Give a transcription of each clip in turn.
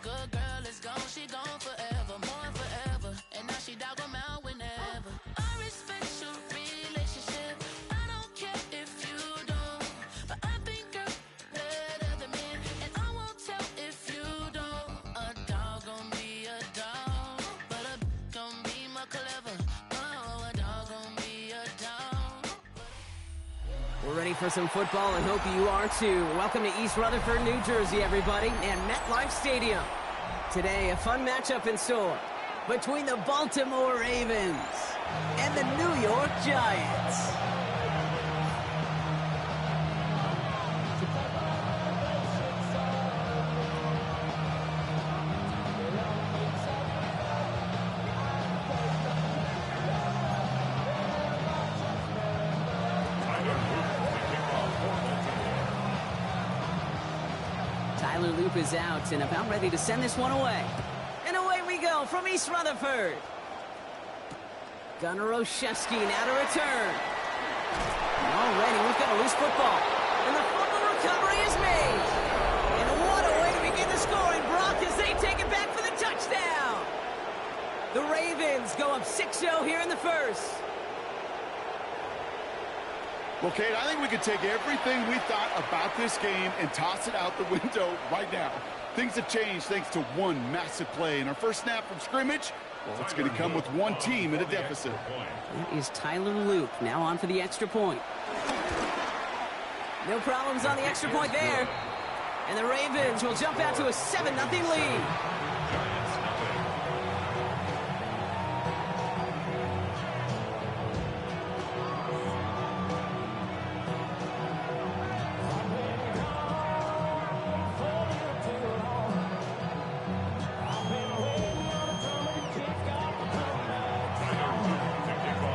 good girl is gone, she gone forever, more forever. And now she dog 'em out whenever. I respect your relationship. I don't care if you don't. But I think girl better than men. And I won't tell if you don't. A dog gon' be a dog. But a gon' be more clever. Oh, a dog gon' be a dog. We're ready for some football and hope you are too. Welcome to East Rutherford, New Jersey, everybody, and MetLife Stadium. Today, a fun matchup in store between the Baltimore Ravens and the New York Giants. Tyler Loop is out and about ready to send this one away. And away we go from East Rutherford. Gunnar Olszewski now to return. Already we've got a loose football. And the fumble recovery is made. And what a way to begin the scoring, Brock, as they take it back for the touchdown. The Ravens go up 6-0 here in the first. Well, Kate, I think we could take everything we thought about this game and toss it out the window right now. Things have changed thanks to one massive play. And our first snap from scrimmage, well, it's going to come with one team at a deficit. That is Tyler Luke now on for the extra point. No problems on the extra point there. And the Ravens will jump out to a 7-0 lead.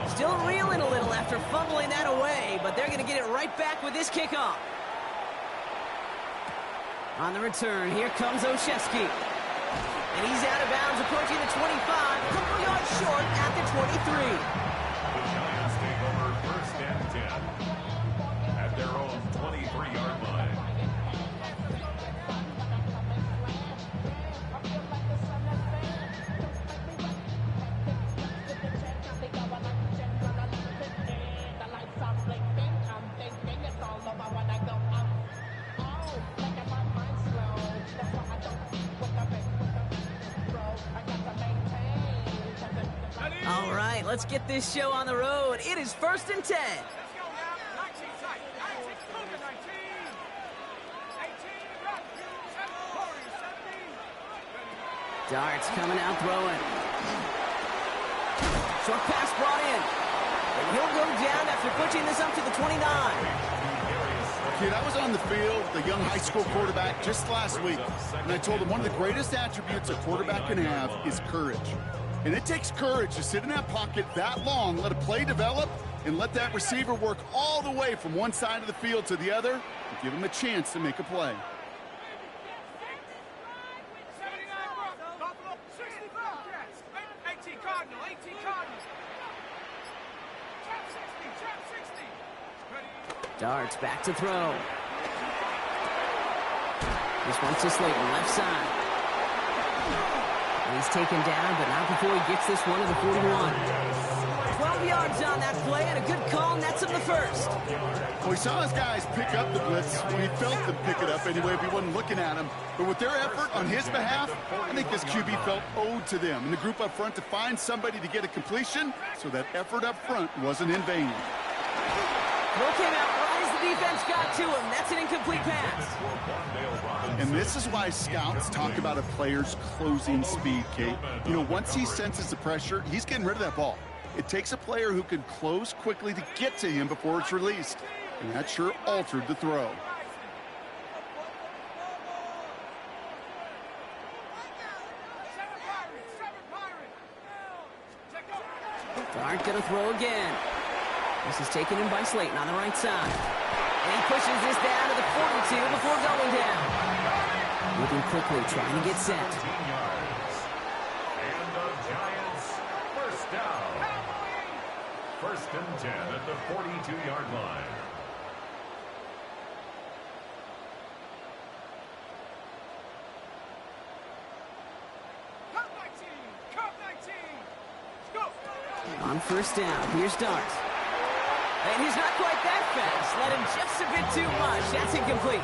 Still reeling a little after fumbling that away, but they're going to get it right back with this kickoff. On the return, here comes Olszewski. And he's out of bounds, approaching the 25, a couple yards short at the 23. The Giants take over first and 10 at their own 23-yard line. All right, let's get this show on the road. It is first and 10. Darts coming out throwing. Short pass brought in. And he'll go down after pushing this up to the 29. Kid, I was on the field, the young high school quarterback, just last week, and I told him one of the greatest attributes a quarterback can have is courage. And it takes courage to sit in that pocket that long, let a play develop, and let that receiver work all the way from one side of the field to the other, and give him a chance to make a play. Darts back to throw. This one's to Slayton, left side. And he's taken down, but not before he gets this one to the 41. 12 yards on that play, and a good call nets him the first. Well, he saw his guys pick up the blitz. Well, he felt them pick it up anyway if he wasn't looking at him. But with their effort on his behalf, I think this QB felt owed to them. And the group up front to find somebody to get a completion, so that effort up front wasn't in vain. Throw came out right as the defense got to him. That's an incomplete pass. And this is why scouts talk about a player's closing speed, Kate. You know, once he senses the pressure, he's getting rid of that ball. It takes a player who can close quickly to get to him before it's released. And that sure altered the throw. Dart gonna throw again. This is taken in by Slayton on the right side. And he pushes this down to the 42 before going down. Moving quickly, trying to get set. And the Giants, first down. First and 10 at the 42-yard line. On first down, here's Dart. And he's not quite that fast. Let him just a bit too much. That's incomplete.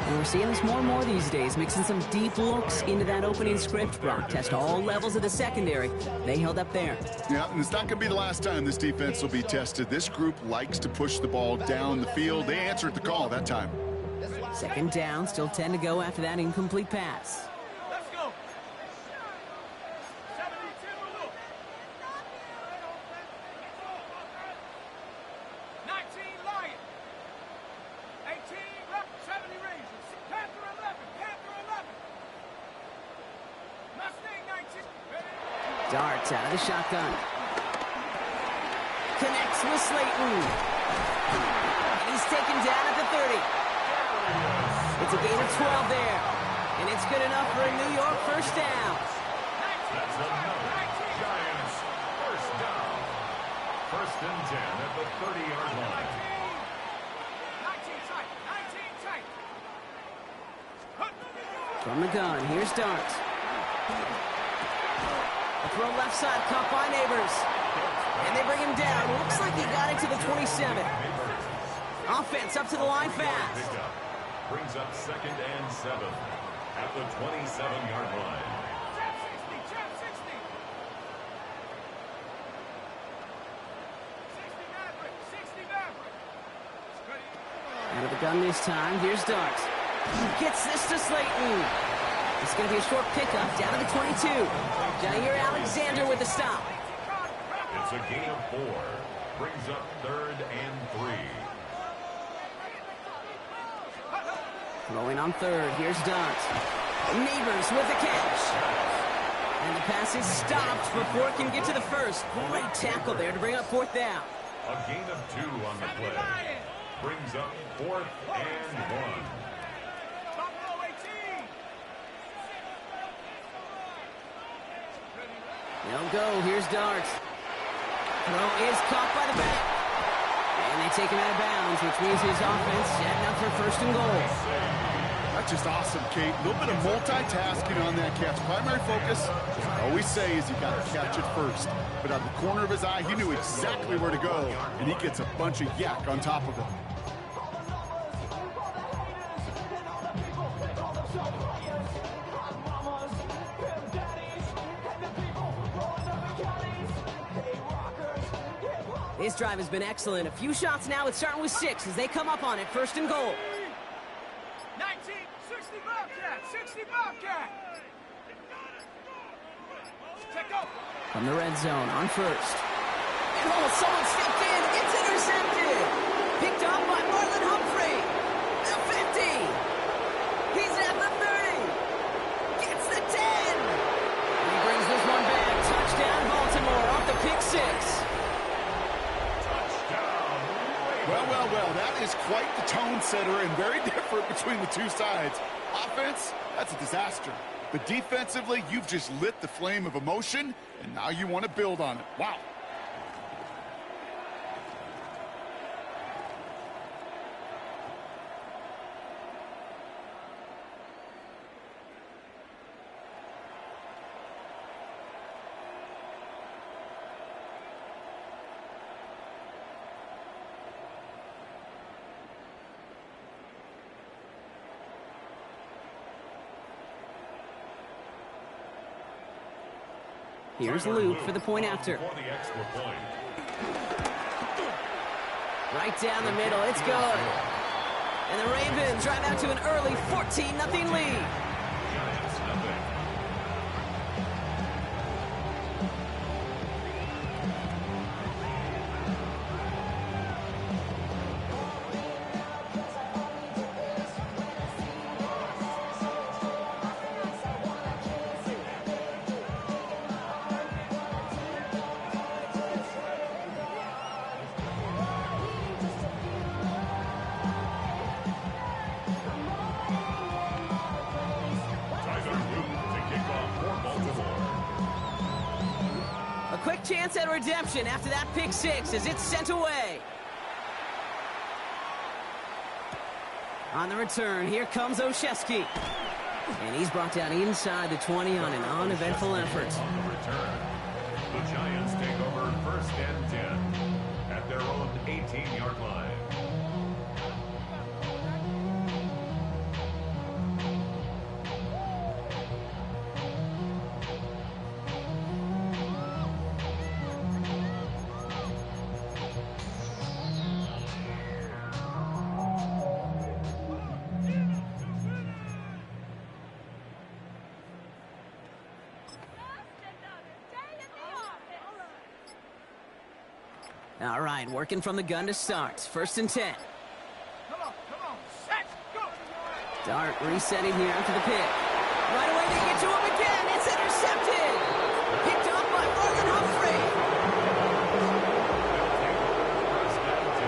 And we're seeing this more and more these days, mixing some deep looks into that opening script. Brock test all levels of the secondary. They held up there. Yeah, and it's not going to be the last time this defense will be tested. This group likes to push the ball down the field. They answered the call that time. Second down, still 10 to go after that incomplete pass. Let's go. 19 Lion. 18 70 Rangers. Panther 11. Panther 11. Mustang 19. Darts out of the shotgun. Connects with Slayton. And he's taken down at the 30. It's a gain of 12 there. And it's good enough for a New York first down. That's another Giants first down. First and 10 at the 30-yard line. 19 tight. 19 tight. From the gun, here's Dart. A throw left side, caught by Neighbors. And they bring him down. Looks like he got it to the 27. Offense up to the line fast. Brings up second and 7 at the 27-yard line. Jab 60. Jab 60. 60 Maverick. 60 Maverick. Out of the gun this time, here's Dart. Gets this to Slayton. It's going to be a short pickup down to the 22. Jair Alexander with the stop. It's a gain of 4. Brings up third and 3. Throwing on third, here's Dart. Neighbors with the catch. And the pass is stopped before it can get to the first. Great tackle there to bring up fourth down. A gain of 2 on the play. Brings up fourth and 1. Buffalo 18. They'll go, here's Dart. Throw is caught by the back. And they take him out of bounds, which means his offense setting up for first and goal. That's just awesome, Kate. A little bit of multitasking on that catch. Primary focus, as I always say, is you got to catch it first. But out of the corner of his eye, he knew exactly where to go, and he gets a bunch of yak on top of it. This drive has been excellent. A few shots now. It's starting with 6 as they come up on it. First and goal. 19, 60 Bobcat, 60 Bobcat. Check out. From the red zone on first. And someone stepped in. It's intercepted. Picked up by Marlon Humphrey. The 50. He's at the 30. Gets the 10. And he brings this one back. Touchdown Baltimore off the pick 6. Well, that is quite the tone setter and very different between the two sides. Offense, that's a disaster. But defensively, you've just lit the flame of emotion, and now you want to build on it. Wow. Here's Luke for the point after. Right down the middle, it's good. And the Ravens drive out to an early 14-0 lead. Quick chance at redemption after that pick 6 as it's sent away. On the return, here comes Olszewski. And he's brought down inside the 20 on an uneventful effort. The Giants take over 1st and 10 at their own 18-yard line. All right, working from the gun to start. 1st and 10. Come on, set, go! Dart resetting here after the pick. Right away they get to him again. It's intercepted. Picked up by Marlon Humphrey. First and 10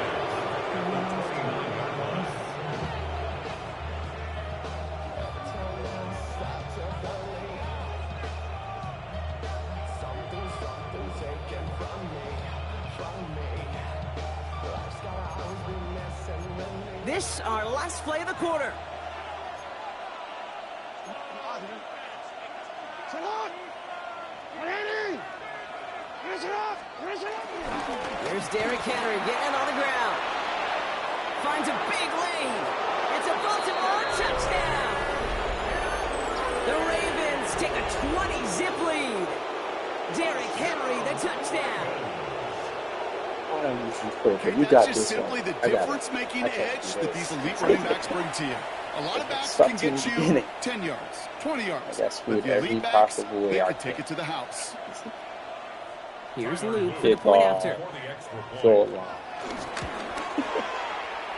at the 29-yard line. This our last play of the quarter. Here's Derrick Henry getting on the ground. Finds a big lane. It's a Baltimore touchdown. The Ravens take a 20-zip lead. Derrick Henry, the touchdown. Okay, You that's got just this simply one. the I got it. difference-making I can't edge do that this. these elite running backs bring to you. A lot of backs Sucked can in get the you beginning. 10 yards, 20 yards. I got But screwed the every elite backs, possible way they I could take can. it to the house. Here's Luke for the Good point ball. after. For the extra point. Throw it long.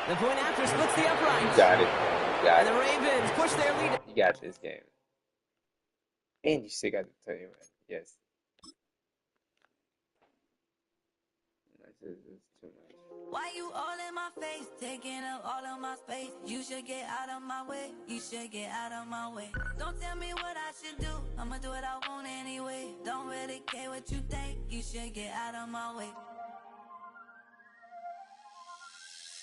The point after splits the uprights. You got it, man. You got And the it. Ravens push their lead. You got this game. And you still got to tell you, man. Yes. This is too much. Why you all in my face, taking up all of my space? You should get out of my way, you should get out of my way. Don't tell me what I should do, I'ma do what I want anyway. Don't really care what you think, you should get out of my way.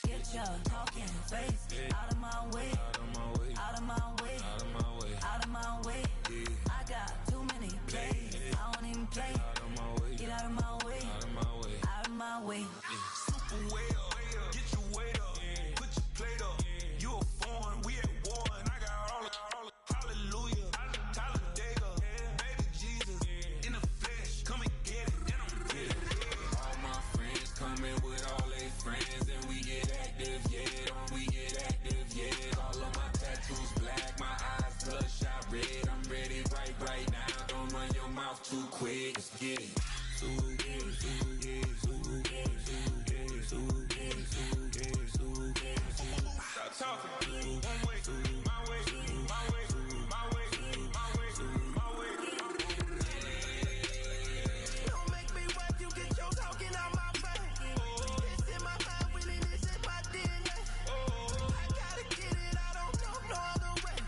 Get your talking face out of my way, out of my way, out of my way, out of my way, out of my way. I got too many plays, I don't even play. Get out of my way, out of my way, out of my way. Super way up, get your weight up, put your plate up. You a foreign, we at war, and I got all the hallelujah. Talladega, baby Jesus, in the flesh, come and get it, and I'm with it. All my friends coming with all their friends, and we get active, yeah, don't we get active, yeah. All of my tattoos black, my eyes bloodshot red. I'm ready right now, don't run your mouth too quick, let's get it. Stop talking. One way, my way, my way, my way, my way, my way. Don't make me rap, you get your talking out my face. It's in my mind, really, this is my DNA. I gotta get it, I don't know no other way.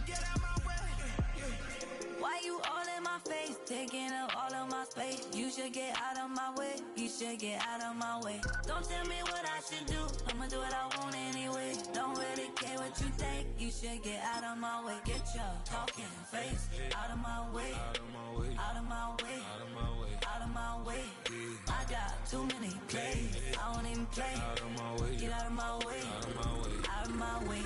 Get out my way. Why you all in my face, taking up all of my space? You should get out of my way, you should get out of my way. Don't tell me what I should do, I'ma do what I want anyway. Don't really care what you think, you should get out of my way. Get your talking face out of my way, out of my way, out of my way, out of my way, out of my way. I got too many plays, I don't even play. Out of my way, get out of my way, out of my way, out of my way.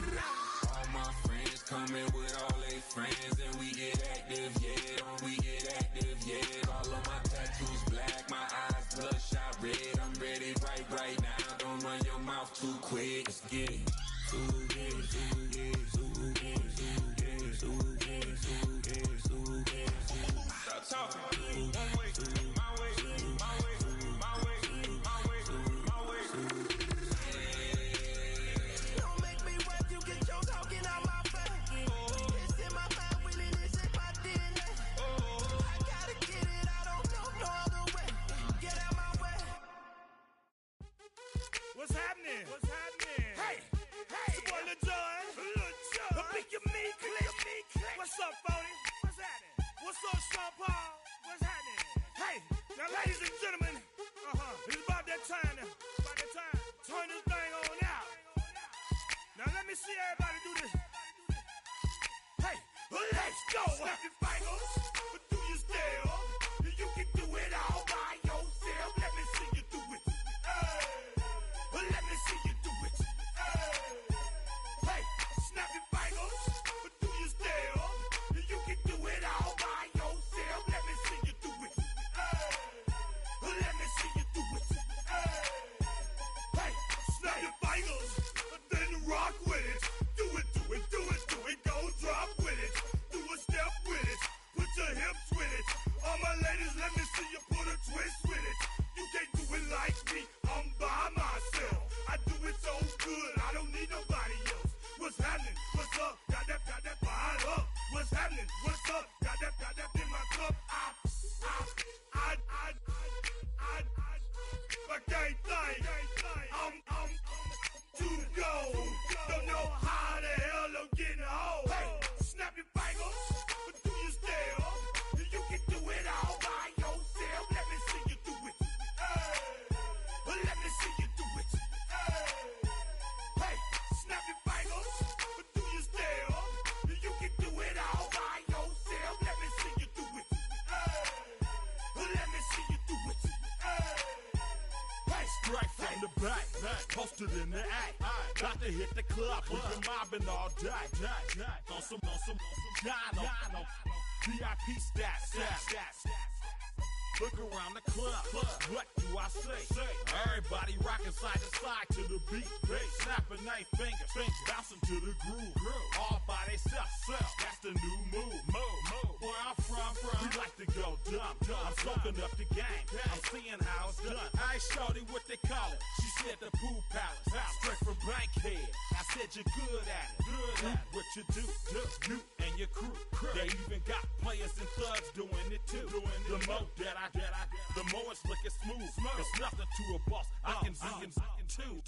All my friends coming with all their friends, and we get active, yeah, don't we get active, yeah. All of my tattoos black, my eyes bloodshot red. I'm ready right now, don't run your mouth too quick, let's get it. Stop talking. One way, my way, my way, my way, my way, my way. Don't make me rap, you get your talking out my face. It's in my mind, really, this is my DNA. I gotta get it, I don't know no other way. Get out my way. What's happening? What's happening? Hey, it's your boy Lil Jon. A pick your meat click. What's up, Phony? What's happening? What's up, Sean Paul? What's happening? Hey, now ladies and gentlemen, it's about that time now. About that time. Turn this thing on out. Now let me see everybody do this. Hey, let's go. Snap your fingers, but do you still? You can do it all. posted in the act. Got to hit the club. We've been mobbing all day. On some Dino. VIP stats. Look around the club. What do I say? Everybody rocking side to side to the beat. Snapping their fingers, bouncing to the groove. All by themselves. That's the new move. Where I'm from, we like to go dumb. I'm soaking up the game. I'm seeing how it's done. I ain't shorty what they call it. She said the pool palace. Straight from Bankhead. I said you're good at it. Do what you do. You and your crew. They even got players and thugs doing it too. The more that the more it's looking smooth. It's nothing to a boss. I can see two.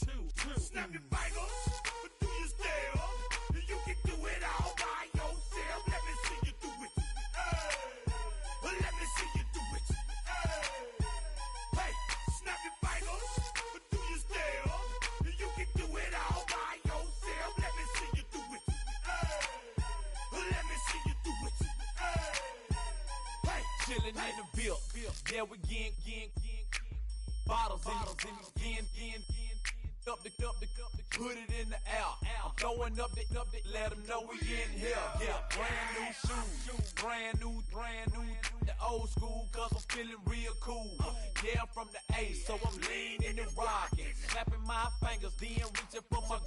Snap your fingers, but do you still? You can do it all by yourself. Let me see you do it. Let me see you do it. Hey, snap your fingers, but do you still? You can do it all by yourself. Let me see you do it. Let me see you do it. Hey, chillin' in the bill. Yeah, we getting bottles in again. Up the put it in the air. I'm throwing up the, let them know we in here. Yeah, brand new shoes, brand new. The old school, cause I'm feeling real cool. Yeah, I'm from the A, so I'm leaning and rocking. Snapping my fingers, then reaching for my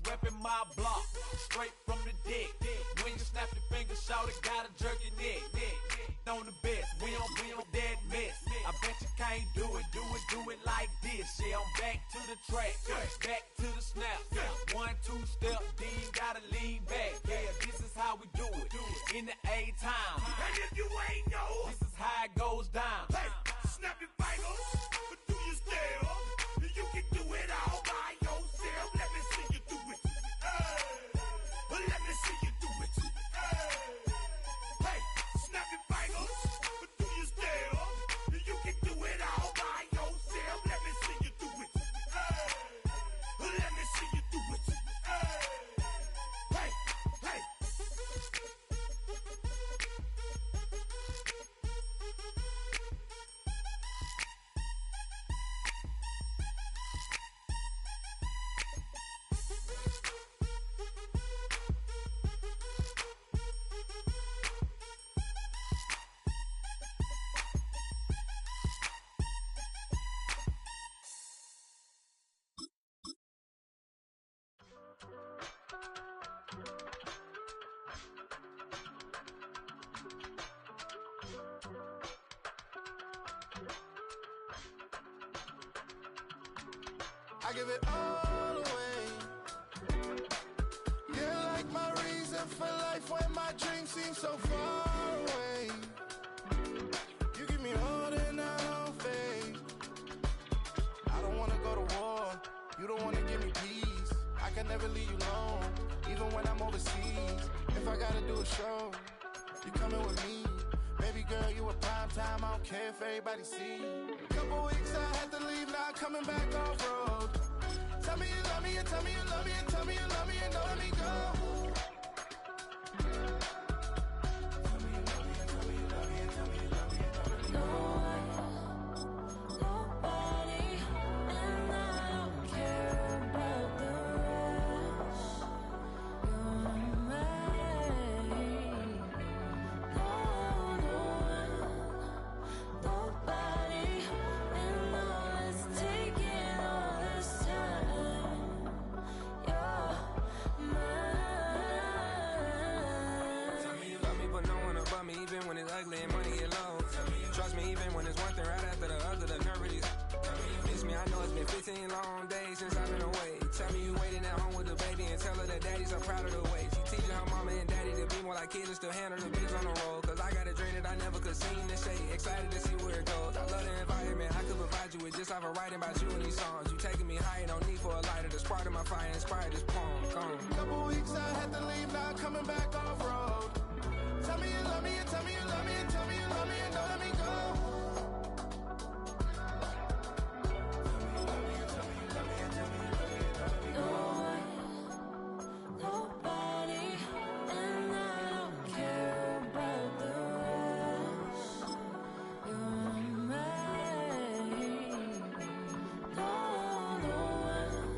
repping my block. Straight from the deck. When you snap your fingers, shout it, gotta jerk your neck. On the best, we don't that mess. I bet you can't do it like this. Yeah, I'm back to the track, back to the snap. 1, 2 step, then you gotta lean back. Yeah, this is how we do it. In the A time. And if you ain't know, this is how it goes down. Hey, snap your fingers, but do you still? You can do it all by yourself. Let me see you do it. Let me see you do it. Hey, snap your fingers, but do you still? You can do it all by yourself. Let me see you do it. Let me see you do it. Hey. I give it all away. You're like my reason for life when my dreams seem so far away. You give me more than I don't fade. I don't wanna go to war. You don't wanna give me peace. I can never leave you alone, even when I'm overseas. If I gotta do a show, you coming with me. Baby girl, you a prime time. I don't care if everybody see. Couple weeks I had to leave, now I'm coming back off road. Tell me you love me, and tell me you love me, and tell me you love me, and don't let me go. Tell me you love me, and tell me you love me, and tell me you love me, and don't let me go. Nobody, and I don't care about the rest. You're mine. Nobody, and all it's taking all this time. You're mine. Tell me you love me, but no one above me, even when it's ugly and money get low. Trust me, even when it's one thing right after the other, the nerve really. Miss me, I know it's been 15 long days since I've been away. Tell me you waiting at home with the baby and tell her that daddy's so proud of the way. She teaching her mama and daddy to be more like kids and still handle the biz on the road. Cause I got a dream that I never could sing and say. Excited to see where it goes. I love the environment I could provide you with just off of writing about you in these songs. You taking me higher, no need for a lighter. The spark of my fire inspired this poem. Gone. Couple weeks I had to leave, now I'm coming back off road. Tell me you love me, and tell me you love me, and tell me you love me, and don't let me go. Nobody, and I don't care about the rest. You're mine. No one,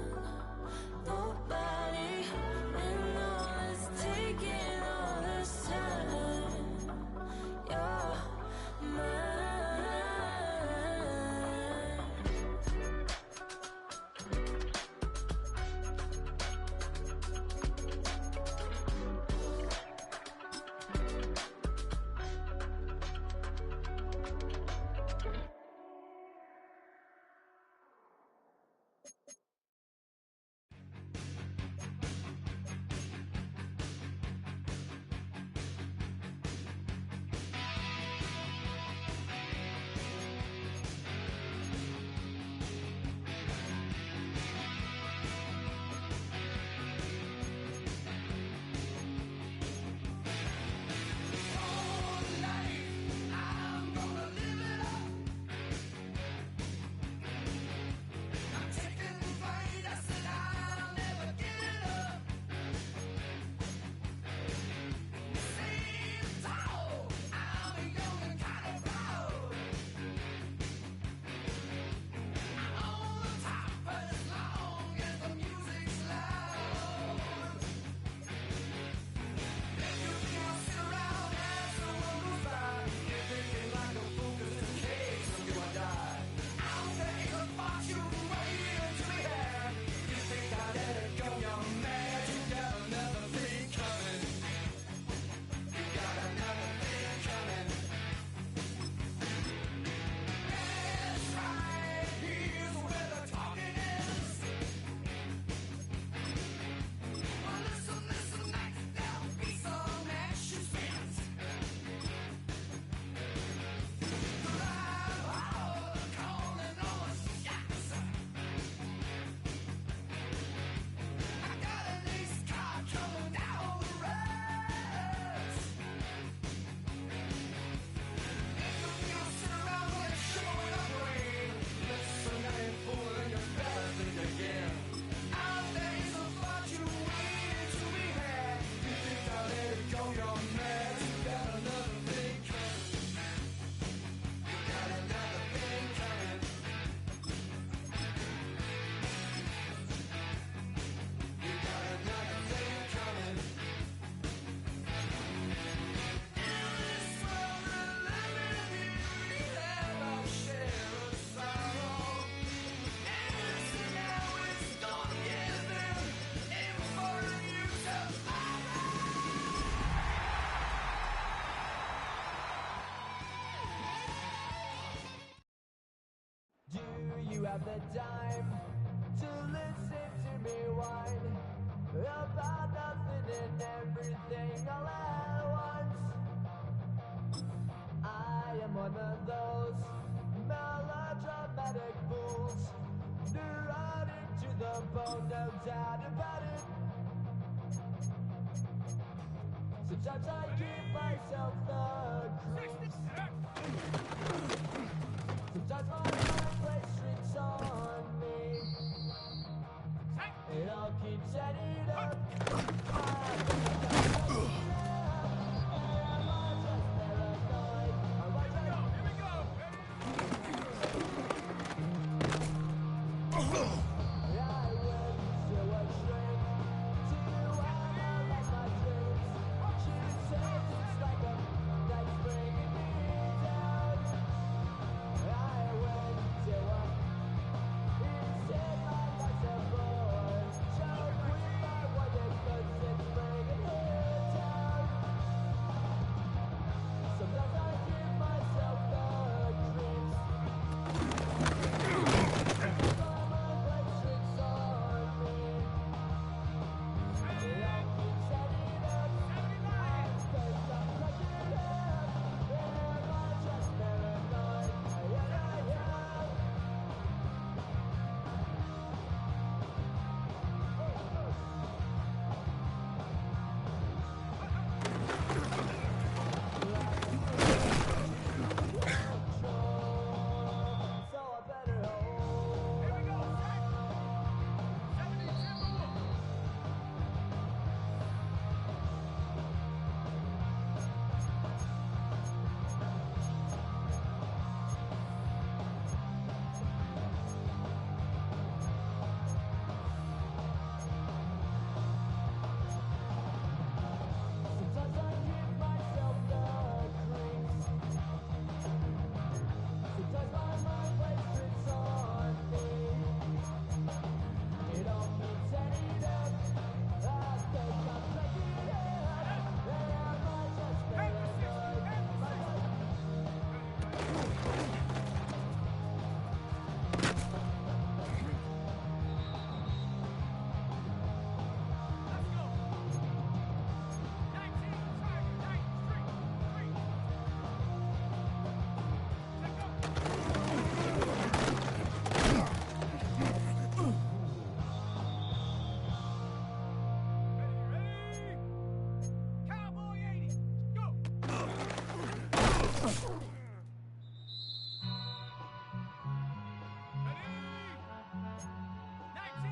have the time to listen to me whine about nothing and everything all at once. I am one of those melodramatic fools, neurotic to the bone, no doubt about it. Sometimes I give myself the creeps. Sometimes my mind plays tricks on me. It all keeps adding up.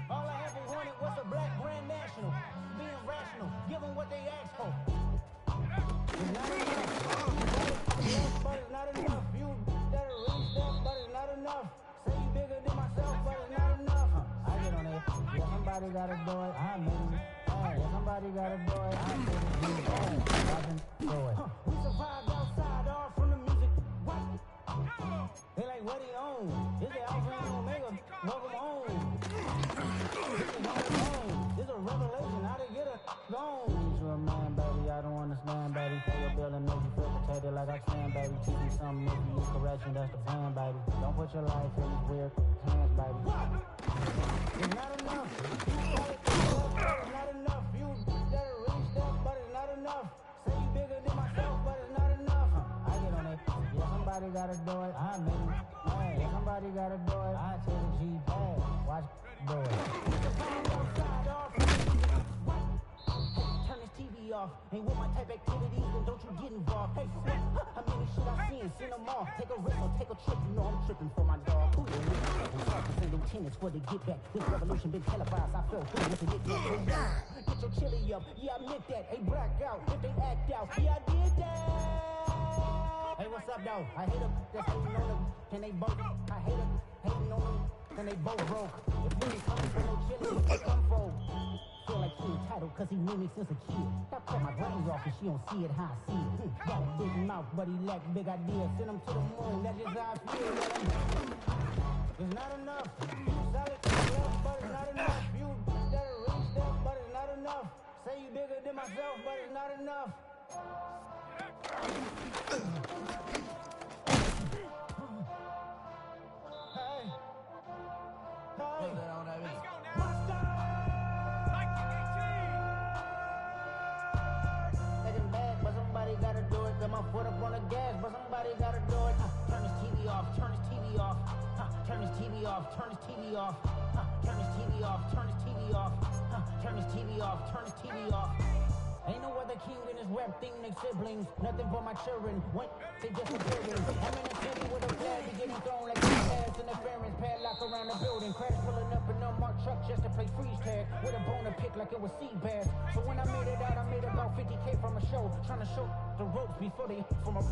All I ever wanted was a black grand national. Being rational, give them what they ask for. It's not enough. But it's not enough. You that reach that, but it's not enough. Say you bigger than myself, but it's not enough. I get on it. Yeah, somebody gotta do it. I made it. Yeah, somebody gotta do it. I made it. Do it. We survived outside, all from the music. What? They like, what he own? Is it Alpha and Omega? Welcome home. This a revelation, how to get a gone. You're a man, baby, I don't understand, baby. Pay your bill and make you feel protected like I can, baby. Teach me something, if you need correction, that's the plan, baby. Don't put your life in these weird hands, baby. It's not enough. It's not enough. You that reach that, but it's not enough. Say you bigger than myself, but it's not enough. I get on it. Yeah, somebody gotta do it. I made it. Yeah, somebody gotta do it. I take a G-pad. Watch do it. Turn this TV off. Ain't with my type activities, then don't you get involved. Hey, how many shit I seen them all. Take a risk or take a trip, you know I'm tripping for my dog. Who you and lieutenants for the get back. This revolution been televised, I felt good with the get back. Get your chili up, yeah, I meant that. Hey, black out, if they act out, yeah, I did that. Hey, what's up, though? I hate them, that's hating on them. Can they both? I hate them, hating on them. Then they both broke. If you ain't coming for no chili, they come for. Feel like he entitled cause he knew me since a kid. That cut my brains off and she don't see it how I see it. Got a big mouth but he lack big ideas. Send him to the moon, that's just how I feel. It's not enough. You solid to the left but it's not enough. You that reach that but it's not enough. Say you bigger than myself but it's not enough. Hey. foot up on the gas, but somebody gotta do it. Turn this TV off, turn this TV off. Turn this TV off, turn this TV off. Turn this TV off, turn this TV off. Turn this TV off, turn this TV off. Ain't no other king in this rap thing, they siblings. Nothing but my children. When they disappearing. I'm in a city with a flag, be getting thrown like pass interference. Padlock around the building. Crash pulling up an unmarked truck just to play freeze tag. With a bone to pick like it was sea bass. So when I made it out, I made about 50K from a show. Trying to show the ropes before they from a.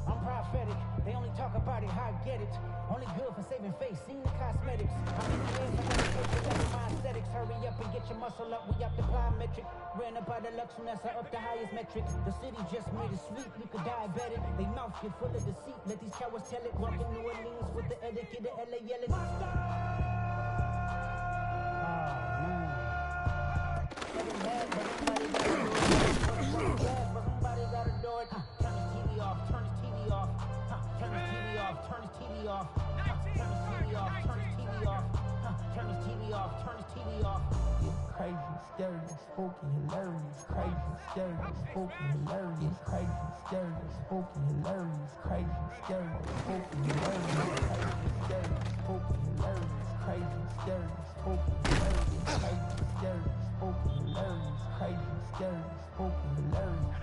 I'm prophetic. They only talk about it, how I get it. Only good for saving face, seen the cosmetics. I'm in the air, I gotta take it up my aesthetics. Hurry up and get your muscle up, we up the plyometric. Ran up by the Lux and that's up the highest metric. The city just made it sweet, you could diabetic. They mouth get full of deceit, let these cowards tell it. Walking New Orleans with the etiquette, the LA yelling. Somebody gotta do it. Turn this TV off, turn this TV off. Turn this TV off, turn this TV off. Turn this TV off, turn this TV off. Turn this TV off, turn this TV off. Crazy, scary, spooky, hilarious. Crazy, scary, spooky, hilarious. Crazy, scary, spooky, hilarious. Crazy, scary, spooky, hilarious. Crazy, scary, spooky, hilarious. Crazy, scary, spooky, hilarious. Crazy, scary, spooky, hilarious. Crazy, scary, spooky, hilarious.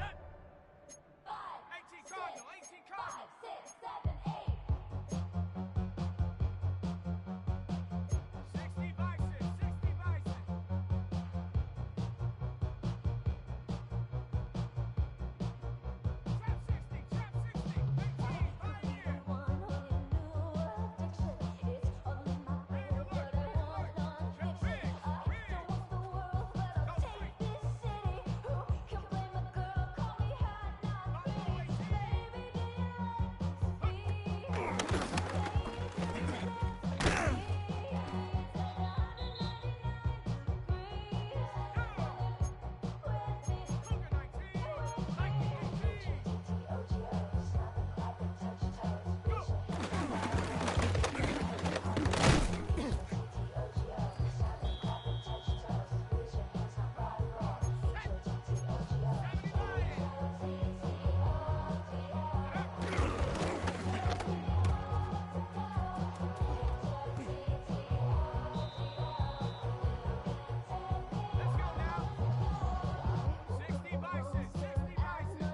18 Cardinal, 18 Cardinal. 60 Bison, 60 Bison. Trap 60,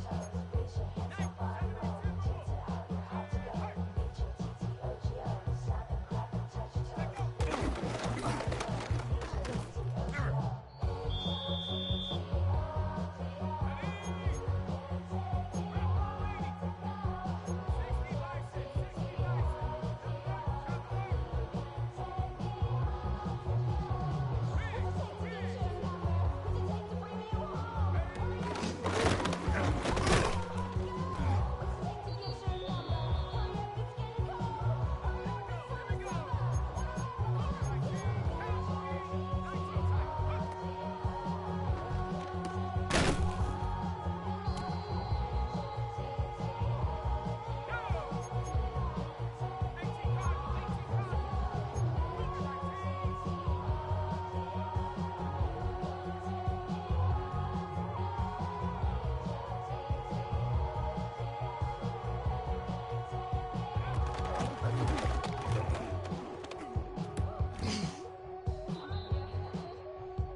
Trap 60. 18, Pioneer. Let's go now.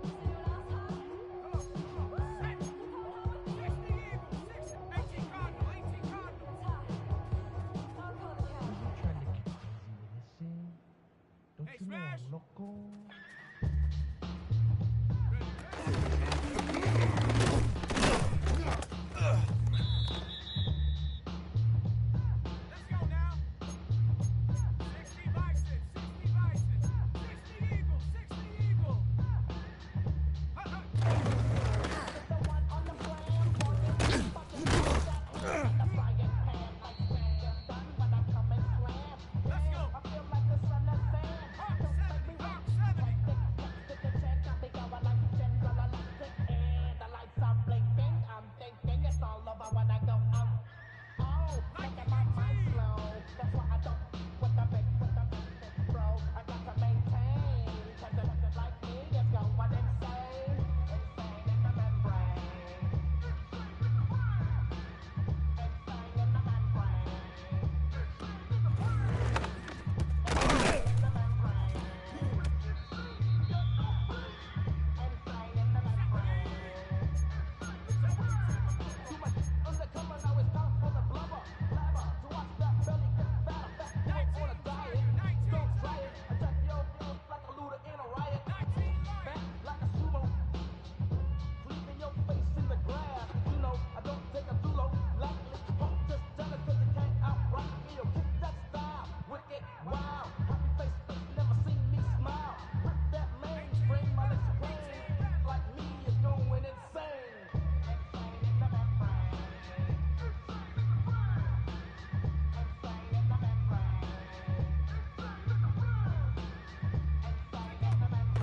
60 Bison, 60 Bison. Hey, Smash! Loco. Let's go now. 60 Bison, 60 Bison. 60 Eagle, 60 Eagle.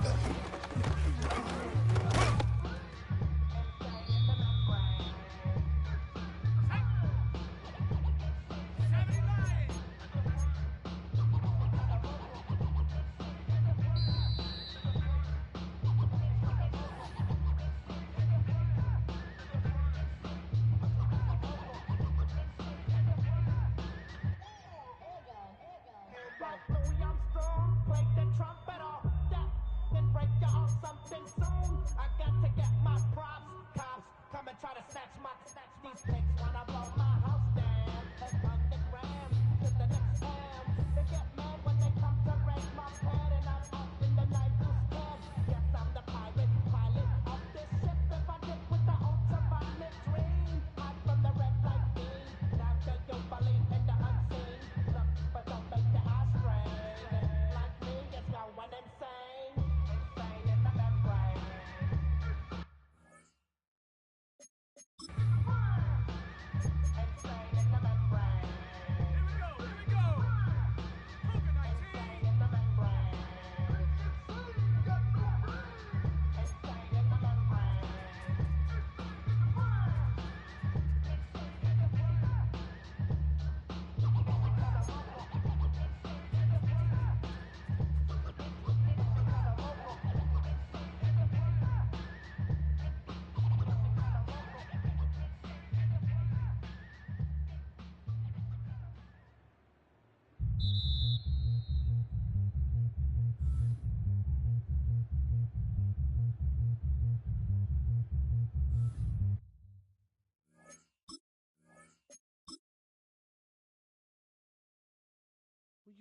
Were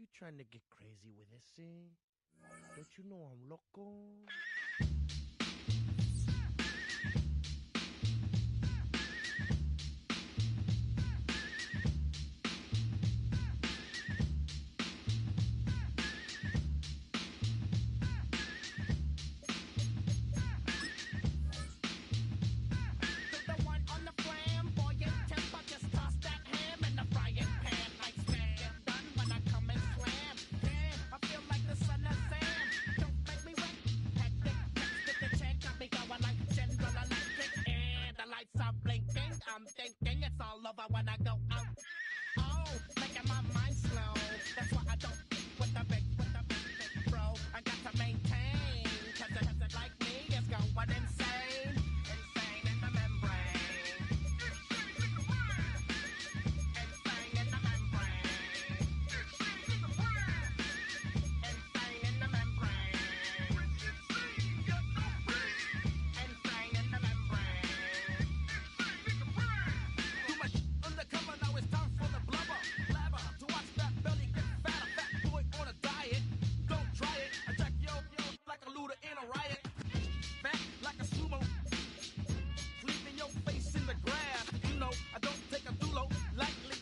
you trying to get crazy with this thing? Don't you know I'm loco? I'm thinking it's all over when I go out. Oh, making my mind slow. That's why I don't with the big bro. I got to maintain, cause it like me is going insane. Insane in the membrane. Insane in the membrane. Insane in the membrane. Insane in the membrane. Too much undercover, now it's time for the blubber. Blabber, to watch that belly get fatter. Fat boy on a diet, don't try it. Attack yo like a looter in a riot. Fat like a sumo, leaving your face in the grass. You know, I don't take a dulo lightly.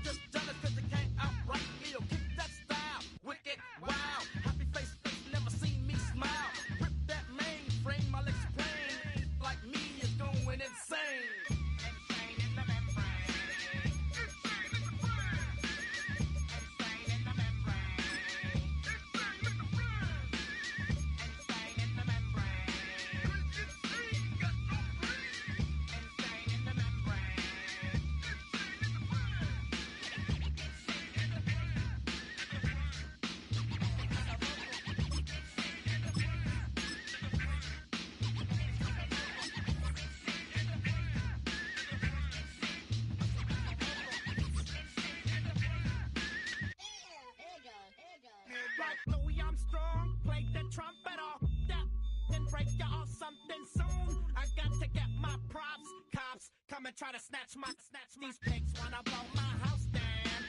Just jealous cause you can't outright me. Yo, kick that style, wicked, wow. Happy face, never seen me smile. Rip that mainframe, I'll explain. Like me is going insane. Insane in the membrane. Insane in the brain. Insane in the membrane. Insane in the brain. Insane in the membrane. Insane got no brain. Insane in the membrane. Insane in the brain. Insane in the brain. Like Louis Armstrong, played the trumpet off that, then break you off something soon. I got to get my props. Cops come and try to snatch these pigs wanna blow my house down.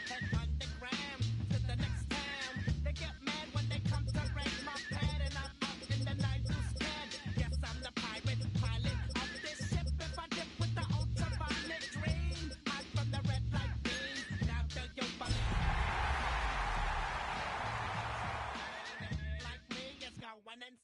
Head underground to the next town. They get mad when they come to raid my pad, and I'm up in the night too scared. Yes, I'm the pirate pilot of this ship. If I dip with the ultraviolet dream, hide from the red light beam. Now do you believe? Like me, it's going insane.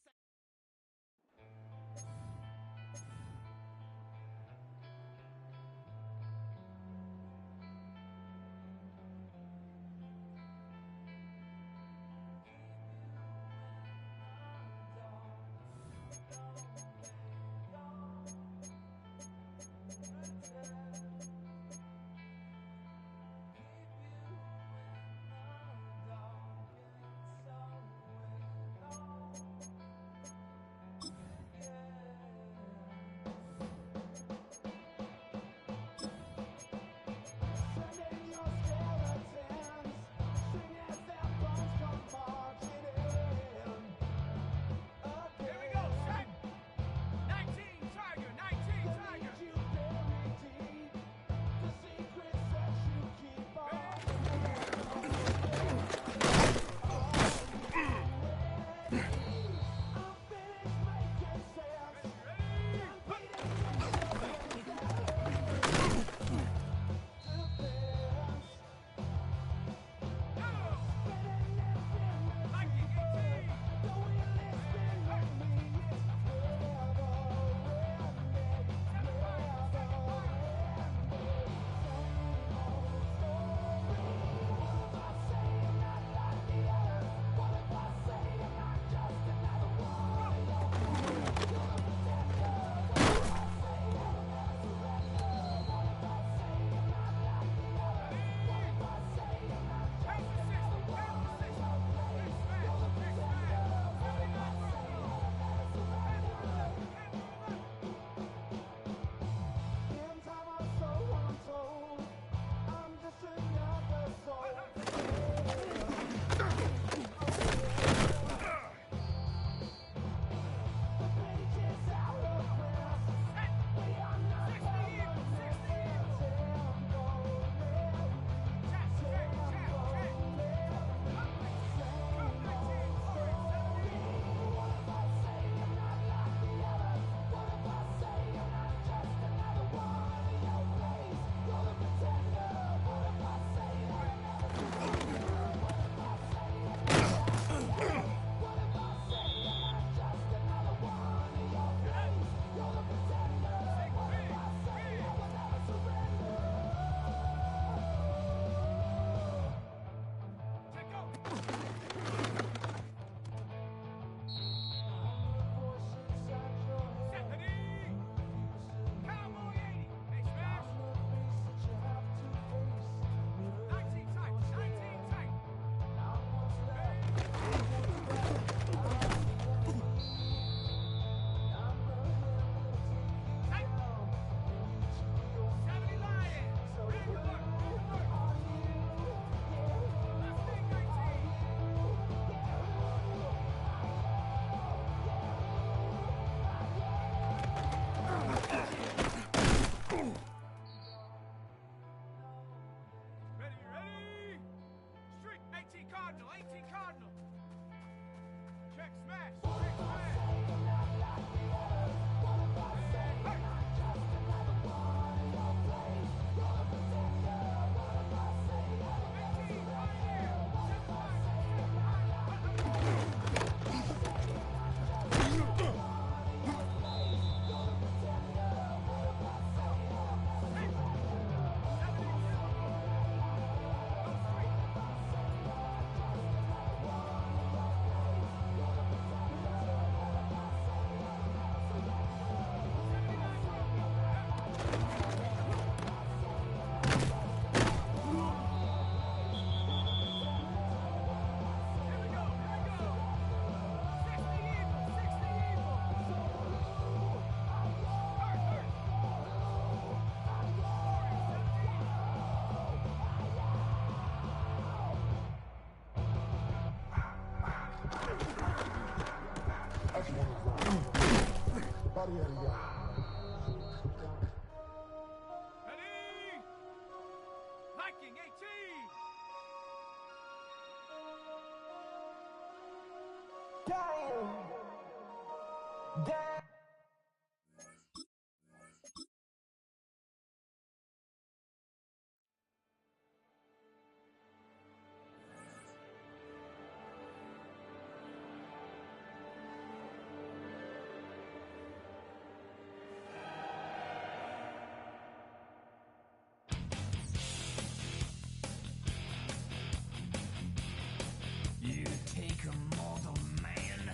You take a mortal man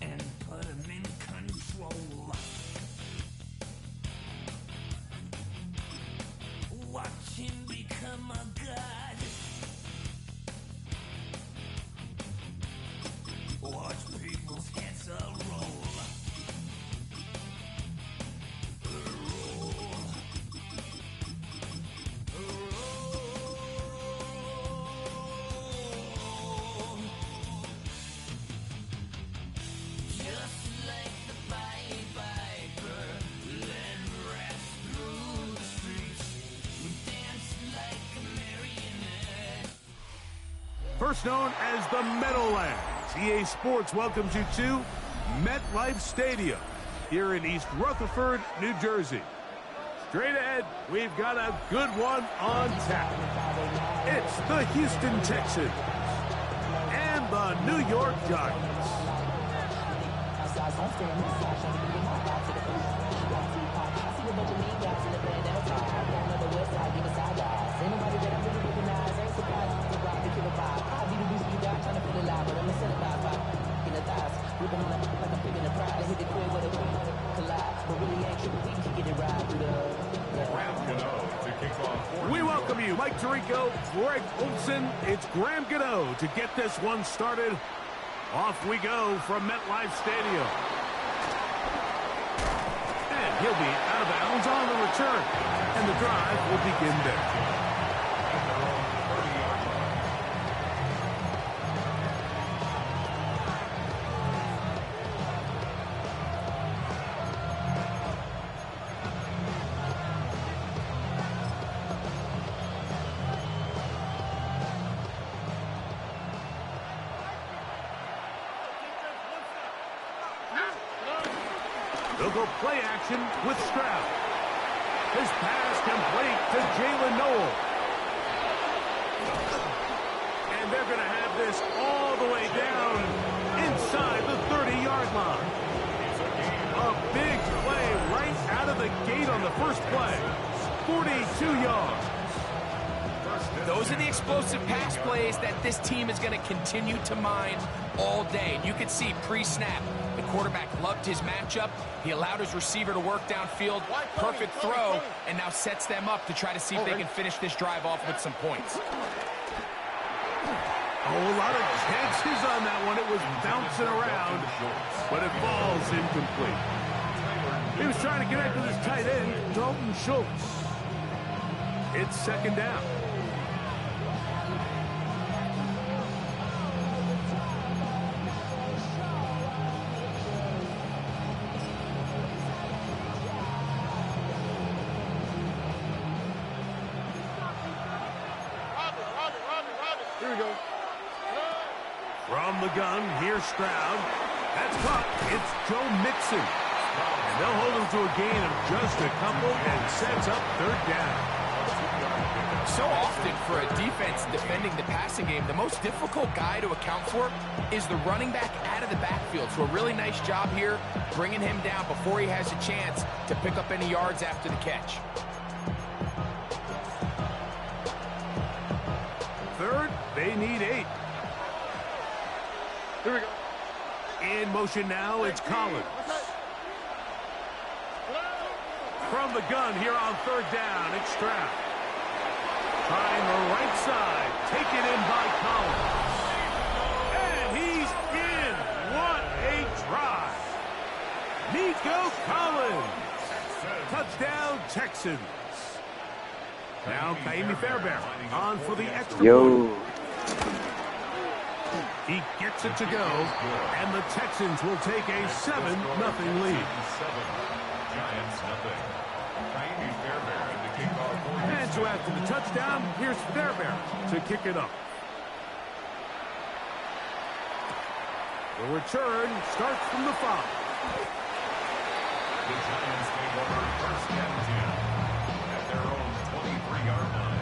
and put him in control. Watch him become a god. Watch people's heads roll. First known as the Meadowlands, EA Sports welcomes you to MetLife Stadium here in East Rutherford, New Jersey. Straight ahead, we've got a good one on tap. It's the Houston Texans and the New York Giants. We welcome you, Mike Tirico, Greg Olson. It's Graham Gano to get this one started. Off we go from MetLife Stadium. And he'll be out of bounds on the return. And the drive will begin there. They'll go play action with Stroud. His pass complete to Jalen Noel. And they're going to have this all the way down inside the 30-yard line. A big play right out of the gate on the first play. 42 yards. Those are the explosive pass plays that this team is going to continue to mine all day. You can see pre-snap, the quarterback loved his matchup. He allowed his receiver to work downfield. Perfect throw, and now sets them up to try to see if they can finish this drive off with some points. A lot of chances on that one. It was bouncing around, but it falls incomplete. He was trying to connect with his tight end, Dalton Schultz. It's second down. From the gun, here's Stroud. That's caught. It's Joe Mixon. And they'll hold him to a gain of just a couple and sets up third down. So often for a defense defending the passing game, the most difficult guy to account for is the running back out of the backfield. So a really nice job here bringing him down before he has a chance to pick up any yards after the catch. Third, they need 8. Here we go. In motion now, it's Collins. From the gun here on third down, it's Stroud. Trying the right side, taken in by Collins. And he's in. What a drive. Nico Collins. Touchdown, Texans. Now Kaimi Fairbairn on for the extra point. He gets it to go, and the Texans will take a 7-0 lead. Giants nothing. Kaimi Fairbairn to kick off. And so after the touchdown, here's Fairbairn to kick it up. The return starts from the 5. The Giants take over first and 10 at their own 23-yard line.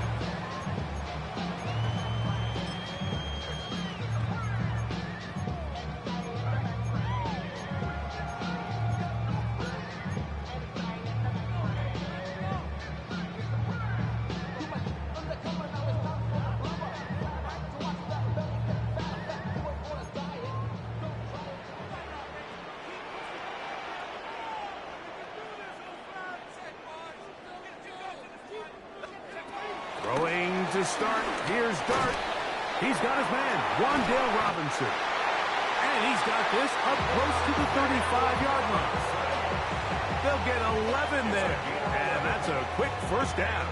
Throwing to start. Here's Dart. He's got his man, Wan'Dale Robinson. And he's got this up close to the 35-yard line. They'll get 11 there. And that's a quick first down.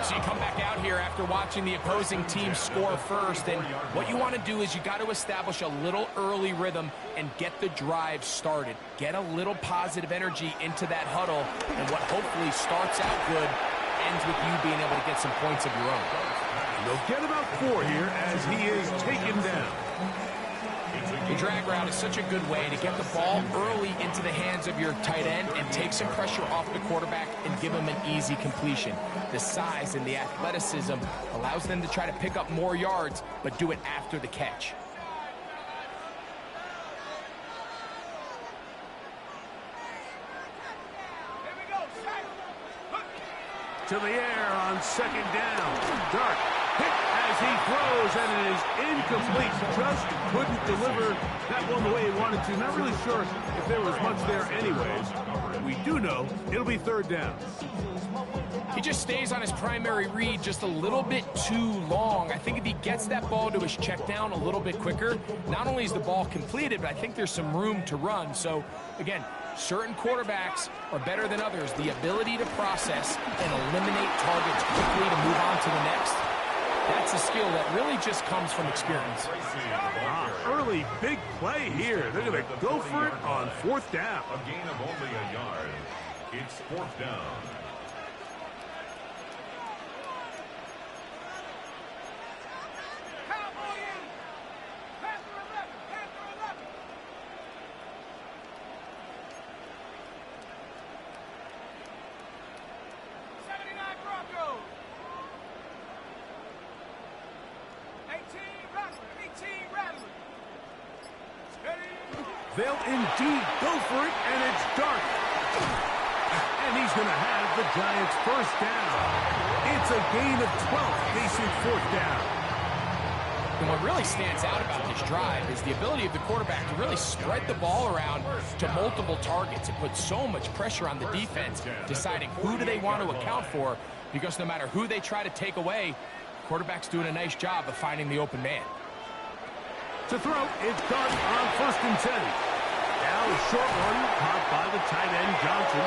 So you come back out here after watching the opposing team score first, and what you want to do is you got to establish a little early rhythm and get the drive started. Get a little positive energy into that huddle, and what hopefully starts out good ends with you being able to get some points of your own. They'll get about 4 here as he is taken down. The drag route is such a good way to get the ball early into the hands of your tight end and take some pressure off the quarterback and give him an easy completion. The size and the athleticism allows them to try to pick up more yards, but do it after the catch. To the air on second down. Dart hit as he throws, and it is incomplete. Just couldn't deliver that one the way he wanted to. Not really sure if there was much there anyways. We do know it'll be third down. He just stays on his primary read just a little bit too long. I think if he gets that ball to his check down a little bit quicker, not only is the ball completed, but I think there's some room to run. So, again, certain quarterbacks are better than others. The ability to process and eliminate targets quickly to move on to the next, that's a skill that really just comes from experience. Early big play here. They're going to go for it on fourth down. A gain of only a yard. It's fourth down. They'll indeed go for it, and it's Dart. And he's going to have the Giants first down. It's a gain of 12, basic fourth down. And what really stands out about this drive is the ability of the quarterback to really spread the ball around to multiple targets. It puts so much pressure on the defense, deciding who do they want to account for, because no matter who they try to take away, the quarterback's doing a nice job of finding the open man. To throw, it's Dart on first and 10. Now a short one caught by the tight end Johnson.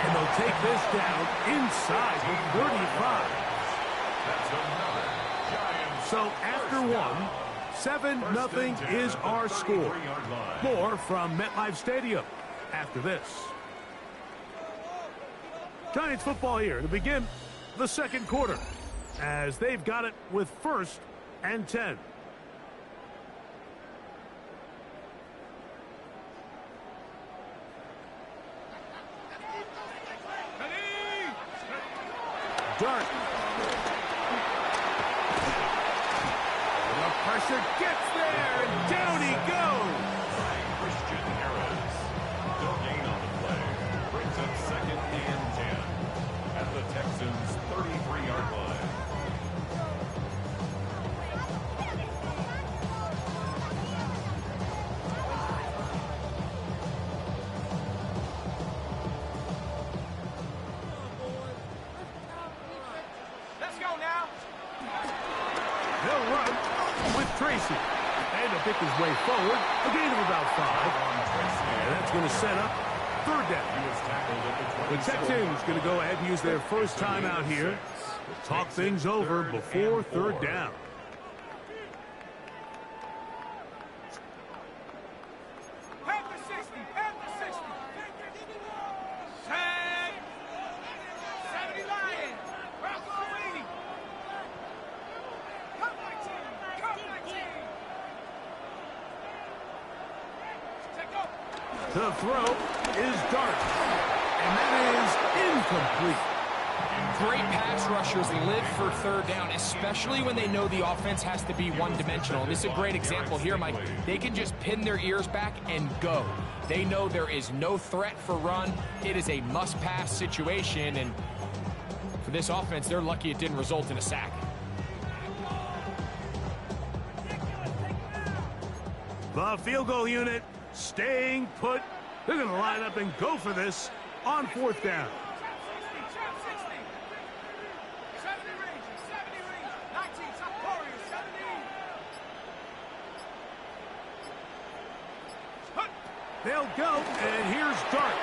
And they'll take this down inside the 35. So after one, 7-0 is our score. More from MetLife Stadium after this. Giants football here to begin the second quarter, as they've got it with first and 10. Dart. The pressure gets there, and down he goes. Christian Harris. No gain on the play. Brings up 2nd and 10 at the Texans' 33-yard line. Let's go now. They'll run with Tracy. And to pick his way forward, a gain of about 5. And that's going to set up 3rd down. The Texans going to go ahead and use their first time out here. Talk things over before 3rd down. Head to 60. Head to 60. 10. 70 Lion. Bravo 80. Come my team. Come my team. Take go. The throw is Dart. And that is incomplete. Great pass rushers live for 3rd down, especially when they know the offense has to be one-dimensional. This is a great example here, Mike. They can just pin their ears back and go. They know there is no threat for run. It is a must-pass situation, and for this offense, they're lucky it didn't result in a sack. The field goal unit staying put. They're going to line up and go for this on 4th down. They'll go, and here's Dart.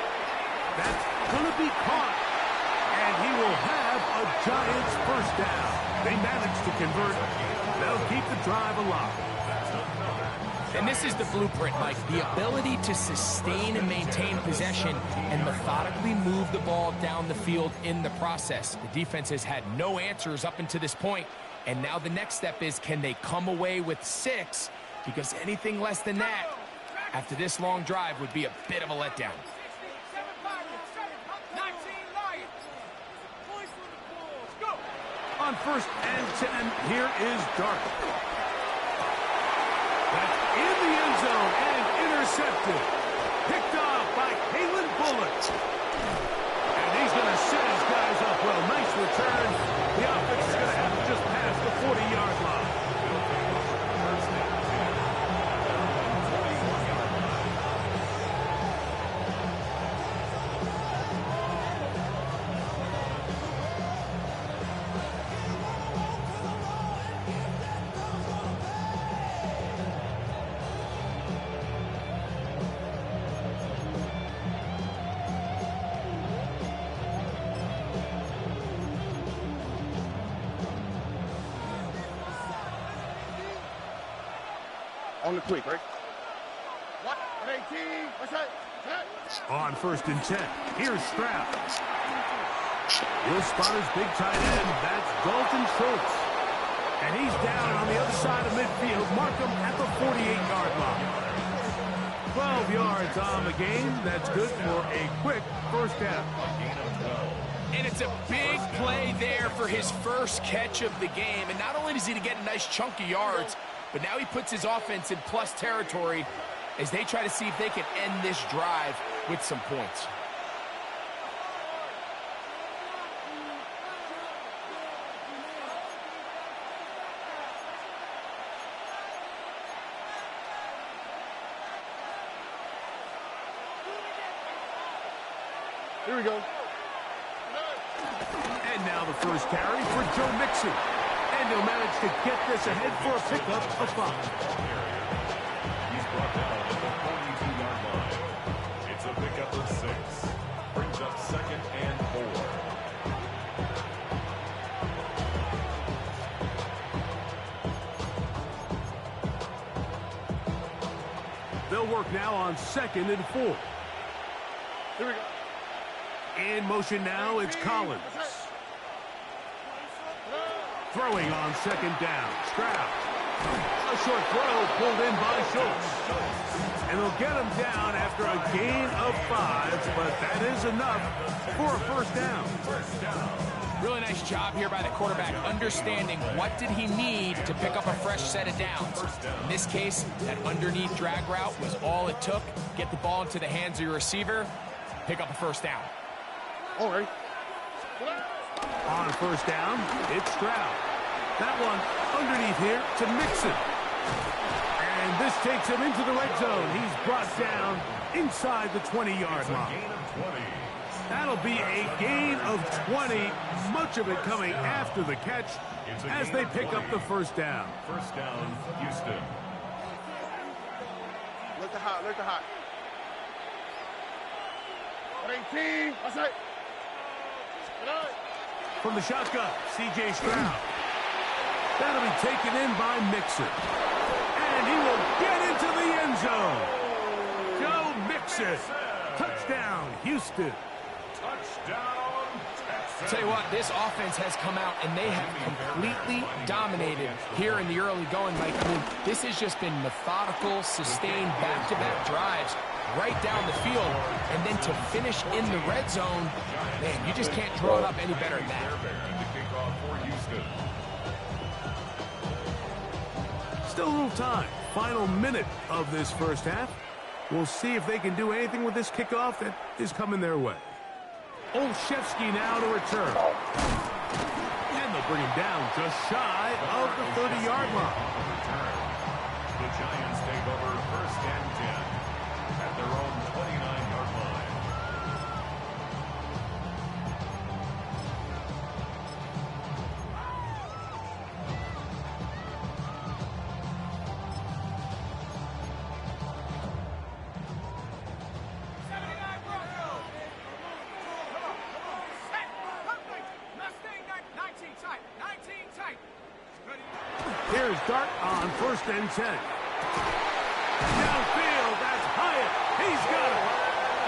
That's going to be caught, and he will have a Giants first down. They managed to convert. They'll keep the drive alive. And this is the blueprint, Mike. The ability to sustain and maintain possession and methodically move the ball down the field in the process. The defense has had no answers up until this point, and now the next step is, can they come away with 6? Because anything less than that after this long drive would be a bit of a letdown. On 1st and 10, here is Dart. That's in the end zone and intercepted. Picked off by Kalen Bullock. And he's going to set his guys up well. Nice return. The offense is going to have to just pass the 40-yard line. On the quick, right? On 1st and 10, here's Stroud. He'll spot his big tight end. That's Dalton Schultz. And he's down on the other side of midfield. Mark him at the 48-yard line. 12 yards on the game. That's good for a quick first down. And it's a big play there for his first catch of the game. And not only does he get a nice chunk of yards, but now he puts his offense in plus territory as they try to see if they can end this drive with some points. Here we go. And now the first carry for Joe Mixon. And he'll manage to get this ahead for a pickup of 5. He's brought down at the 42-yard line. It's a pickup of 6. Brings up 2nd and 4. They'll work now on 2nd and 4. Here we go. In motion now, it's Collins. Throwing on second down. Stroud. A short throw pulled in by Schultz. And they'll get him down after a gain of 5, but that is enough for a first down. Really nice job here by the quarterback, understanding what did he need to pick up a fresh set of downs. In this case, that underneath drag route was all it took. Get the ball into the hands of your receiver, pick up a first down. All right. On first down, it's Stroud. That one underneath here to Mixon. And this takes him into the red zone. He's brought down inside the 20-yard line. That'll be a gain of 20, much of it coming after the catch as they pick up the first down. First down, Houston. Look the hot, look the hot. 18, what's that? From the shotgun, C.J. Stroud. That'll be taken in by Mixon. And he will get into the end zone. Joe Mixon. Touchdown, Houston. Touchdown, Texas. Tell you what, this offense has come out and they have completely dominated here in the early going, Mike. I mean, this has just been methodical, sustained, back-to-back drives right down the field. And then to finish in the red zone, man, you just can't draw it up any better than that. Still a little time. Final minute of this first half. We'll see if they can do anything with this kickoff that is coming their way. Olszewski now to return. And they'll bring him down just shy of the 30-yard line. The Giants take over first and 10 at their own 29-yard line. Here's Dart on first and 10. Downfield, that's Hyatt. He's got it.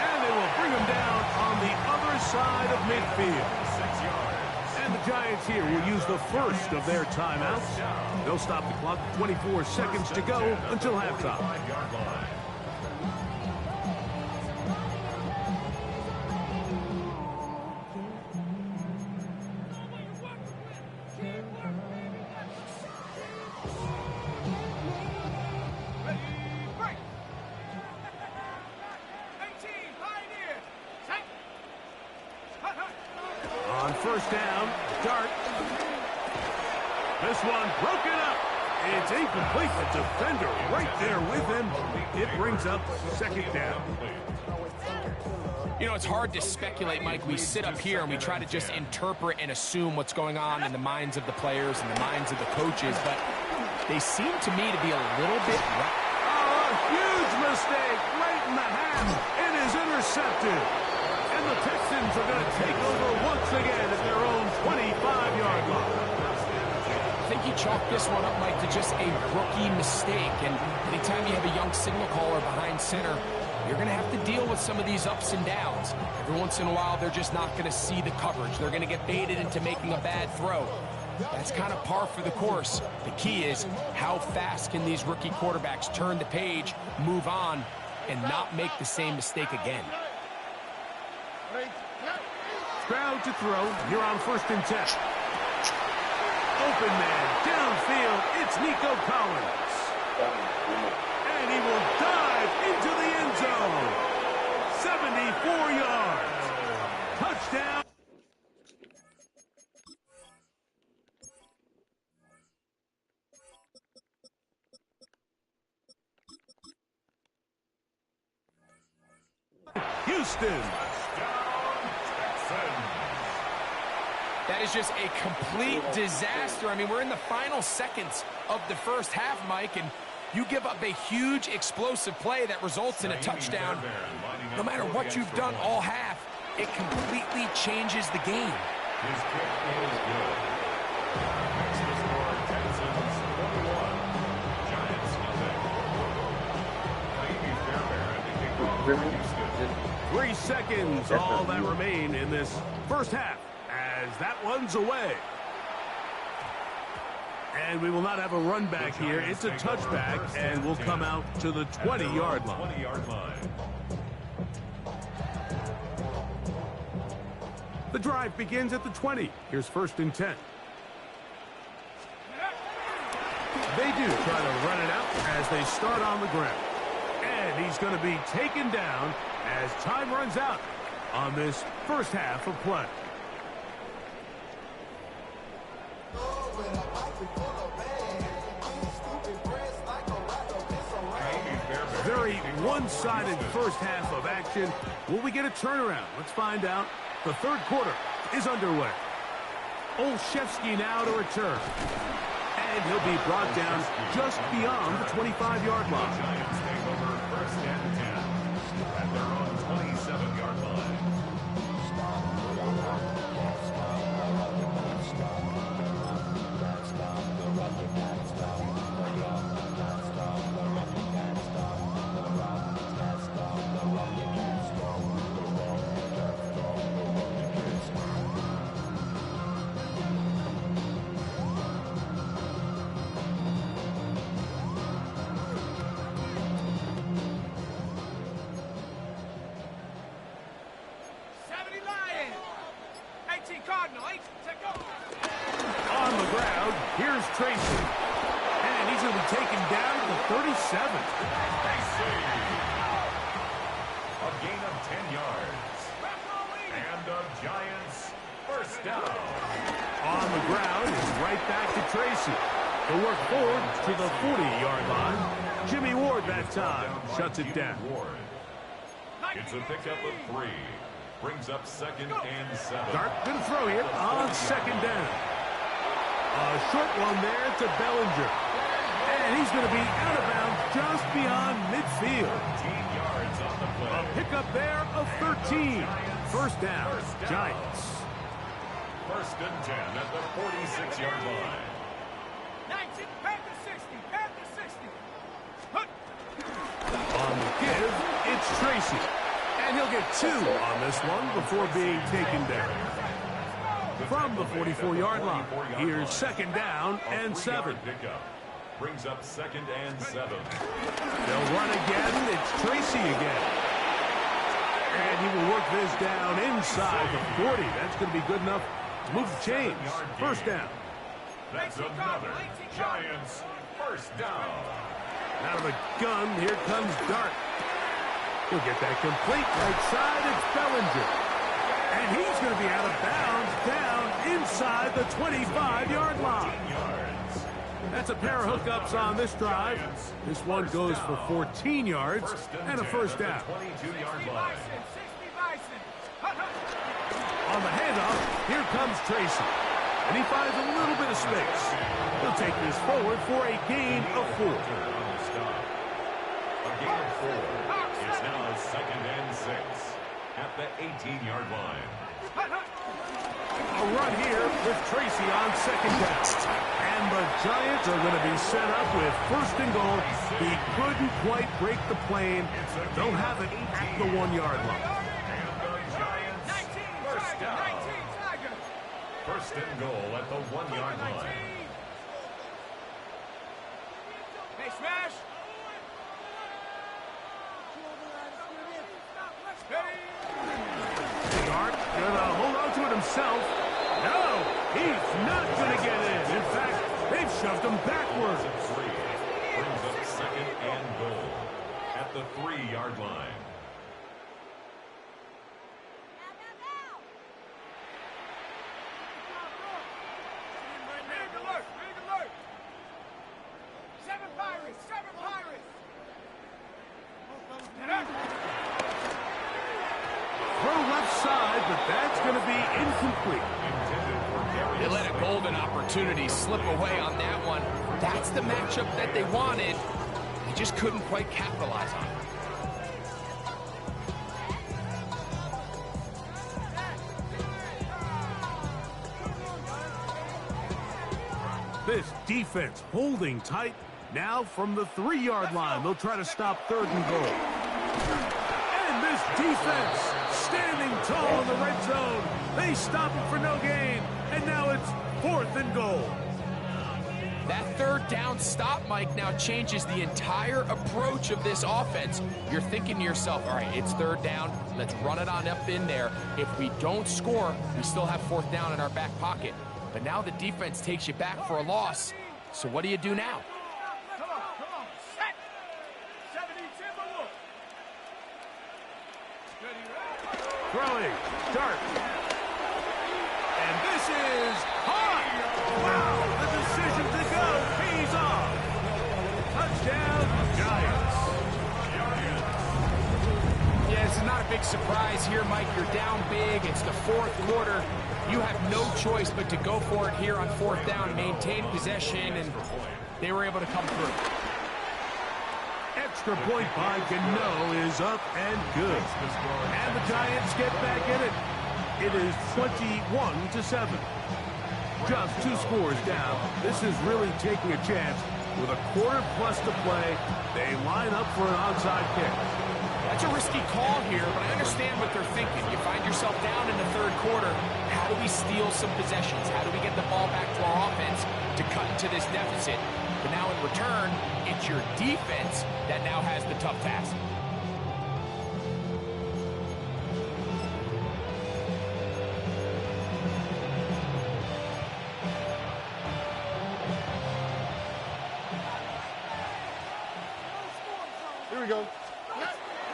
And they will bring him down on the other side of midfield. 6 yards. And the Giants here will use the first of their timeouts. They'll stop the clock, 24 seconds to go until halftime. 5-yard line. On first down, Dart. This one broken up. It's incomplete. The defender right there with him. It brings up second down. You know, it's hard to speculate, Mike. We sit up here and we try to just interpret and assume what's going on in the minds of the players and the minds of the coaches, but they seem to me to be a little bit... Oh, a huge mistake right in the half. It is intercepted. And the Texans are going to take over once again at their own 25-yard line. I think you chalk this one up, Mike, to just a rookie mistake. And anytime you have a young signal caller behind center, you're going to have to deal with some of these ups and downs. Every once in a while, they're just not going to see the coverage. They're going to get baited into making a bad throw. That's kind of par for the course. The key is how fast can these rookie quarterbacks turn the page, move on, and not make the same mistake again. Stroud to throw. You're on first and 10. Open man. Downfield. It's Nico Collins. And he will dive into the end zone. 74 yards. Touchdown. Houston. That is just a complete disaster. I mean, we're in the final seconds of the first half, Mike, and you give up a huge explosive play that results in a touchdown. No matter what you've done all half, it completely changes the game. His kick is good. Makes the score Texans 41, Giants nothing. Miami Fairbairn to kick off for Houston. 3 seconds, all that remain in this first half as that one's away. And we will not have a run back here. It's a touchback, and we'll come out to the 20-yard line. 20-yard line. The drive begins at the 20. Here's 1st and 10. They do try to run it out as they start on the ground. And he's going to be taken down as time runs out on this first half of play. Very one-sided first half of action. Will we get a turnaround? Let's find out. The third quarter is underway. Olszewski now to return. And he'll be brought down just beyond the 25-yard line. Giants take over 1st and 10 at their own 27-yard line. On the ground, here's Tracy. And he's going to be taken down to the 37. A gain of 10 yards. And the Giants first down. On the ground is right back to Tracy. He'll work forward to the 40-yard line. Jimmy Ward that time shuts it down. Ward. It's a pickup of 3. Brings up 2nd and 7. Dart going to throw here on 2nd down. A short one there to Bellinger. And he's going to be out of bounds just beyond midfield. 13 yards on the play. A pickup there of 13. First down, Giants. 1st and 10 at the 46-yard line. 19, back to 60, back to 60. On the give, it's Tracy. And he'll get 2 on this one before being taken down. From the 44-yard line, here's 2nd down and 7. Brings up 2nd and 7. They'll run again. It's Tracy again. And he will work this down inside the 40. That's going to be good enough to move the chains. First down. That's another Giants first down. Out of the gun, here comes Dart. He'll get that complete. Right side, it's Bellinger. And he's going to be out of bounds down inside the 25-yard line. That's a pair of hookups on this drive. This one goes for 14 yards and a first down. 22-yard line. On the handoff, here comes Tracy. And he finds a little bit of space. He'll take this forward for a gain of 4. A gain of 4. It's now 2nd and 6 at the 18-yard line. A run here with Tracy on 2nd down. And the Giants are going to be set up with 1st and goal. He couldn't quite break the plane. They'll have it at the 1-yard line. And the Giants first down. 1st and goal at the 1-yard line. Hey, smash! Dart gonna hold on to it himself. No, he's not gonna get in. In fact, they've shoved him backwards. 3 brings up 2nd and goal at the 3-yard line. Throw left side, but that's going to be incomplete. They let a golden opportunity slip away on that one. That's the matchup that they wanted. They just couldn't quite capitalize on it. This defense holding tight. Now from the 3-yard line, they'll try to stop 3rd and goal. And this defense standing tall in the red zone. They stop it for no gain. And now it's 4th and goal. That third down stop, Mike, now changes the entire approach of this offense. You're thinking to yourself, all right, it's third down. Let's run it on up in there. If we don't score, we still have fourth down in our back pocket. But now the defense takes you back for a loss. So what do you do now? Come on. Set. 70 Timberwolves. Throwing. Dart. And this is hot. Wow. The decision to go pays off. Touchdown, Giants. Yeah, this is not a big surprise here, Mike. You're down big. It's the fourth quarter. You have no choice but to go for it here on fourth down, maintain possession, and they were able to come through. Extra point by Gano is up and good. And the Giants get back in it. It is 21-7. Just 2 scores down. This is really taking a chance. With a quarter plus to play, they line up for an onside kick. That's a risky call here, but I understand what they're thinking. You find yourself down in the third quarter. How do we steal some possessions? How do we get the ball back to our offense to cut into this deficit? But now in return, it's your defense that now has the tough task. Here we go.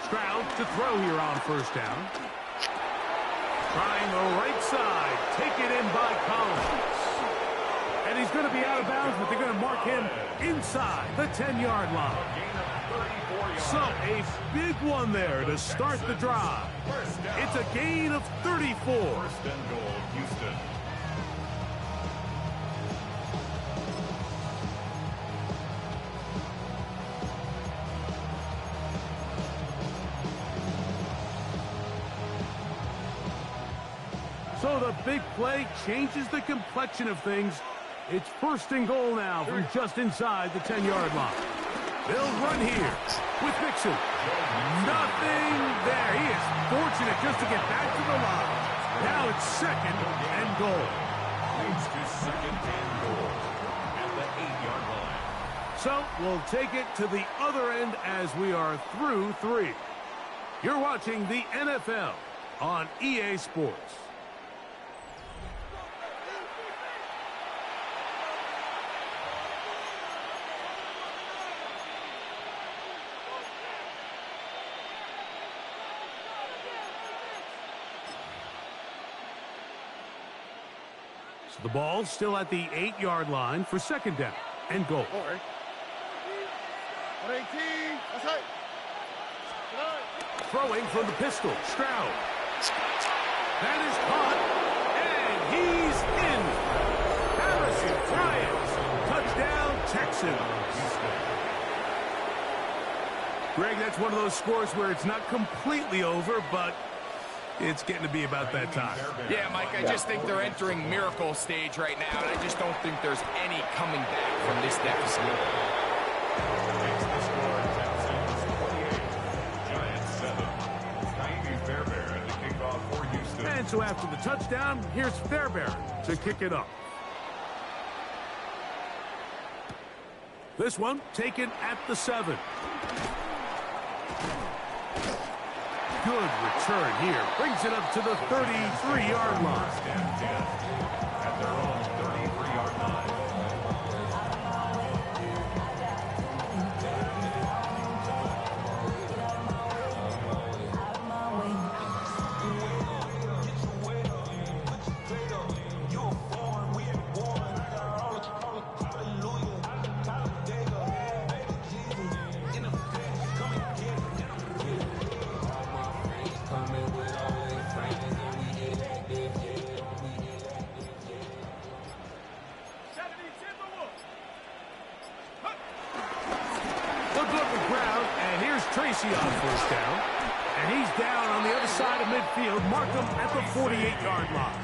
Stroud to throw here on first down. Trying the right side. Taken in by Collins. And he's going to be out of bounds, but they're going to mark him inside the 10-yard line. So a big one there to start the drive. It's a gain of 34. First and goal, Houston. So the big play changes the complexion of things. It's first and goal now from just inside the 10-yard line. They'll run here with Mixon. Nothing there. He is fortunate just to get back to the line. Now it's second and goal. Leads to second and goal at the 8-yard line. So we'll take it to the other end as we are through 3. You're watching the NFL on EA Sports. So the ball still at the 8-yard line for second down and goal. All right. 118. That's right. Throwing from the pistol, Stroud. That is caught, and he's in. Harrison Bryant, touchdown Texans. Greg, that's one of those scores where it's not completely over, but it's getting to be about that time. Yeah, Mike, I just think they're entering miracle stage right now, and I just don't think there's any coming back from this deficit. Makes the score Texans 28, Giants 7. Naimi Fairbairn to kick off for Houston. And so after the touchdown, here's Fairbairn to kick it off. This one taken at the 7. Good return here. Brings it up to the 33-yard line. At their own 33-yard line. Tracy on first down, and he's down on the other side of midfield. Mark him at the 48-yard line.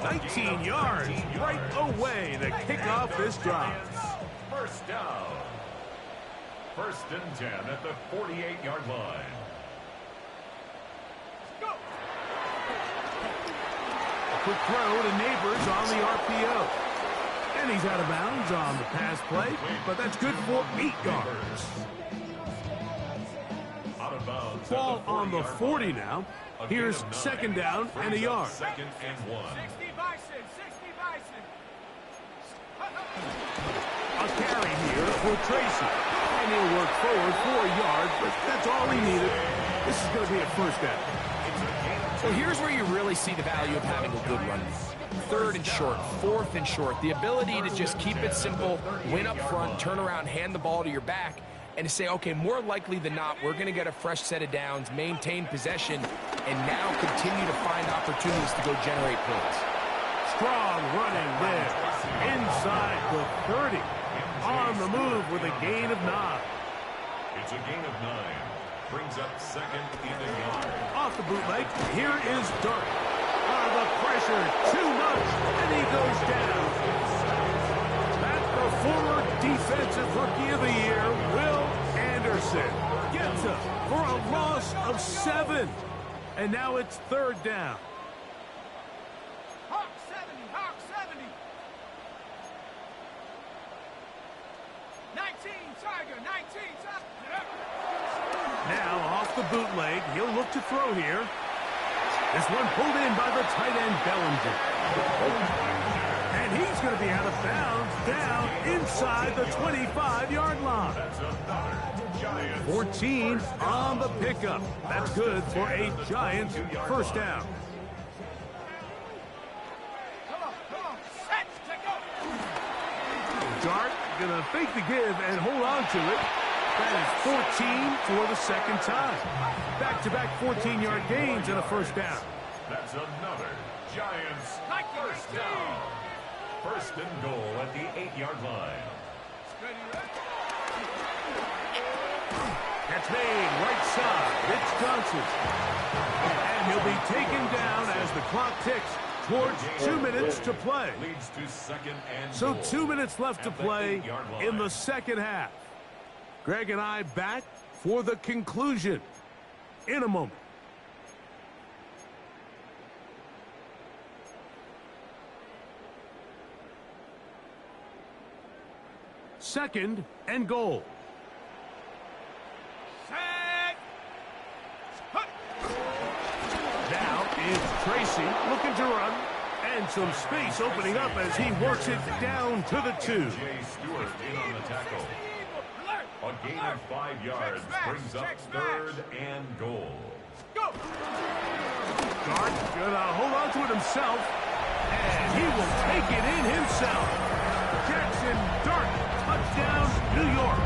19 yards right away to kick off this drive. First down. First and 10 at the 48-yard line. A quick throw to Neighbors on the RPO. And And he's out of bounds on the pass play, but that's good for 8 yards. Out of bounds. Ball on the 40 now. Here's second down and a yard. Second and 1. 60 Bison, 60 Bison. A carry here for Tracy. And he'll work forward 4 yards, but that's all he needed. This is going to be a first down. So here's where you really see the value of having a good run. 3rd and short, 4th and short. The ability to just keep it simple, win up front, turn around, hand the ball to your back, and to say, okay, more likely than not, we're going to get a fresh set of downs, maintain possession, and now continue to find opportunities to go generate points. Strong running there. Inside the 30. On the move with a gain of 9. It's a gain of 9. Brings up second and a yard. Off the bootleg, here is Dart. The pressure, too much, and he goes down. That's the former Defensive Rookie of the Year, Will Anderson. Gets up for a loss of 7. And now it's 3rd down. Hawk 70, Hawk 70. 19 Tiger, 19 Tiger. Now off the bootleg, he'll look to throw here. This one pulled in by the tight end Bellinger. And he's going to be out of bounds down inside the 25-yard line. 14 on the pickup. That's good for a Giants first down. Come on, set, take go. Dart going to fake the give and hold on to it. That is 14 for the second time. Back-to-back 14-yard gains and a first down. That's another Giants first down. First and goal at the 8-yard line. That's made right side. It's Johnson. And he'll be taken down as the clock ticks towards 2 minutes to play. Leads to second and So goal 2 minutes left to at the play 8-yard line. in the second half. Greg and I back for the conclusion in a moment. Second and goal. Set. Now it's Tracy looking to run. And some space opening up as he works it down to the 2. Jay Stewart in on the tackle. A gain of 5 yards brings up third and goal. Go. Dart gonna hold on to it himself. And he will take it in himself. Jackson Dart, touchdown, New York.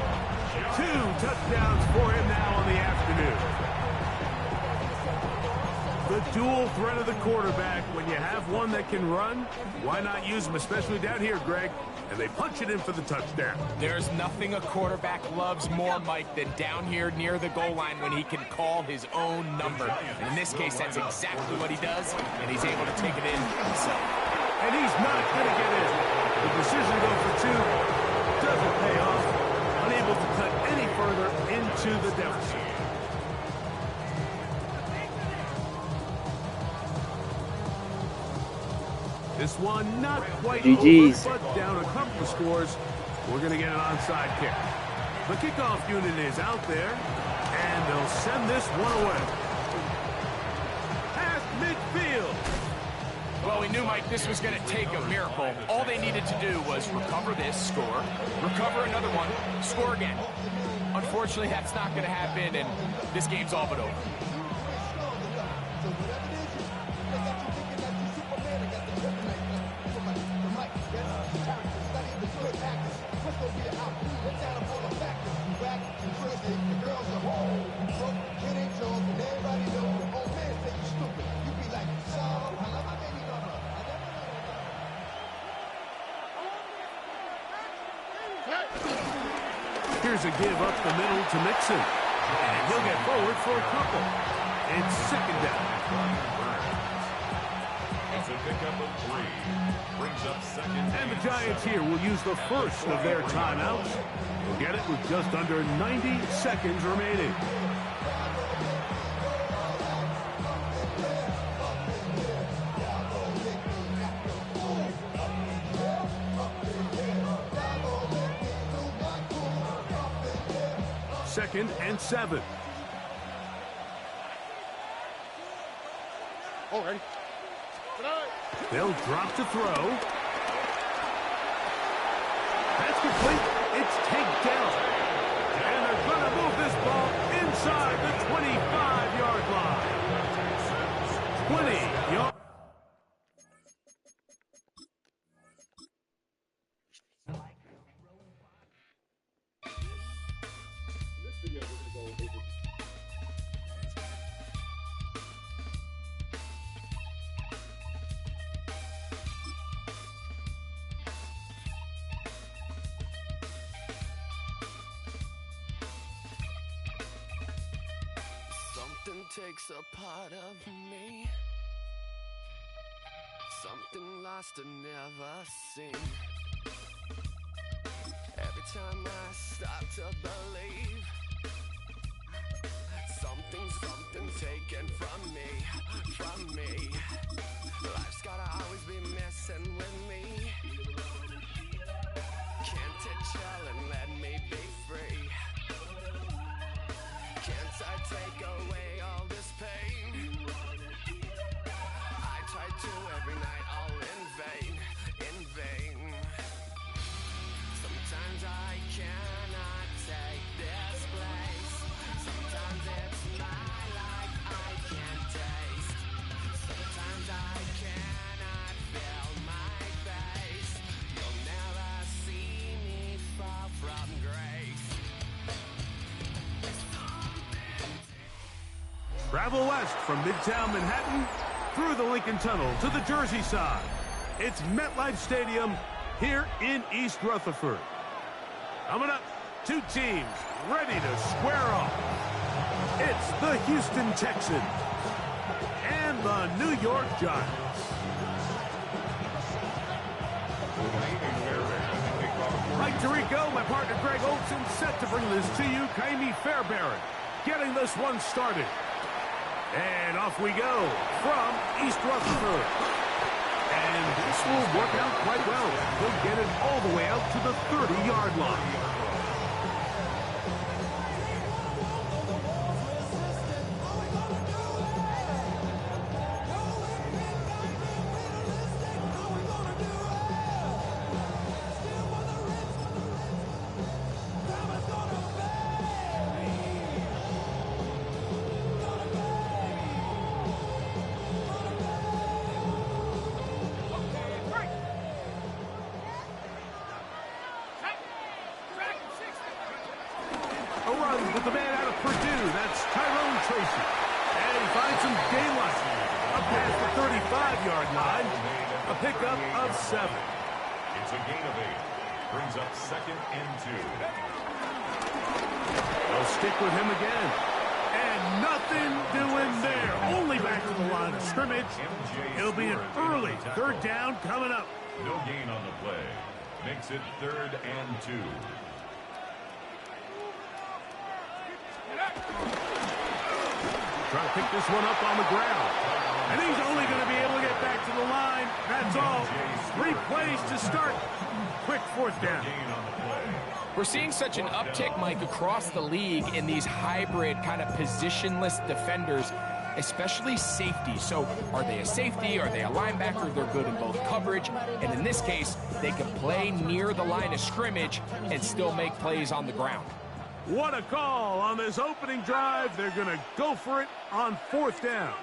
2 touchdowns for him now on the afternoon. The dual threat of the quarterback. When you have one that can run, why not use him, especially down here, Greg? And they punch it in for the touchdown. There's nothing a quarterback loves more, Mike, than down here near the goal line when he can call his own number. And in this case, that's exactly what he does, and he's able to take it in himself. And he's not going to get in. The decision to go for 2 doesn't pay off. Unable to cut any further into the deficit. This one not quite GG's. over, but down a couple of scores. We're going to get an onside kick. The kickoff unit is out there, and they'll send this one away. Past midfield. Well, we knew, Mike, this was going to take a miracle. All they needed to do was recover this, score, recover another one, score again. Unfortunately, that's not going to happen, and this game's all but over. Here's a give up the middle to Mixon. And he'll get forward for a couple. It's second down. It's a pickup of 3. Brings up second. And the Giants here will use the first of their timeouts. They'll get it with just under 90 seconds remaining. 2nd and 7. All ready. They'll drop to throw. That's complete. It's takedown. And they're going to move this ball inside the 25-yard line. 20 yards. Something takes a part of me, something lost and never seen. Every time I start to believe, something taken from me. Life's gotta always be messing with me. Can't it chill and let me be free? Can't I take away all this pain? I try to every night, all in vain. Sometimes I cannot take this place. Sometimes it's my life I can't taste. Sometimes I cannot feel my face. You'll never see me fall from grace. Travel west from Midtown Manhattan through the Lincoln Tunnel to the Jersey side. It's MetLife Stadium here in East Rutherford. Coming up, two teams ready to square off. It's the Houston Texans and the New York Giants. Mike Tirico, my partner Greg Olson, set to bring this to you. Kaimi Fairbairn getting this one started. And off we go from East Rutherford. And this will work out quite well. He'll get it all the way out to the 30-yard line. With the man out of Purdue, that's Tyrone Tracy. And he finds some daylight up past the 35-yard line. A pickup of 7. It's a gain of 8. Brings up 2nd and 2. They'll stick with him again. And nothing doing there. Only back to the line of scrimmage. It'll be an early 3rd down coming up. No gain on the play. Makes it 3rd and 2. Trying to pick this one up on the ground. And he's only going to be able to get back to the line. That's all. 3 plays to start. Quick 4th down. We're seeing such an uptick, Mike, across the league in these hybrid kind of positionless defenders, especially safety. So are they a safety? Are they a linebacker? They're good in both coverage. And in this case, they can play near the line of scrimmage and still make plays on the ground. What a call on this opening drive. They're going to go for it on 4th down.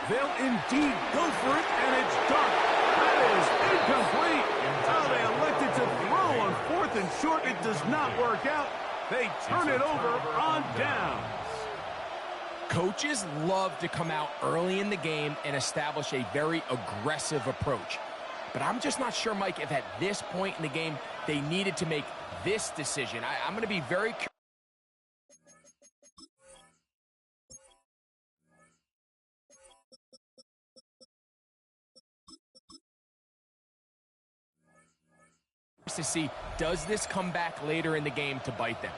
They'll indeed go for it, and it's dark. That is incomplete. Oh, they elected to throw on 4th and short. It does not work out. They turn it over on downs. Coaches love to come out early in the game and establish a very aggressive approach. But I'm just not sure, Mike, if at this point in the game they needed to make this decision. I'm going to be very curious to see, does this come back later in the game to bite them?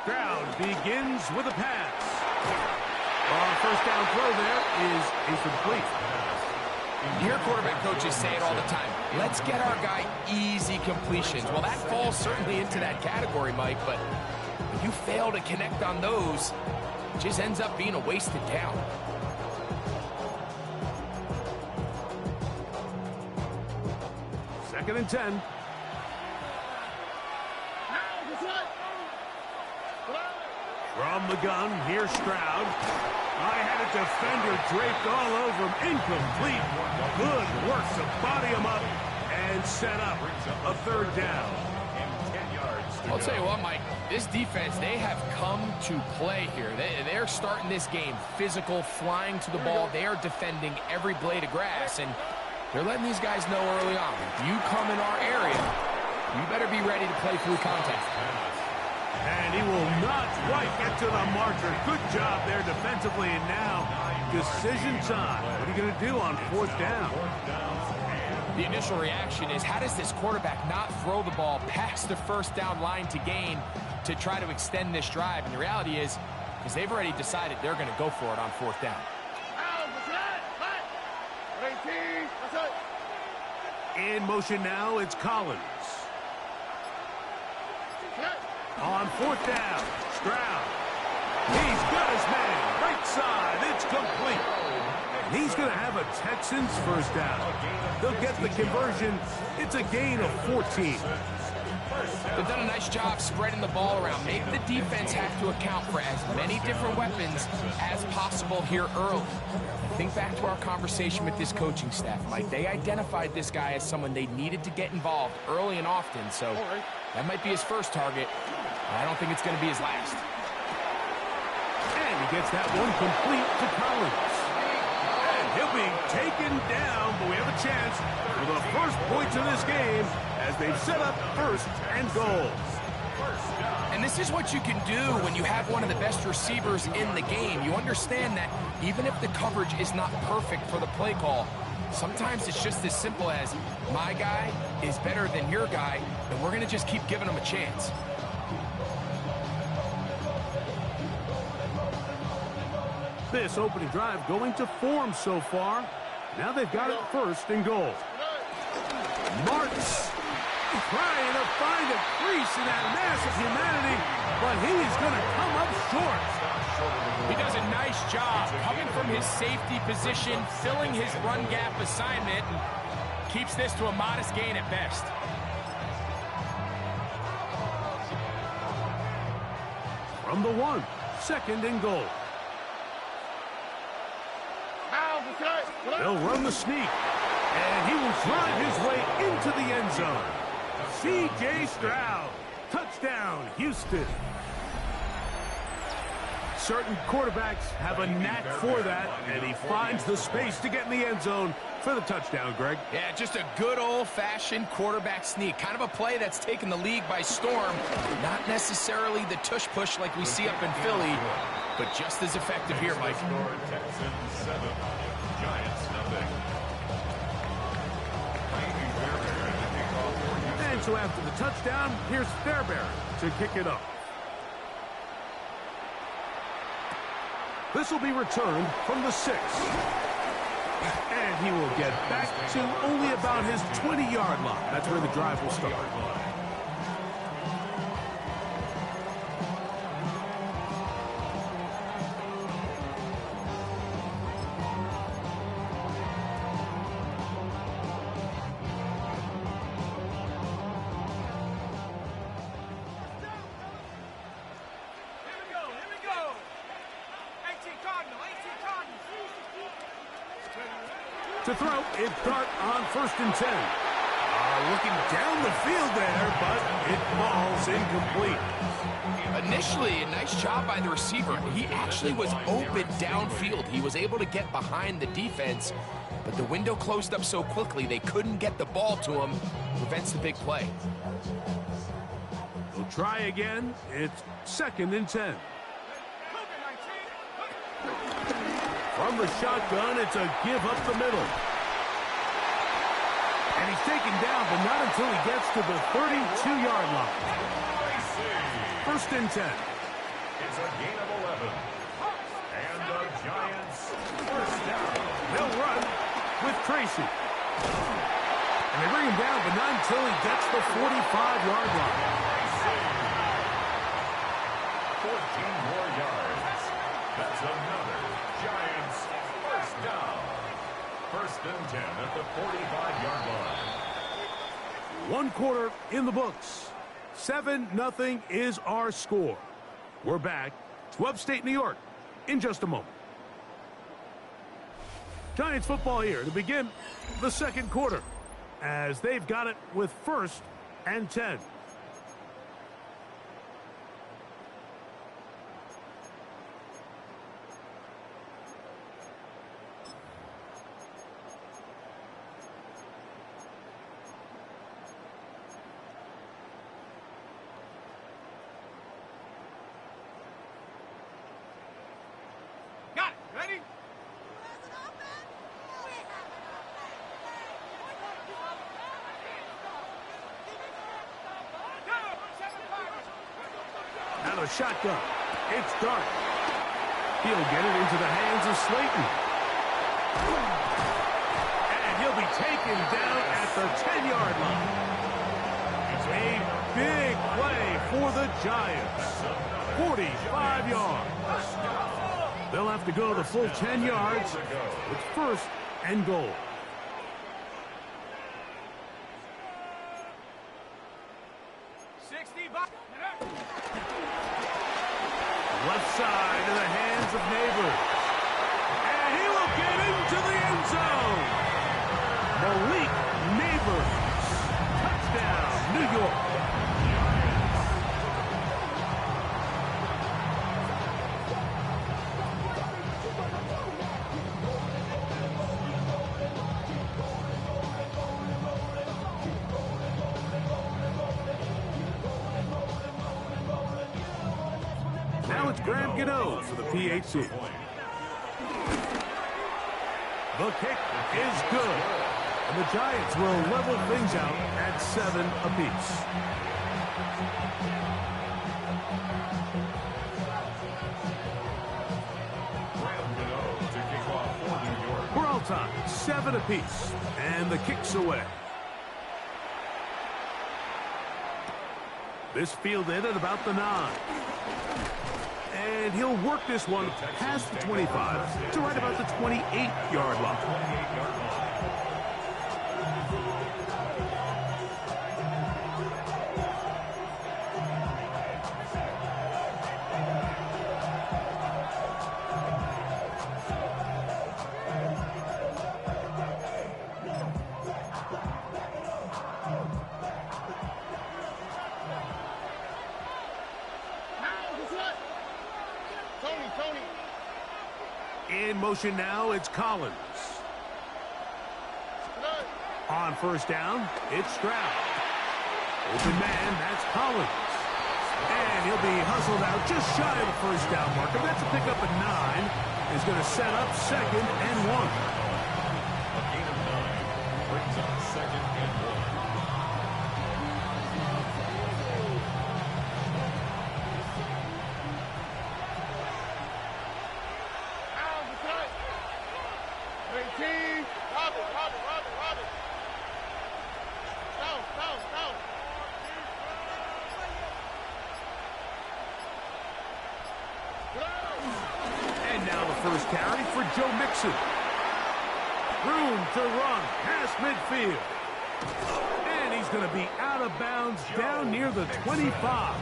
Stroud begins with a pass. First down throw there is incomplete. You hear quarterback coaches say it all the time. Let's get our guy easy completions. Well, that falls certainly into that category, Mike, but if you fail to connect on those, it just ends up being a wasted down. Second and 10. From the gun, here's Stroud. I had a defender draped all over him. Incomplete. Good work to body him up and set up a third down. I'll tell you what, Mike, this defense, they have come to play here. They're starting this game physical, flying to the ball. They are defending every blade of grass, and they're letting these guys know early on, if you come in our area, you better be ready to play through contact. And he will not quite get to the marker. Good job there defensively, and now decision time. What are you going to do on fourth down? The initial reaction is, how does this quarterback not throw the ball past the first down line to gain to try to extend this drive? And the reality is they've already decided they're going to go for it on fourth down. In motion now, it's Collins. On fourth down, Stroud. He's got his man. Right side, it's complete. And he's going to have a Texans first down. They'll get the conversion. It's a gain of 14. They've done a nice job spreading the ball around. Make the defense have to account for as many different weapons as possible here early. Think back to our conversation with this coaching staff, Mike. They identified this guy as someone they needed to get involved early and often, so that might be his first target. I don't think it's going to be his last. And he gets that one complete to Collins. And he'll be taken down, but we have a chance for the first points of this game as they've set up first and goal. And this is what you can do when you have one of the best receivers in the game. You understand that even if the coverage is not perfect for the play call, sometimes it's just as simple as, my guy is better than your guy, and we're going to just keep giving him a chance. This opening drive going to form so far. Now they've got it first and goal. Martz trying to find a crease in that mass of humanity, but he's going to come up short. He does a nice job coming from his safety position, filling his run gap assignment, and keeps this to a modest gain at best. From the 1, second and goal. They'll run the sneak, and he will drive his way into the end zone. C.J. Stroud, touchdown, Houston. Certain quarterbacks have a knack for that, and he finds the space to get in the end zone for the touchdown, Greg. Yeah, just a good old-fashioned quarterback sneak. Kind of a play that's taken the league by storm. Not necessarily the tush-push like we see up in Philly, but just as effective here, Mike. Texans 7, Giants 0. And so after the touchdown, here's Fairbairn to kick it up. This will be returned from the 6. And he will get back to only about his 20-yard line. That's where the drive will start. To throw, it's Dart on first and 10. Looking down the field there, but it falls incomplete. Initially, a nice job by the receiver. He actually was open downfield. He was able to get behind the defense, but the window closed up so quickly they couldn't get the ball to him. Prevents the big play. We'll try again. It's second and 10. From the shotgun, it's a give up the middle. And he's taken down, but not until he gets to the 32-yard line. First and 10. It's a gain of 11. And the Giants first down. They'll run with Tracy. And they bring him down, but not until he gets the 45-yard line. 14 more yards. That's another Giants first down. First and 10 at the 45-yard line. One quarter in the books. 7-0 is our score. We're back to upstate New York in just a moment. Giants football here to begin the second quarter, as they've got it with first and 10. Got it. Ready? Out of a shotgun. It's dark. He'll get it into the hands of Slayton. And he'll be taken down at the 10-yard line. A big play for the Giants. 45 yards. They'll have to go the full 10 yards with first and goal. Left side in the hands of Neighbors. And he will get into the end zone. Malik Neighbors. Touchdown, New York. Now it's Graham Gano for the PHC. The kick is good. And the Giants will level things out at 7 apiece. We're all tied, 7 apiece. And the kick's away. This fielded at about the 9. And he'll work this one past the 25 to right about the 28-yard line. In motion now, it's Collins. On first down, it's Stroud. Open man, that's Collins. And he'll be hustled out just shy of the first down marker. That's a pickup at 9. Is going to set up second and 1. A gain of 9 brings up second and 1. And now the first carry for Joe Mixon. Room to run past midfield. And he's going to be out of bounds down near the 25.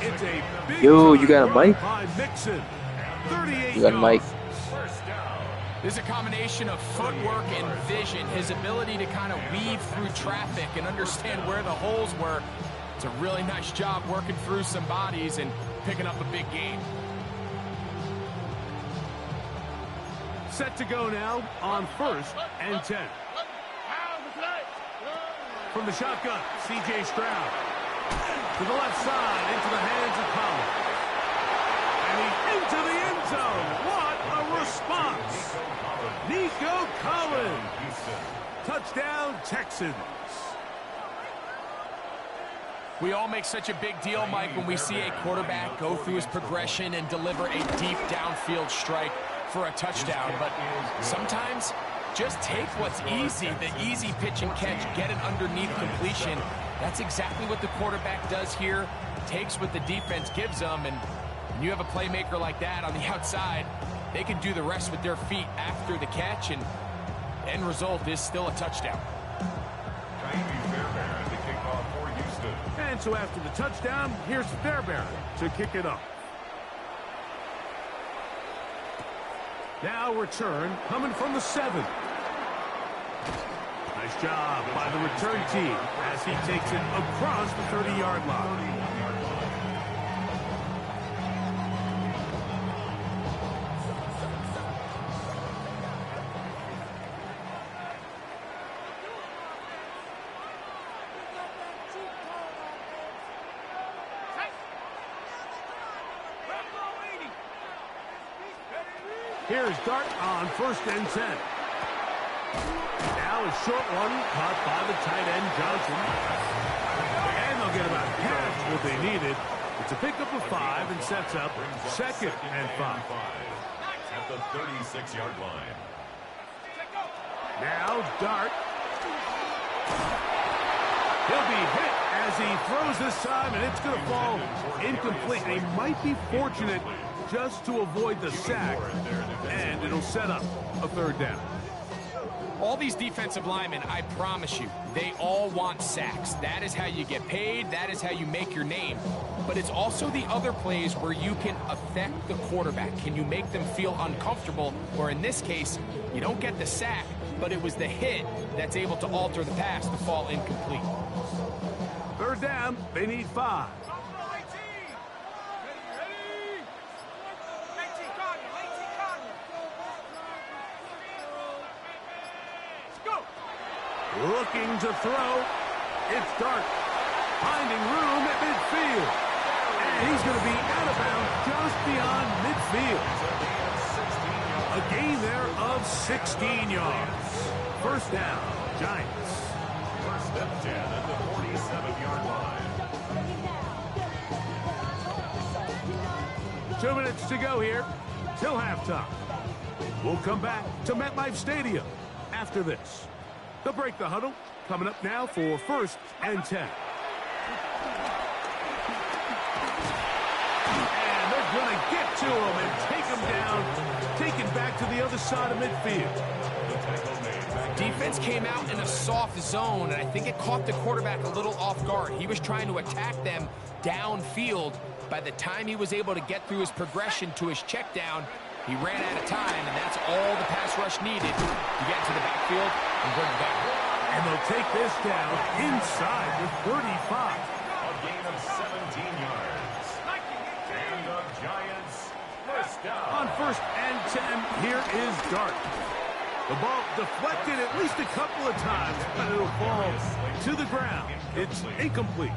It's a big Yo, you got a mic? by Mixon. 38 You got a mic? There's a combination of footwork and vision, his ability to kind of weave through traffic and understand where the holes were. It's a really nice job working through some bodies and picking up a big game. Set to go now on first and 10. From the shotgun, C.J. Stroud. To the left side, into the hands of Collins. And he's into the end zone. What a response. Nico Collins. Touchdown, Texans. We all make such a big deal, Mike, when we see a quarterback go through his progression and deliver a deep downfield strike for a touchdown. But sometimes just take what's easy, the easy pitch and catch, get it underneath completion. That's exactly what the quarterback does here. Takes what the defense gives them, and when you have a playmaker like that on the outside, they can do the rest with their feet after the catch, and the end result is still a touchdown. And so after the touchdown, here's Fairbairn to kick it off. Now return coming from the 7. Nice job by the return team as he takes it across the 30-yard line. Here's Dart on 1st and 10. Now a short one caught by the tight end Johnson. And they'll get about half what they needed. It's a pickup of 5 and sets up 2nd and 5. At the 36-yard line. Now Dart. He'll be hit as he throws this time, and it's going to fall incomplete. They might be fortunate just to avoid the sack, and it'll set up a 3rd down. All these defensive linemen, I promise you, they all want sacks. That is how you get paid. That is how you make your name. But it's also the other plays where you can affect the quarterback. Can you make them feel uncomfortable? Or in this case, you don't get the sack, but it was the hit that's able to alter the pass to fall incomplete. 3rd down, they need 5. Looking to throw. It's Dart. Finding room at midfield. And he's going to be out of bounds just beyond midfield. A gain there of 16 yards. 1st down, Giants. 1st and 10 at the 47-yard line. 2 minutes to go here till halftime. We'll come back to MetLife Stadium after this. They'll break the huddle. Coming up now for 1st and 10. And they're going to get to him and take him down, take it back to the other side of midfield. Defense came out in a soft zone, and I think it caught the quarterback a little off guard. He was trying to attack them downfield. By the time he was able to get through his progression to his check down, he ran out of time, and that's all the pass rush needed to get into the backfield and bring it down. And they'll take this down inside the 35. A gain of 17 yards. And the Giants first down. On 1st and 10, here is Dart. The ball deflected at least a couple of times, but it'll fall to the ground. It's incomplete.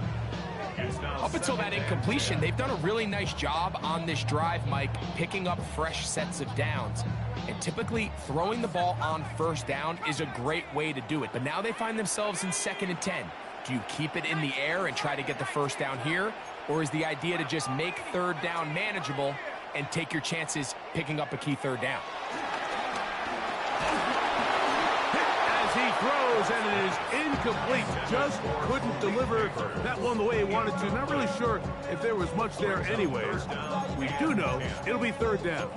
Up until that incompletion, they've done a really nice job on this drive, Mike, picking up fresh sets of downs. And typically, throwing the ball on 1st down is a great way to do it. But now they find themselves in 2nd and 10. Do you keep it in the air and try to get the 1st down here? Or is the idea to just make 3rd down manageable and take your chances picking up a key 3rd down? He throws, and it is incomplete. Just couldn't deliver that one the way he wanted to. Not really sure if there was much there anyways. We do know it'll be 3rd down.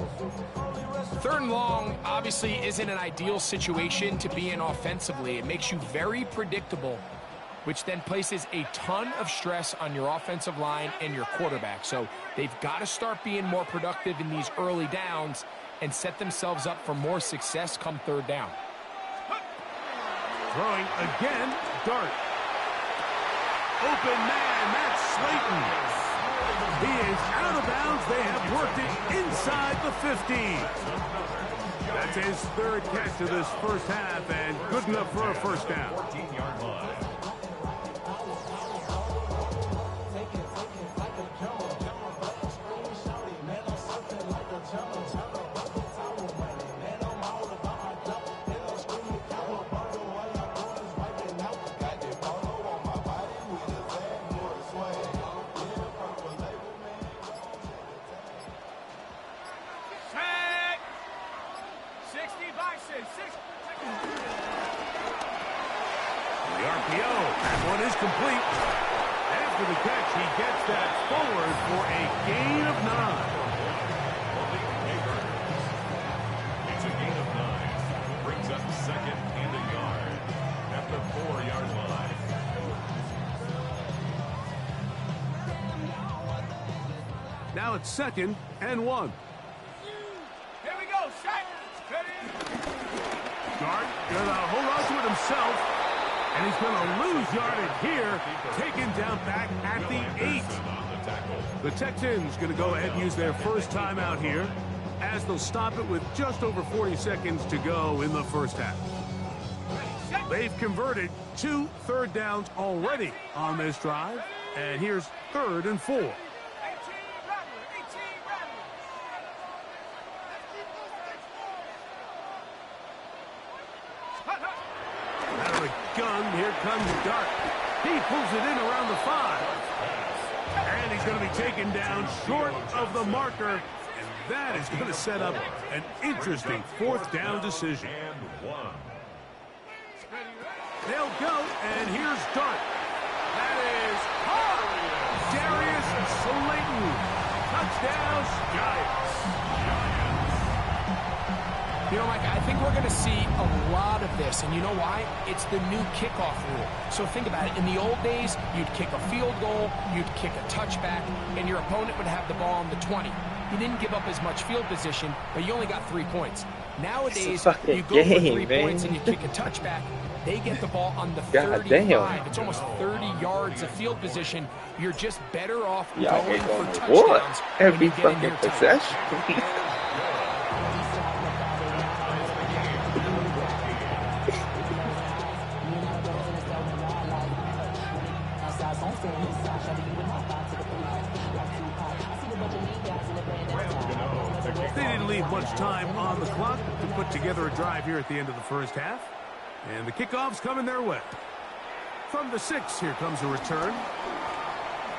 3rd and long obviously isn't an ideal situation to be in offensively. It makes you very predictable, which then places a ton of stress on your offensive line and your quarterback. So they've got to start being more productive in these early downs and set themselves up for more success come 3rd down. Throwing again, Dart. Open man, Matt Slayton. He is out of bounds. They have worked it inside the 15. That's his 3rd catch of this 1st half, and good enough for a 1st down. 14-yard line. The RPO, that one is complete. After the catch, he gets that forward for a gain of 9. It's a gain of 9. Brings up second and a yard at the 4-yard line. Now it's 2nd and 1. Here we go, set. Dart gonna hold on to it himself, and he's gonna lose yardage here, taken down back at the 8. The Texans gonna go ahead and use their first timeout here, as they'll stop it with just over 40 seconds to go in the first half. They've converted 2 third downs already on this drive, and here's 3rd and 4. Out of the gun, here comes Dart. He pulls it in around the 5. And he's going to be taken down short of the marker. And that is going to set up an interesting 4th down decision. They'll go, and here's Dart. That is Darius Slayton. Touchdown, Giants. You know, Mike, I think we're going to see a lot of this, and you know why? It's the new kickoff rule. So think about it. In the old days, you'd kick a field goal, you'd kick a touchback, and your opponent would have the ball on the 20. You didn't give up as much field position, but you only got 3 points. Nowadays, you go for 3 points and you kick a touchback. They get the ball on the 35. It's almost 30 yards of field position. You're just better off going for touchdowns. Every fucking possession. They didn't leave much time on the clock to put together a drive here at the end of the first half. And the kickoff's coming their way. From the 6, here comes a return.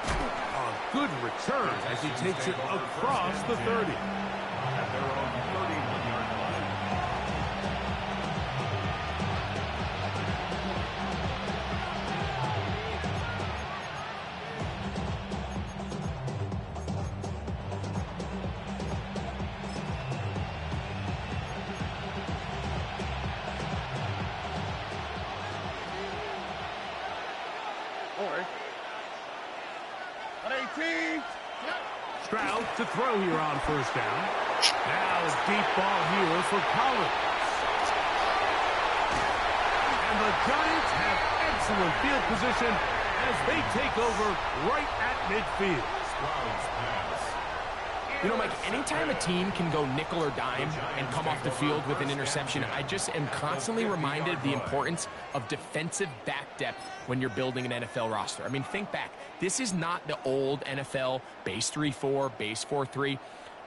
A good return as he takes it across the 30. At their own 31-yard line. Stroud to throw here on first down. Now a deep ball here for Collins. And the Giants have excellent field position as they take over right at midfield. You know, Mike, anytime a team can go nickel or dime and come off the field with an interception, I just am constantly reminded of the importance of defensive back depth when you're building an NFL roster. I mean, think back. This is not the old NFL base 3-4, base 4-3.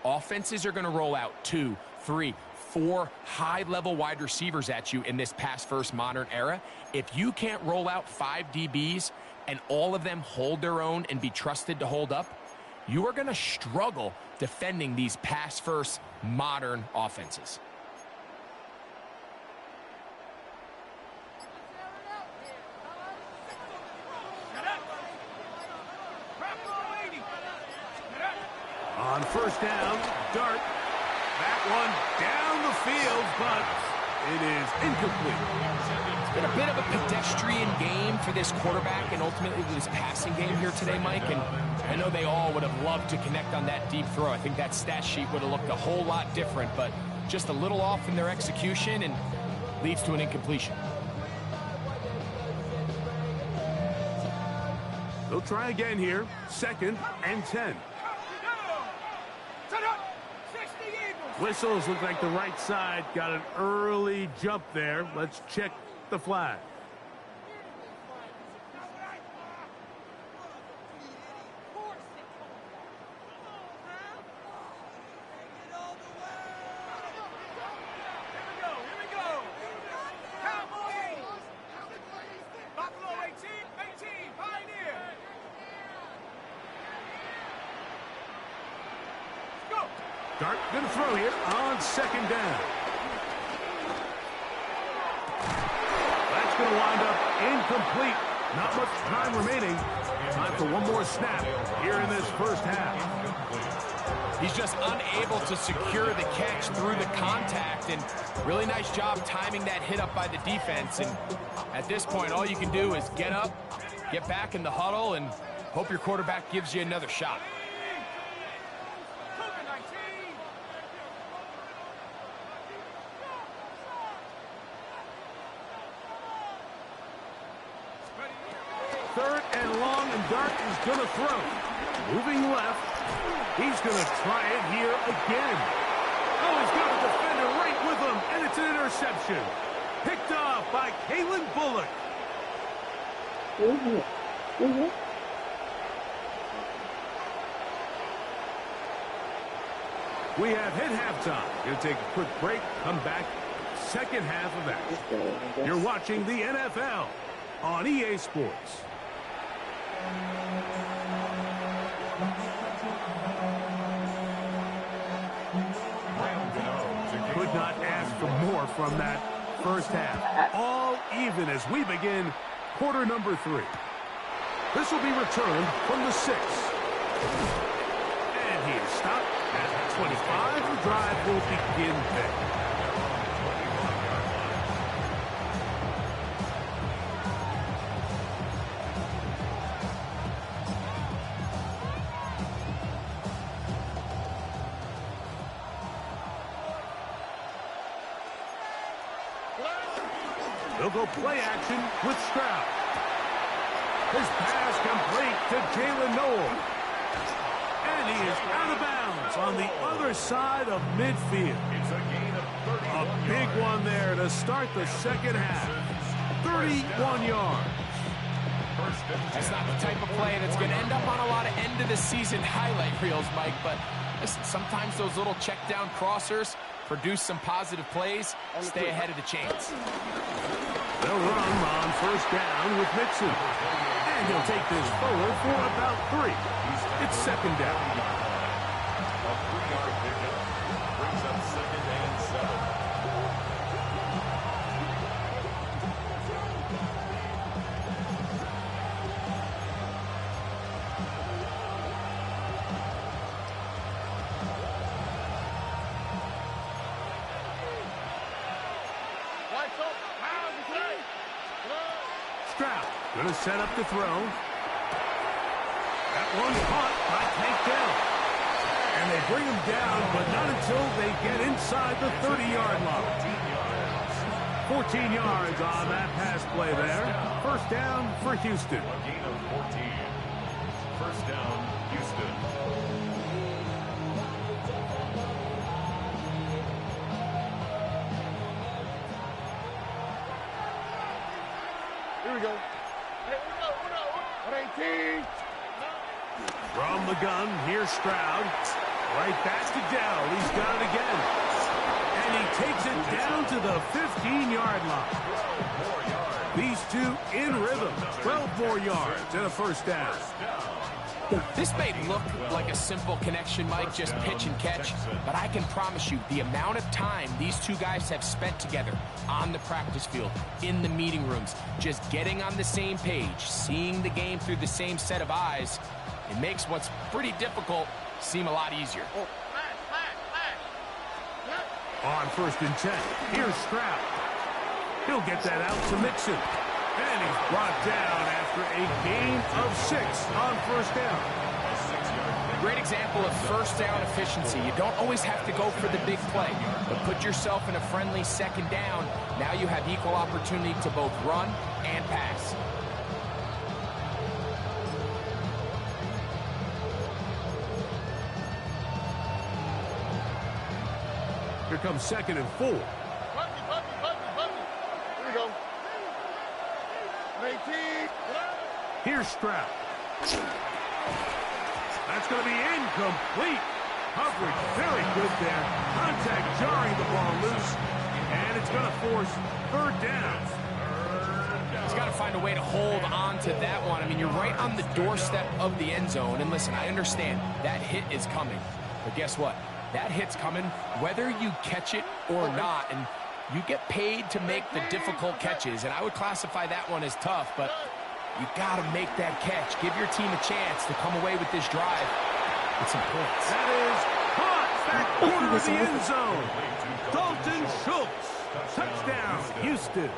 Offenses are going to roll out 2, 3, 4 high-level wide receivers at you in this pass-first modern era. If you can't roll out 5 DBs and all of them hold their own and be trusted to hold up, you are going to struggle defending these pass-first modern offenses. On first down, Dart. That one down the field, but it is incomplete. It's been a bit of a pedestrian game for this quarterback and ultimately this passing game here today, Mike. And I know they all would have loved to connect on that deep throw. I think that stat sheet would have looked a whole lot different, but just a little off in their execution and leads to an incompletion. They'll try again here. 2nd and 10. Whistles look like the right side. Got an early jump there. Let's check the flag. Dart going to throw here on 2nd down. going to wind up incomplete. Not much time remaining. Time for one more snap here in this first half. He's just unable to secure the catch through the contact, and really nice job timing that hit up by the defense. And at this point, all you can do is get up, get back in the huddle, and hope your quarterback gives you another shot. Third and long, and Dart is going to throw. Moving left. He's going to try it here again. Oh, he's got a defender right with him, and it's an interception. Picked off by Kalen Bullock. We have hit halftime. Going to take a quick break, come back, second half of action. You're watching the NFL on EA Sports. Could not ask for more from that first half. All even as we begin quarter number 3. This will be returned from the 6. And he is stopped at the 25. The drive will begin there. They'll go play action with Stroud. His pass complete to Jalen Noel. And he is out of bounds on the other side of midfield. It's a gain of 30. A big one there to start the second half. 31 yards. That's not the type of play that's going to end up on a lot of end-of-the-season highlight reels, Mike, but listen, sometimes those little check-down crossers produce some positive plays, stay ahead of the chains. They'll run on first down with Mixon. And he'll take this forward for about 3. It's second down. A 3-yard pickup brings up 2nd and 7. Stroud going to set up the throw. That one's caught by Tank Dell. And they bring him down, but not until they get inside the 30-yard line. 14 yards on that pass play there. First down for Houston. A gain of 14. First down, Houston. Here we go. Hey, what up? 18. From the gun, here's Stroud. Right back to Dell. He's got it again. And he takes it down to the 15-yard line. These two in rhythm. 12 more yards and a first down. This may look like a simple connection, Mike, just pitch and catch, but I can promise you the amount of time these two guys have spent together on the practice field, in the meeting rooms, just getting on the same page, seeing the game through the same set of eyes, it makes what's pretty difficult seem a lot easier. On 1st and 10, here's Stroud. He'll get that out to Mixon. And he's brought down after a gain of 6 on first down. Great example of first down efficiency. You don't always have to go for the big play, but put yourself in a friendly second down. Now you have equal opportunity to both run and pass. Here comes 2nd and 4. Here we go. 18. Here's Stroud. That's going to be incomplete. Coverage very good there. Contact jarring the ball loose. And it's going to force 3rd down. He's got to find a way to hold on to that one. I mean, you're right on the doorstep of the end zone. And listen, I understand that hit is coming. But guess what? That hit's coming whether you catch it or not. And You get paid to make the difficult catches, and I would classify that one as tough, but you got to make that catch. Give your team a chance to come away with this drive with some points. That is caught back corner of the end zone. Dalton Schultz. Touchdown, Houston.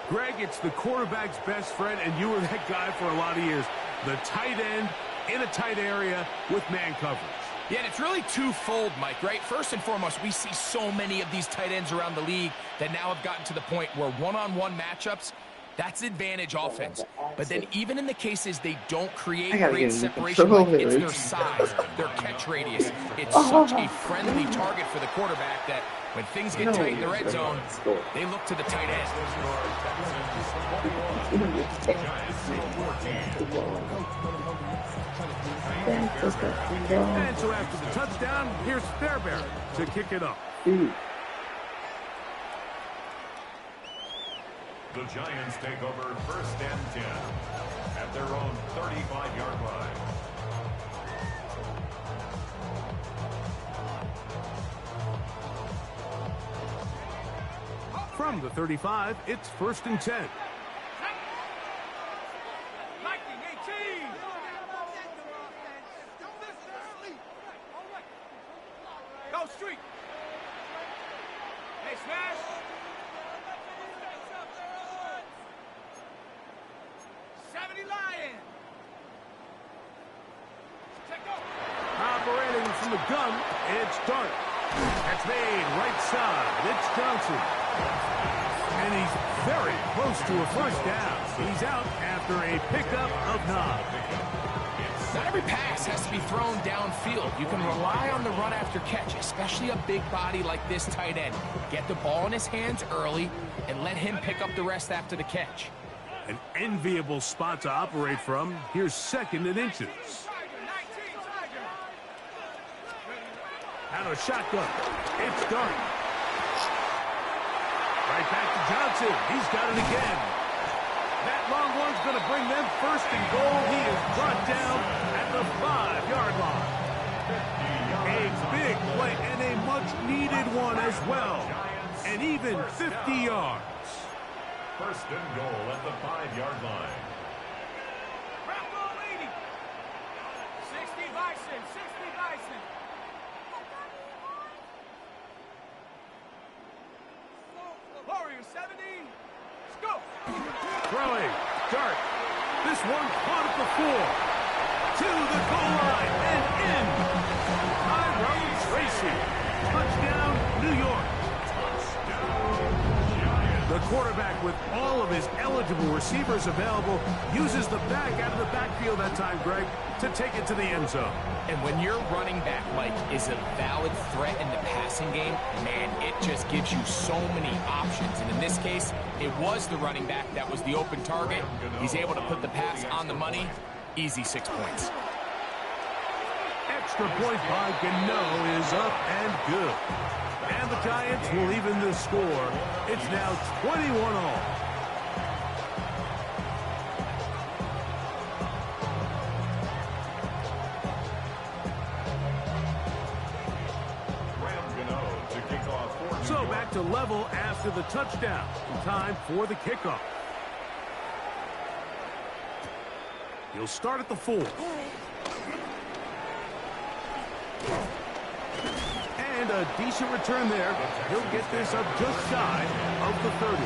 Greg, it's the quarterback's best friend, and you were that guy for a lot of years. The tight end in a tight area with man coverage. Yeah, and it's really twofold, Mike, right? First and foremost, we see so many of these tight ends around the league that now have gotten to the point where one-on-one matchups, that's advantage offense. But then even in the cases they don't create great separation, like it's their size, their catch radius. It's such a friendly target for the quarterback that when things get tight in the red zone, they look to the tight end. And so after the touchdown, here's Fairbairn to kick it up. The Giants take over 1st and 10 at their own 35-yard line. From the 35, it's 1st and 10. Go street. Hey, smash. Operating from the gun, it's Dart. That's made right side. It's Johnson. And he's very close to a first down. He's out after a pickup of 9. Not every pass has to be thrown downfield. You can rely on the run after catch, especially a big body like this tight end. Get the ball in his hands early and let him pick up the rest after the catch. An enviable spot to operate from. Here's 2nd and inches. Out of a shotgun. It's Dart. Right back to Johnson. He's got it again. That long one's going to bring them 1st and goal. He is brought down at the 5-yard line. A big play and a much-needed one as well. And even 50 yards. 1st and goal at the 5-yard line. 60 Bison, 60 Bison. Warrior 70. Let's go. Throwing. Dart. This one caught at the 4. To the goal line and in. Tyrone Tracy. Touchdown, New York. The quarterback, with all of his eligible receivers available, uses the back out of the backfield that time, Greg, to take it to the end zone. And when your running back, Mike, is a valid threat in the passing game, man, it just gives you so many options. And in this case, it was the running back that was the open target. He's able to put the pass on the money. Easy 6 points. Extra point by Gano is up and good. And the Giants will even the score. It's now 21-all. So back to level after the touchdown. Time for the kickoff. He'll start at the 4. And a decent return there. He'll get this up just shy of the 30.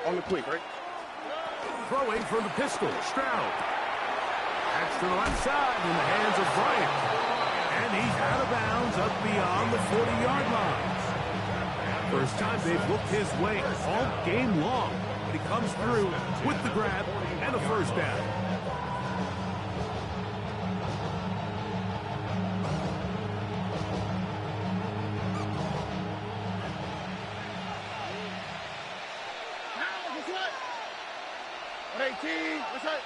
On the quick, right? Throwing from the pistol, Stroud. That's to the left side in the hands of Bryant. And he's out of bounds up beyond the 40-yard line. First time they've looked his way all game long. But he comes through with the grab and a first down. 118. That's right.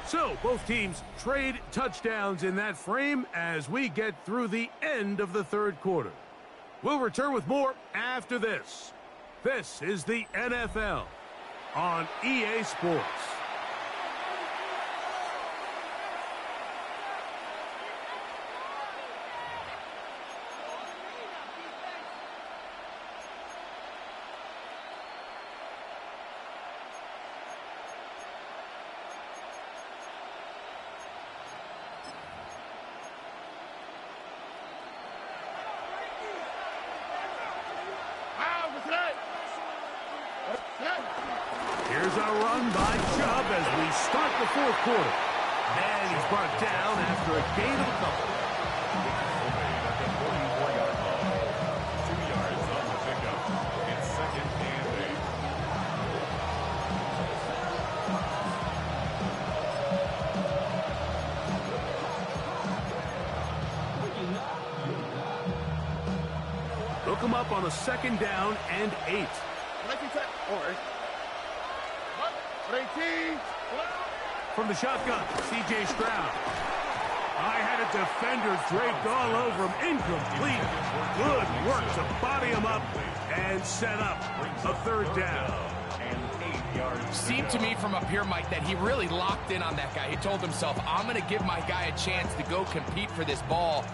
So, both teams trade touchdowns in that frame as we get through the end of the third quarter. We'll return with more after this. This is the NFL on EA Sports. Here's a run by Chubb as we start the fourth quarter. And he's brought down after a gain of a couple. At the 44-yard line. 2 yards on the pickup. It's 2nd and 8. Hook him up on a 2nd down and 8. From the shotgun, C.J. Stroud. I had a defender draped all over him. Incomplete. Good work to body him up and set up a 3rd down. Seemed to me from up here, Mike, that he really locked in on that guy. He told himself, I'm going to give my guy a chance to go compete for this ball.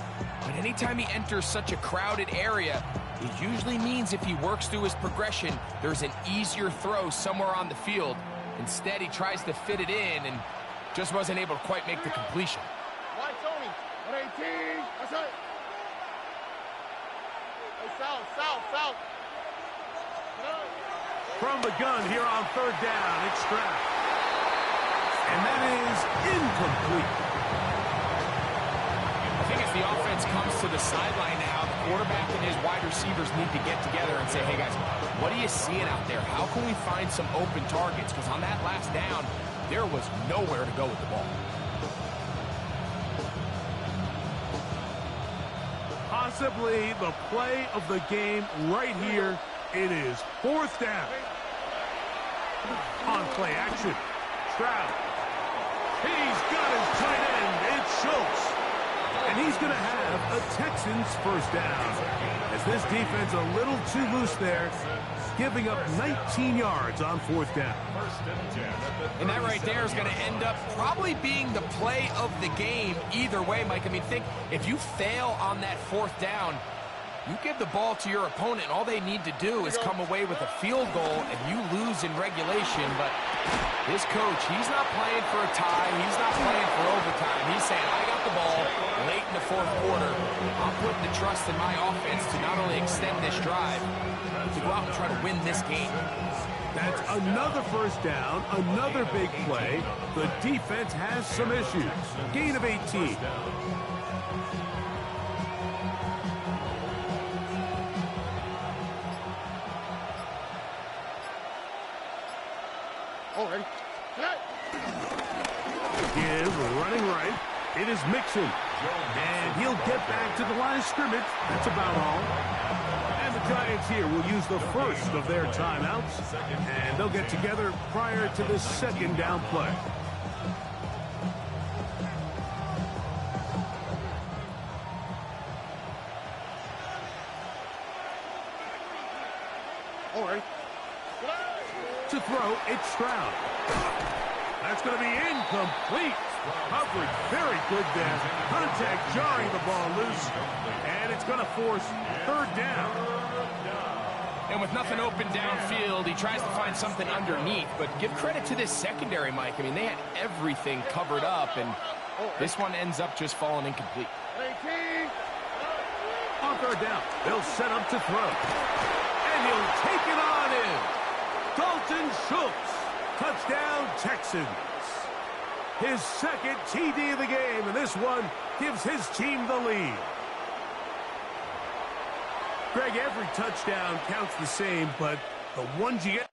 But anytime he enters such a crowded area, it usually means if he works through his progression, there's an easier throw somewhere on the field. Instead, he tries to fit it in and just wasn't able to quite make the completion. White Tony, 118. That's right. Hey, south. From the gun here on 3rd down, it's Stroud. And that is incomplete. I think as the offense comes to the sideline now, the quarterback and his wide receivers need to get together and say, hey guys, what are you seeing out there? How can we find some open targets? Because on that last down, there was nowhere to go with the ball. Possibly the play of the game right here. It is 4th down. On play action, Stroud. He's got his tight end. It's Schultz. And he's going to have a Texans 1st down. As this defense a little too loose there, giving up 19 yards on 4th down. And that right there is going to end up probably being the play of the game either way, Mike. I mean, think, if you fail on that 4th down, you give the ball to your opponent, and all they need to do is come away with a field goal, and you lose in regulation. But this coach, he's not playing for a tie. He's not playing for overtime. He's saying, I got the ball late in the 4th quarter. I'm putting the trust in my offense to not only extend this drive, but to go out and try to win this game. That's another 1st down, another big play. The defense has some issues. Gain of 18. Give, running right. It is Mixon. And he'll get back to the line of scrimmage. That's about all. And the Giants here will use the first of their timeouts. And they'll get together prior to the 2nd down play. To throw, it's Stroud. That's going to be incomplete. Coverage very good there. Contact jarring the ball loose. And it's going to force 3rd down. And with nothing open downfield, he tries to find something underneath. But give credit to this secondary, Mike. I mean, they had everything covered up, and this one ends up just falling incomplete. On 3rd down, they'll set up to throw. And he'll take it on in. Dalton Schultz. Touchdown, Texans. His 2nd TD of the game, and this one gives his team the lead. Greg, every touchdown counts the same, but the ones you get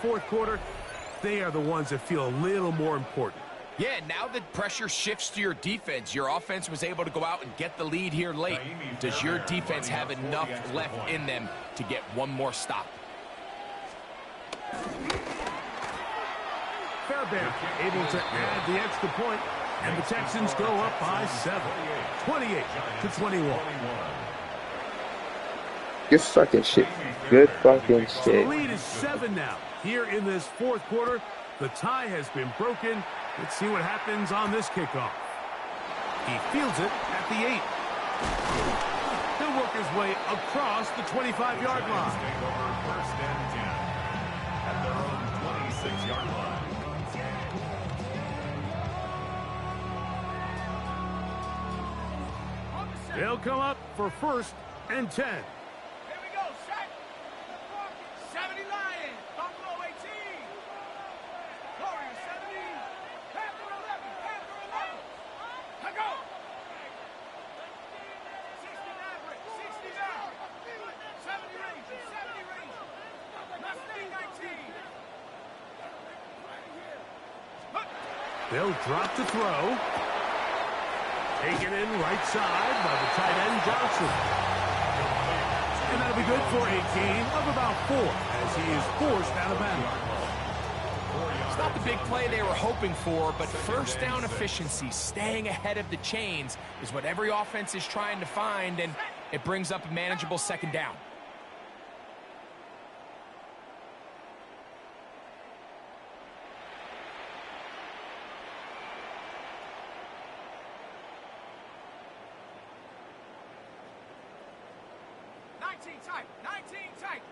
fourth quarter, they are the ones that feel a little more important. Yeah, now the pressure shifts to your defense. Your offense was able to go out and get the lead here late. Does your defense have enough left in them to get one more stop? Fairbairn able to add the extra point, and the Texans go up by 7, 28-21. Good fucking shit. Good fucking So shit. the lead is 7 now. Here in this fourth quarter, the tie has been broken. Let's see what happens on this kickoff. He fields it at the 8. He'll work his way across the 25-yard line. First and 10 at their own 26-yard line. They'll come up for 1st and 10. Here we go, set. 70 Lions, Buffalo 18. Warriors 70, Panther 11, Panther 11. I go. 60 Maverick, 60 Maverick. 70 Rangers, 70 Rangers. Mustang 19. They'll drop to throw. Taken in right side by the tight end Johnson. And that'll be good for a gain of about 4 as he is forced out of bounds. It's not the big play they were hoping for, but first down efficiency, staying ahead of the chains, is what every offense is trying to find, and it brings up a manageable 2nd down. Tight, 19 tight.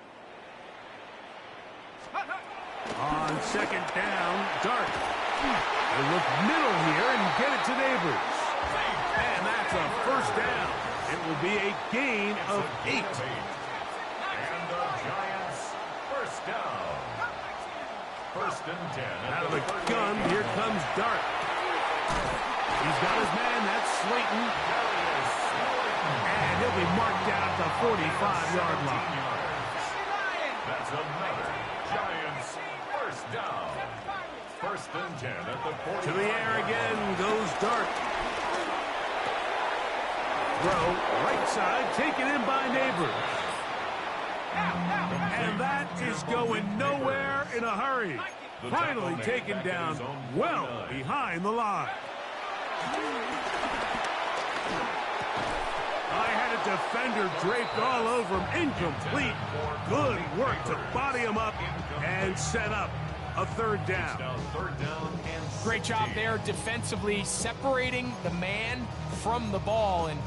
On 2nd down, Dart. They look middle here and get it to Neighbors. And that's a 1st down. It will be a gain of 8. And the Giants, 1st down. 1st and 10. Out of the gun, here comes Dart. He's got his man, that's Slayton. And he'll be marked down at the 45-yard line. That's another Giants 1st down. 1st and 10 at the 45. To the air again goes Dart. Throw, right side, taken in by Neighbors. And that is going nowhere in a hurry. Finally taken down well behind the line. I had a defender draped all over him. Incomplete. Good work to body him up and set up a 3rd down. Great job there defensively, separating the man from the ball. And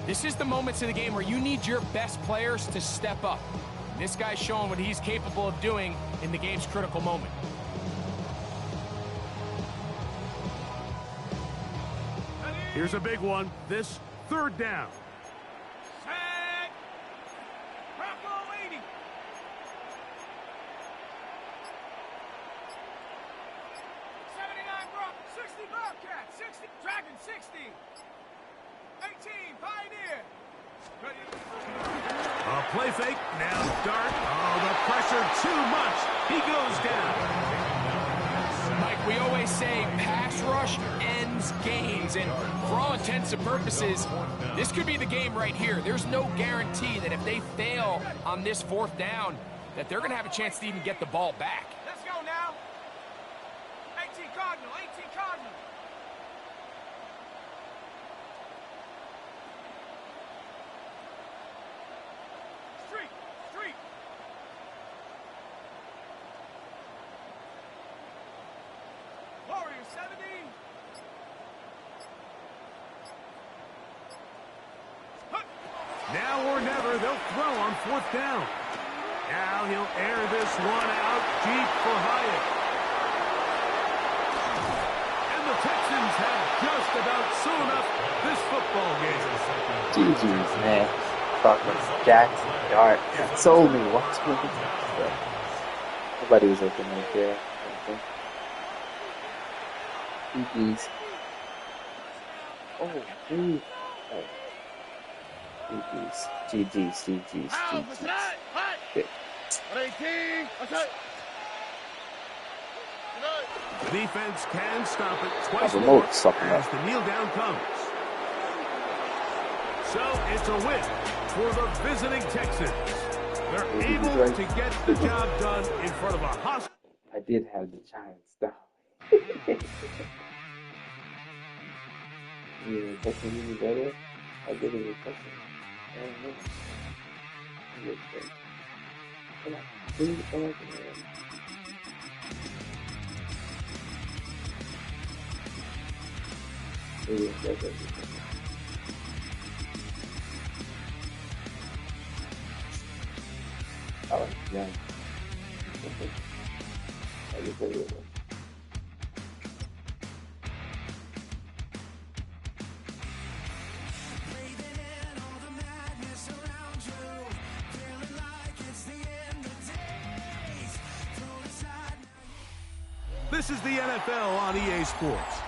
this is the moments of the game where you need your best players to step up. And this guy's showing what he's capable of doing in the game's critical moment. Here's a big one. This 3rd down. Set. Bravo 80. 79 Brock, 60 Bobcat, 60 Dragon 60. 18 Pioneer. A play fake. Now Dart. Oh, the pressure too much. He goes down. Mike, we always say pass rush ends games, and for all intents and purposes, this could be the game right here. There's no guarantee that if they fail on this 4th down, that they're going to have a chance to even get the ball back. Let's go now. 18 Cardinal, 18 Cardinal. Street, street. Warriors 70. Now or never, they'll throw on 4th down. Now he'll air this one out deep for Hyatt. And the Texans have just about sewn up this football game. GG's, man. Fucking Jackson, Dart. It's only one. Nobody was open right there. GG's. Oh, dude. Oh. GG's. Good. 18. The defense can stop it Ja, twice we more mogen stoppen. as the kneel down comes. So it's a win for the visiting Texans. They're able to get the job done in front of a hostile. I did have the Giants though. You touching me better? I did it with touching. I don't know. Come on, come on. Oh, yeah. I just did it. This is the NFL on EA Sports,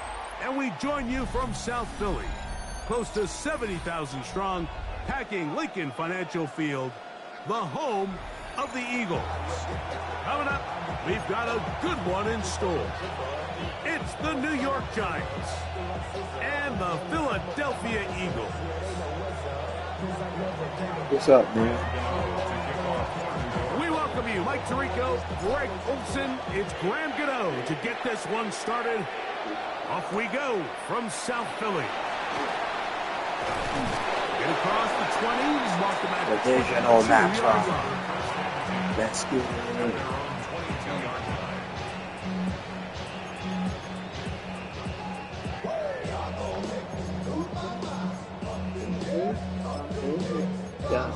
and we join you from South Philly, close to 70,000 strong, packing Lincoln Financial Field, the home of the Eagles. Coming up, we've got a good one in store. It's the New York Giants and the Philadelphia Eagles. What's up, man? We welcome you, Mike Tirico, Greg Olson. It's Graham Gano to get this one started. Off we go from South Philly. Get across the 20s, mark them at the Divisional matchup. Let's get it. Yeah.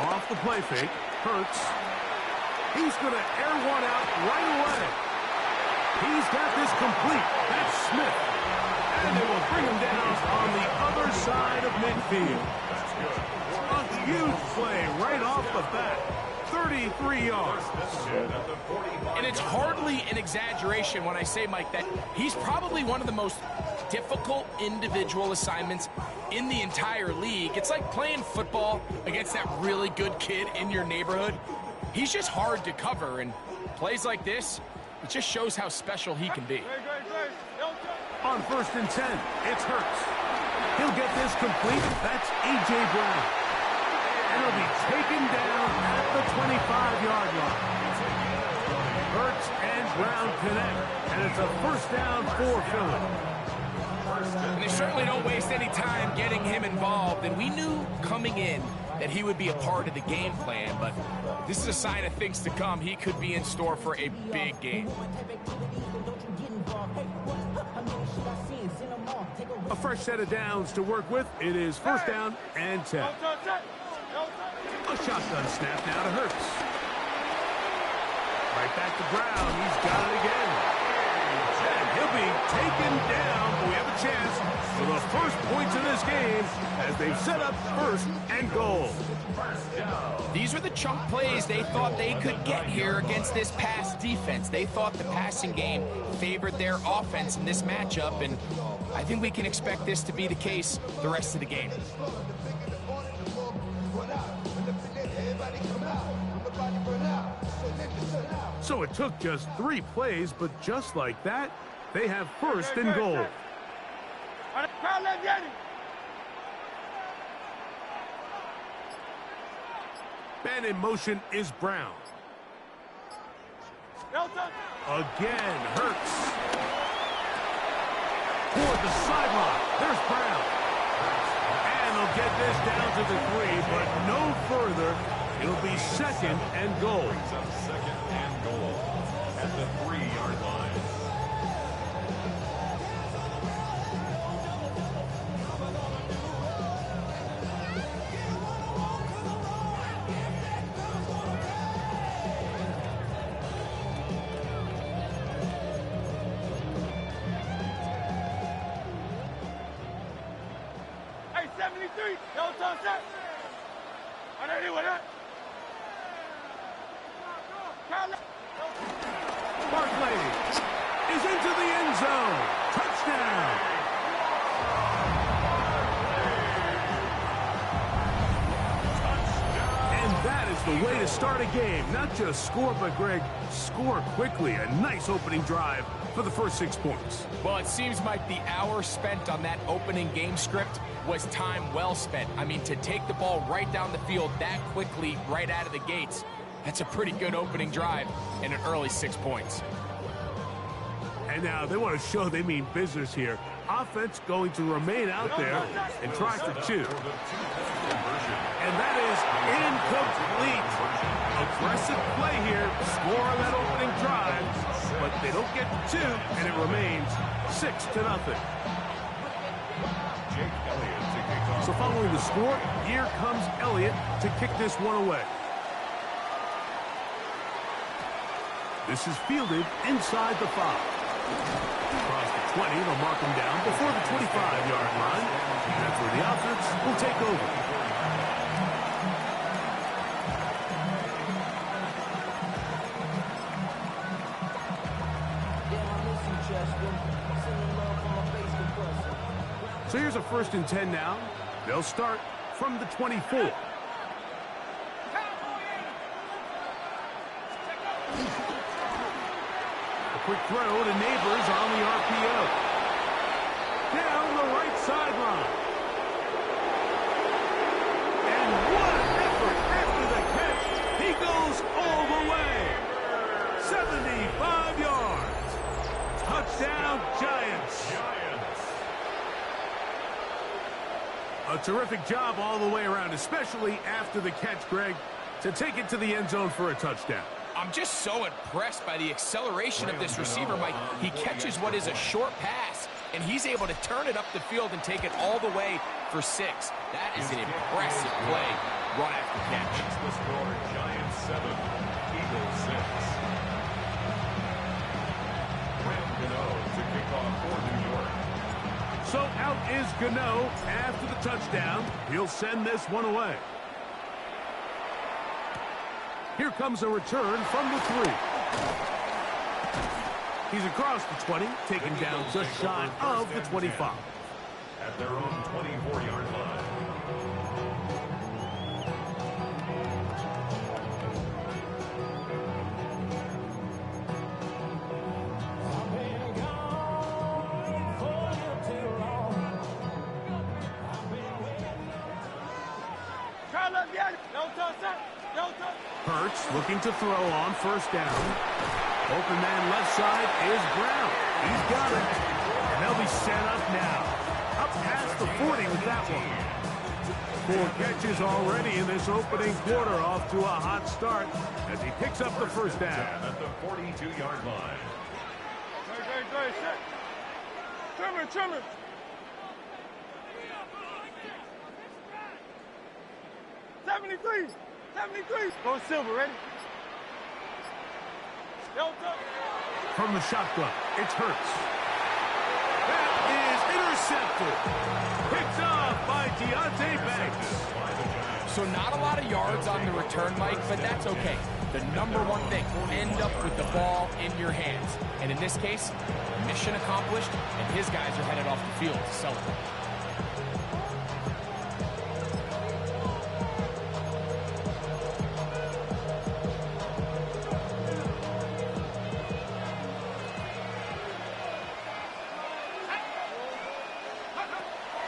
Off the play fake, Hurts. He's going to air one out right away. He's got this complete. That's Smith. And they will bring him down on the other side of midfield. A huge play right off the bat. 33 yards. And it's hardly an exaggeration when I say, Mike, that he's probably one of the most difficult individual assignments in the entire league. It's like playing football against that really good kid in your neighborhood. He's just hard to cover, and plays like this, it just shows how special he can be. On 1st and 10, it's Hurts. He'll get this complete. That's A.J. Brown. And he'll be taken down at the 25-yard line. Hurts and Brown connect, and it's a first down for Philly. And they certainly don't waste any time getting him involved, and we knew coming in that he would be a part of the game plan, but this is a sign of things to come. He could be in store for a big game. A fresh set of downs to work with. It is first down and 10. A shotgun snap now to Hurts. Right back to Brown. He's got it again. And he'll be taken down. But we have a chance for the first points of this game as they set up 1st and goal. These are the chunk plays they thought they could get here against this pass defense. They thought the passing game favored their offense in this matchup, and I think we can expect this to be the case the rest of the game. So it took just 3 plays, but just like that, they have 1st and goal. Man in motion is Brown. Again, Hurts. Toward the sideline. There's Brown. And they'll get this down to the 3, but no further. It'll be 2nd and goal. Second and goal at the 3-yard line. Hey, 73, don't touch that. On anyone, huh? Barkley is into the end zone. Touchdown. the way to start a game. Not just score, but, Greg, score quickly. A nice opening drive for the first 6 points. Well, it seems like the hour spent on that opening game script was time well spent. I mean, to take the ball right down the field that quickly right out of the gates, that's a pretty good opening drive and an early 6 points. And now they want to show they mean business here. Offense going to remain out there and try for 2. And that is incomplete. Aggressive play here. Score on that opening drive. But they don't get to 2, and it remains 6-0. So following the score, here comes Elliott to kick this one away. This is fielded inside the 5. Across the 20, they'll mark him down before the 25-yard line. That's where the offense will take over. So here's a 1st and 10 now. They'll start from the 24. Quick throw to Neighbors on the RPO. Down the right sideline. And what an effort after the catch. He goes all the way. 75 yards. Touchdown, Giants. A terrific job all the way around, especially after the catch, Greg, to take it to the end zone for a touchdown. I'm just so impressed by the acceleration of this receiver, Mike. He catches what is a short pass, and he's able to turn it up the field and take it all the way for 6. That is an impressive play run after catch. It's the score, Giants 7, Eagles 6. Graham Gano to kick off for New York. So out is Gano after the touchdown. He'll send this one away. Here comes a return from the 3. He's across the 20, taken down just shy of the 25. At their own 24-yard line. Hurts looking to throw on 1st down. Open man left side is Brown. He's got it. And they'll be set up now. Up past the 40 with that one. 4 catches already in this opening quarter, off to a hot start as he picks up the 1st down. At the 42-yard line. Trimmer. 73. Go Silver, ready? From the shotgun, it's Hurts. That is intercepted. Picked off by Deontay Banks. So not a lot of yards on the return, Mike, but that's okay. The number one thing, end up with the ball in your hands. And in this case, mission accomplished, and his guys are headed off the field to celebrate.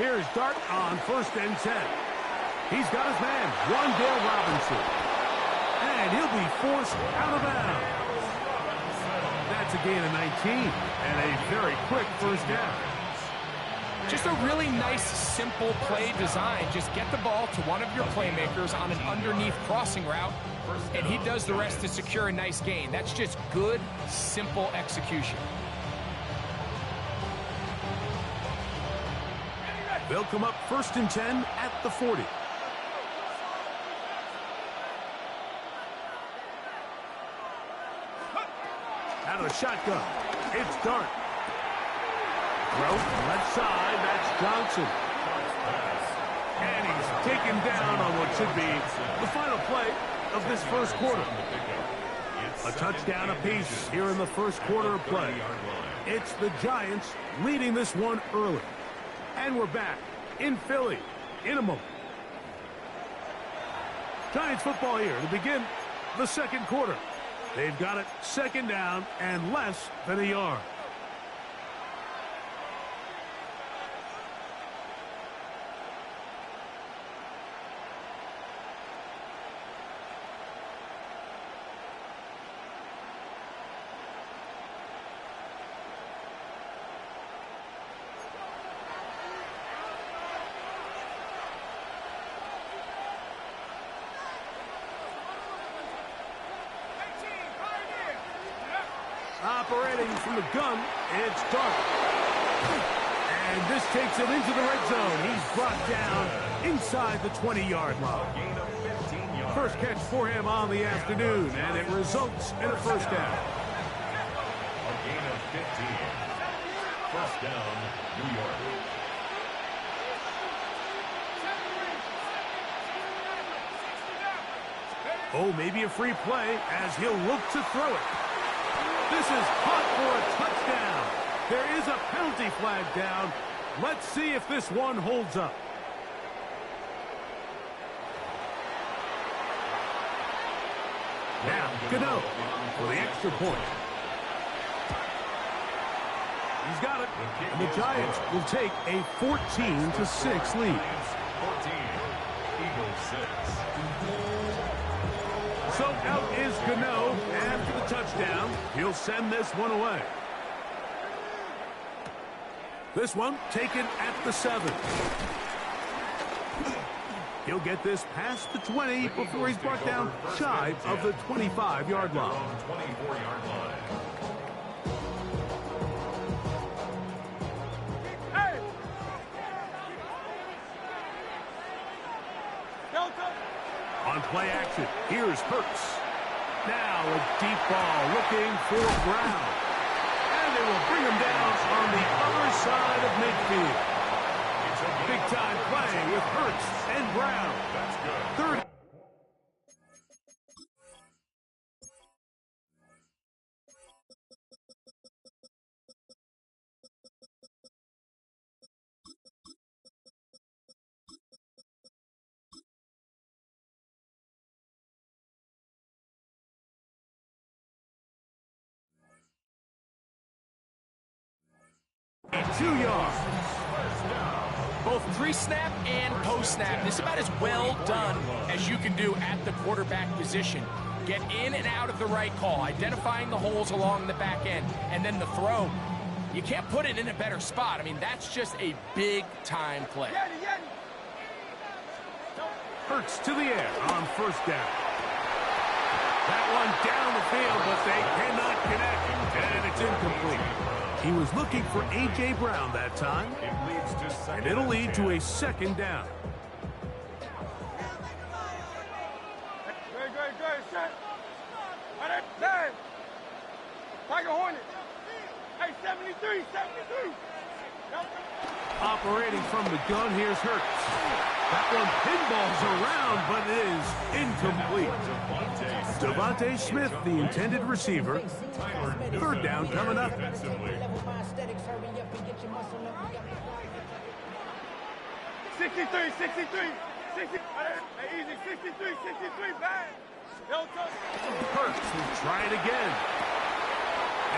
Here's Dart on 1st and 10. He's got his man, Wandale Robinson. And he'll be forced out of bounds. That's a gain of 19 and a very quick 1st down. Just a really nice, simple play design. Just get the ball to one of your playmakers on an underneath crossing route, and he does the rest to secure a nice gain. That's just good, simple execution. They'll come up 1st and 10 at the 40. Out of the shotgun, it's Dart. Throw left side, that's Johnson. And he's taken down on what should be the final play of this 1st quarter. A touchdown apiece here in the 1st quarter of play. It's the Giants leading this one early. And we're back in Philly in a moment. Giants football here to begin the second quarter. They've got it second down and less than a yard. Operating from the gun, it's Dark. And this takes him into the red zone. He's brought down inside the 20-yard line. First catch for him on the afternoon, and it results in a first down. A gain of 15. First down, New York. Oh, maybe a free play as he'll look to throw it. This is caught for a touchdown. There is a penalty flag down. Let's see if this one holds up. Now, Gano for the extra point. He's got it. And the Giants will take a 14-6 lead. 14, Eagles 6. So out is Gano after the touchdown. He'll send this one away. This one taken at the 7. He'll get this past the 20 before he's brought down shy of the 25-yard line. 24-yard line. On play action, here's Hurts. Now a deep ball looking for Brown. And they will bring him down on the other side of midfield. Big-time play with Hurts and Brown. That's good. Third. And 2 yards. Both pre-snap and post-snap. This is about as well done as you can do at the quarterback position. Get in and out of the right call, identifying the holes along the back end, and then the throw. You can't put it in a better spot. I mean, that's just a big-time play. Hurts to the air on first down. That one down the field, but they cannot connect, and it's incomplete. He was looking for A.J. Brown that time, and it'll lead to a second down. Good, shot. Hey, Tiger Hornet. Hey, 73. Operating from the gun, here's Hurts. That one pinballs around, but it is incomplete. Devontae Smith, the intended receiver. Third down coming up. 63. Hey, easy. 63, bang. Hurts will try it again.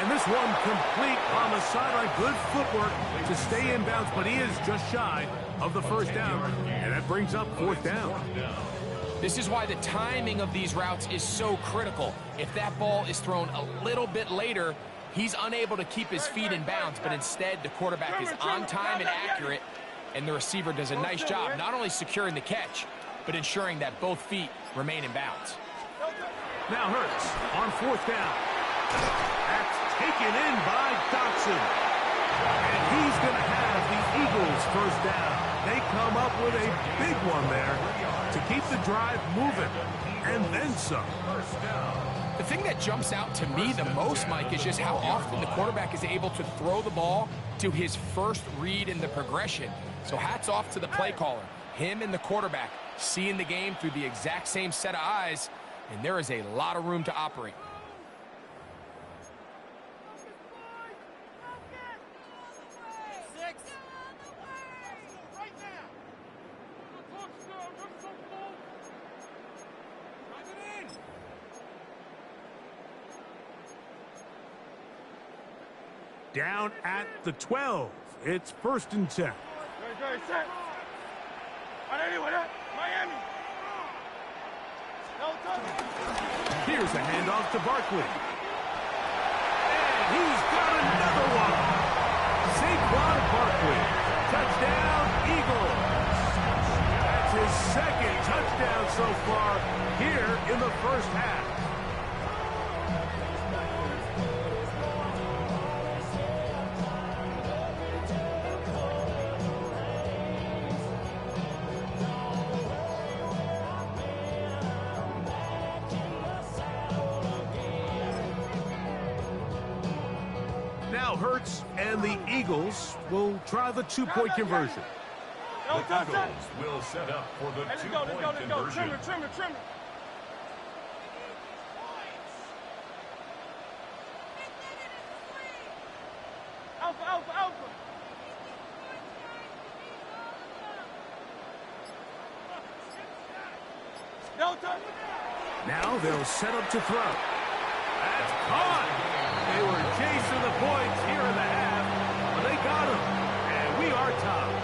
And this one complete on the sideline. Good footwork to stay in bounds, but he is just shy of the first down. And that brings up fourth down. This is why the timing of these routes is so critical. If that ball is thrown a little bit later, he's unable to keep his feet in bounds, but instead the quarterback is on time and accurate, and the receiver does a nice job not only securing the catch, but ensuring that both feet remain in bounds. Now Hurts on fourth down. That's taken in by Dotson. And he's going to have the Eagles first down. They come up with a big one there to keep the drive moving, and then some. The thing that jumps out to me the most, Mike, is just how often the quarterback is able to throw the ball to his first read in the progression. So hats off to the play caller. Him and the quarterback seeing the game through the exact same set of eyes, and there is a lot of room to operate. Down at the 12. It's 1st and 10. Ready, set. Anyway, Miami. No touch. Here's a handoff to Barkley. And he's got another one. Saquon Barkley. Touchdown, Eagles. That's his 2nd touchdown so far here in the first half. Now Hurts and the Eagles will try the 2-point conversion. The Eagles will set up for the 2-point conversion. Trim it. Alpha. No touch. Now they'll set up to throw. That's caught. They were chasing the points here in the half, but they got them, and we are tied.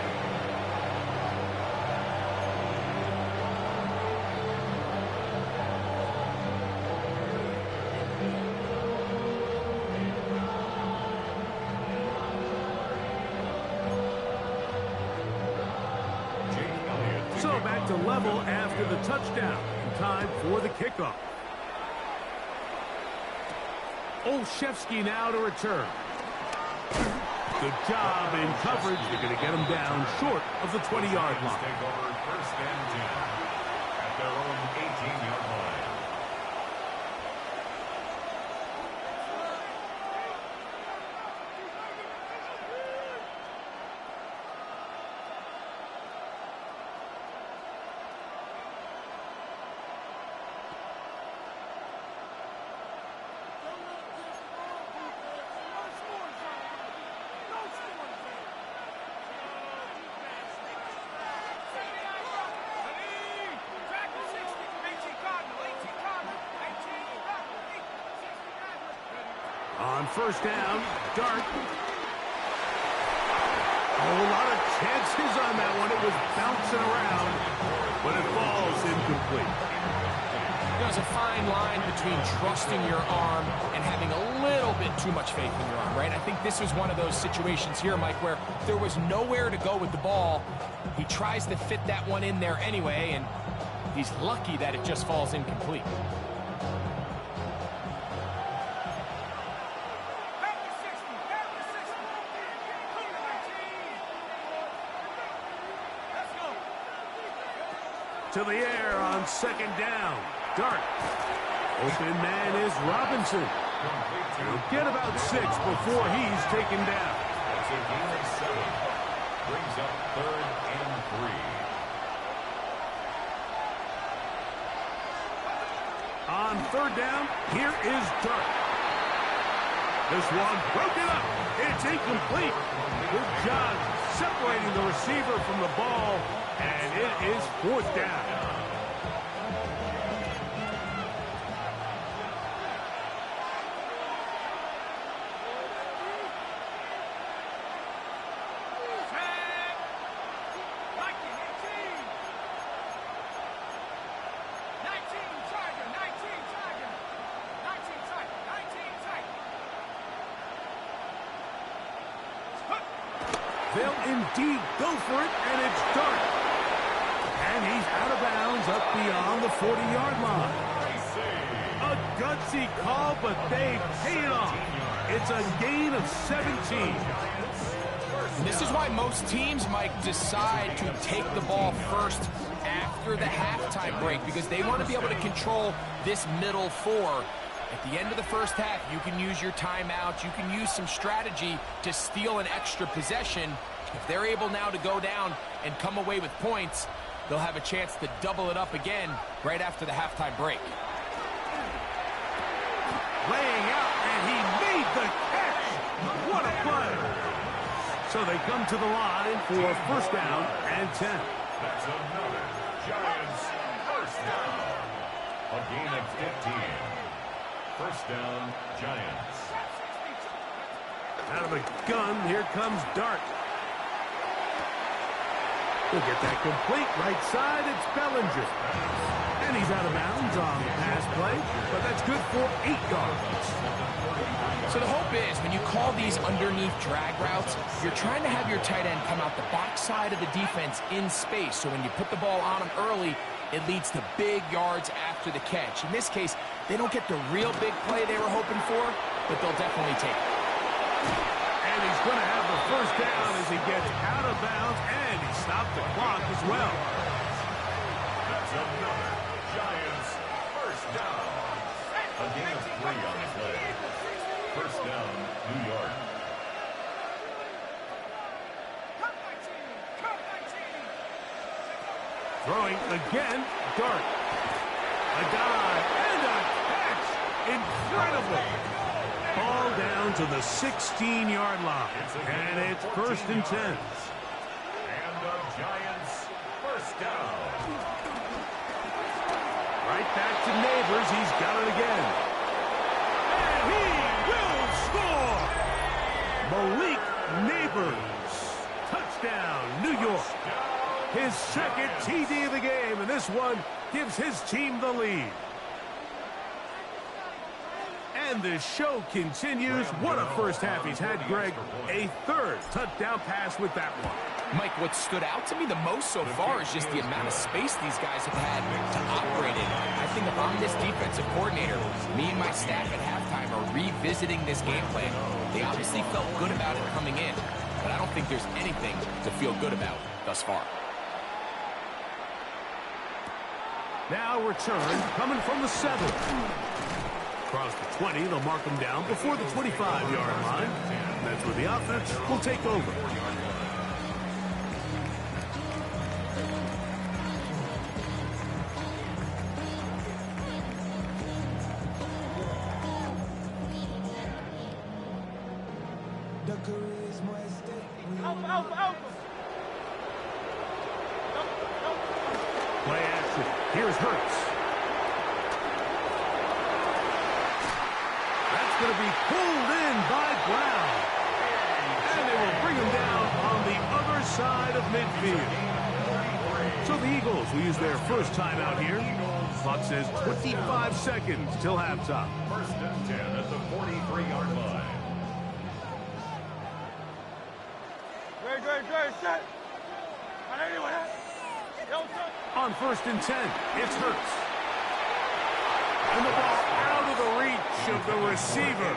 So back to level after the touchdown. Time for the kickoff. Olszewski now to return. Good job in coverage. They're going to get him down short of the 20-yard line. Take over 1st and 10 at their own 18-yard line. On 1st down, Dart. A lot of chances on that one. It was bouncing around, but it falls incomplete. There's a fine line between trusting your arm and having a little bit too much faith in your arm, right? I think this was one of those situations here, Mike, where there was nowhere to go with the ball. He tries to fit that one in there anyway, and he's lucky that it just falls incomplete. To the air on 2nd down. Dart. Open man is Robinson. He'll get about 6 before he's taken down. That's a gain of 7. Brings up 3rd and 3. On 3rd down, here is Dart. This one broken up. It's incomplete. Good job separating the receiver from the ball, and it is 4th down. They'll indeed go for it, and it's Dart. And he's out of bounds up beyond the 40-yard line. A gutsy call, but they pay it off. It's a gain of 17. This is why most teams, Mike, decide to take the ball first after the halftime break, because they want to be able to control this middle 4. At the end of the first half, you can use your timeouts. You can use some strategy to steal an extra possession. If they're able now to go down and come away with points, they'll have a chance to double it up again right after the halftime break. Laying out, and he made the catch. What a play. So they come to the line for 1st down and 10. That's another Giants 1st down. A gain of 15. 1st down, Giants. Out of a gun, here comes Dart. He'll get that complete right side. It's Bellinger. And he's out of bounds on the pass play, but that's good for 8 yards. So the hope is when you call these underneath drag routes, you're trying to have your tight end come out the backside of the defense in space. So when you put the ball on him early, it leads to big yards after the catch. In this case, they don't get the real big play they were hoping for, but they'll definitely take it. And he's going to have the first down as he gets out of bounds, and he stopped the clock as well. That's another Giants first down. A gain of 3 on the play. First down, New York. Throwing again, Dart. A dive and a catch. Incredible. Ball down to the 16-yard line. And it's first and 10. And the Giants first down. Right back to Neighbors. He's got it again. And he will score. Malik Neighbors. Touchdown, New York. His second TD of the game, and this one gives his team the lead. And the show continues. What a first half he's had, Greg. A third touchdown pass with that one. Mike, what stood out to me the most so far is just the amount of space these guys have had to operate in. I think if I'm this defensive coordinator, me and my staff at halftime are revisiting this game plan. They obviously felt good about it coming in, but I don't think there's anything to feel good about thus far. Now return coming from the 7. Across the 20, they'll mark them down before the 25-yard line. That's where the offense will take over. Play action. Here's Hurts. That's going to be pulled in by Brown. And they will bring him down on the other side of midfield. So the Eagles will use their first time out here. Clock says 25 seconds till halftime. First and 10 at the 43-yard line. Great, set. On anyone, On first and 10, it's Hurts. And the ball out of the reach of the receiver.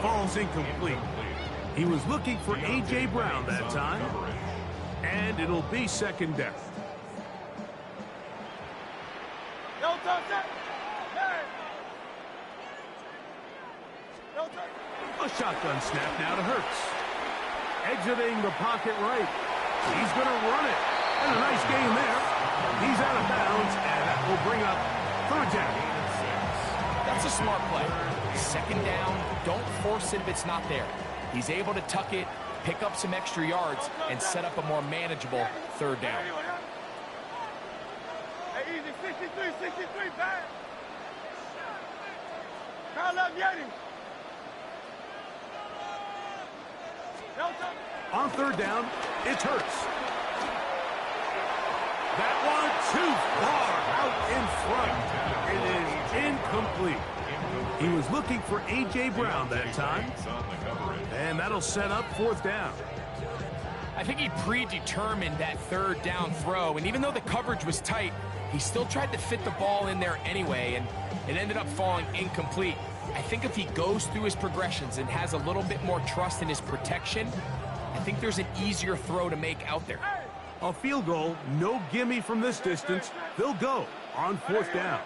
Falls incomplete. He was looking for A.J. Brown that time. And it'll be second down. A shotgun snap now to Hurts. Exiting the pocket right. He's going to run it. And a nice game there. He's out of bounds, and that will bring up third down. That's a smart play. Second down, don't force it if it's not there. He's able to tuck it, pick up some extra yards, and set up a more manageable third down. Hey, easy, 63, back. Call up Yeti. On third down, it's Hurts. That one too far out in front. It is incomplete. He was looking for A.J. Brown that time. And that'll set up fourth down. I think he predetermined that third down throw, and even though the coverage was tight, he still tried to fit the ball in there anyway, and it ended up falling incomplete. I think if he goes through his progressions and has a little bit more trust in his protection, I think there's an easier throw to make out there. A field goal, no gimme from this distance. They'll go on fourth down.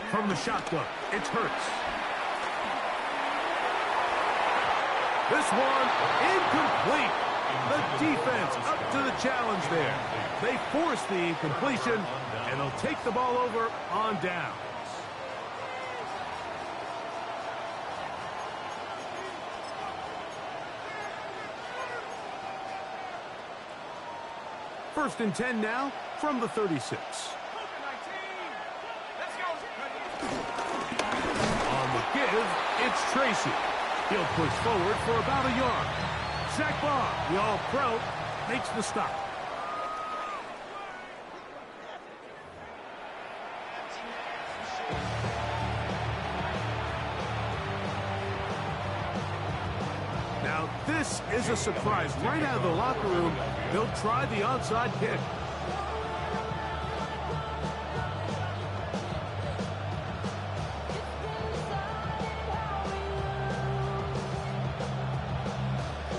From the shotgun, it's Hurts. This one, incomplete. The defense up to the challenge there. They force the incompletion, and they'll take the ball over on down. First and 10 now from the 36. On the give, it's Tracy. He'll push forward for about a yard. Zach Barr, the All-Pro, makes the stop. Now, this is a surprise. Right out of the locker room, they'll try the onside kick.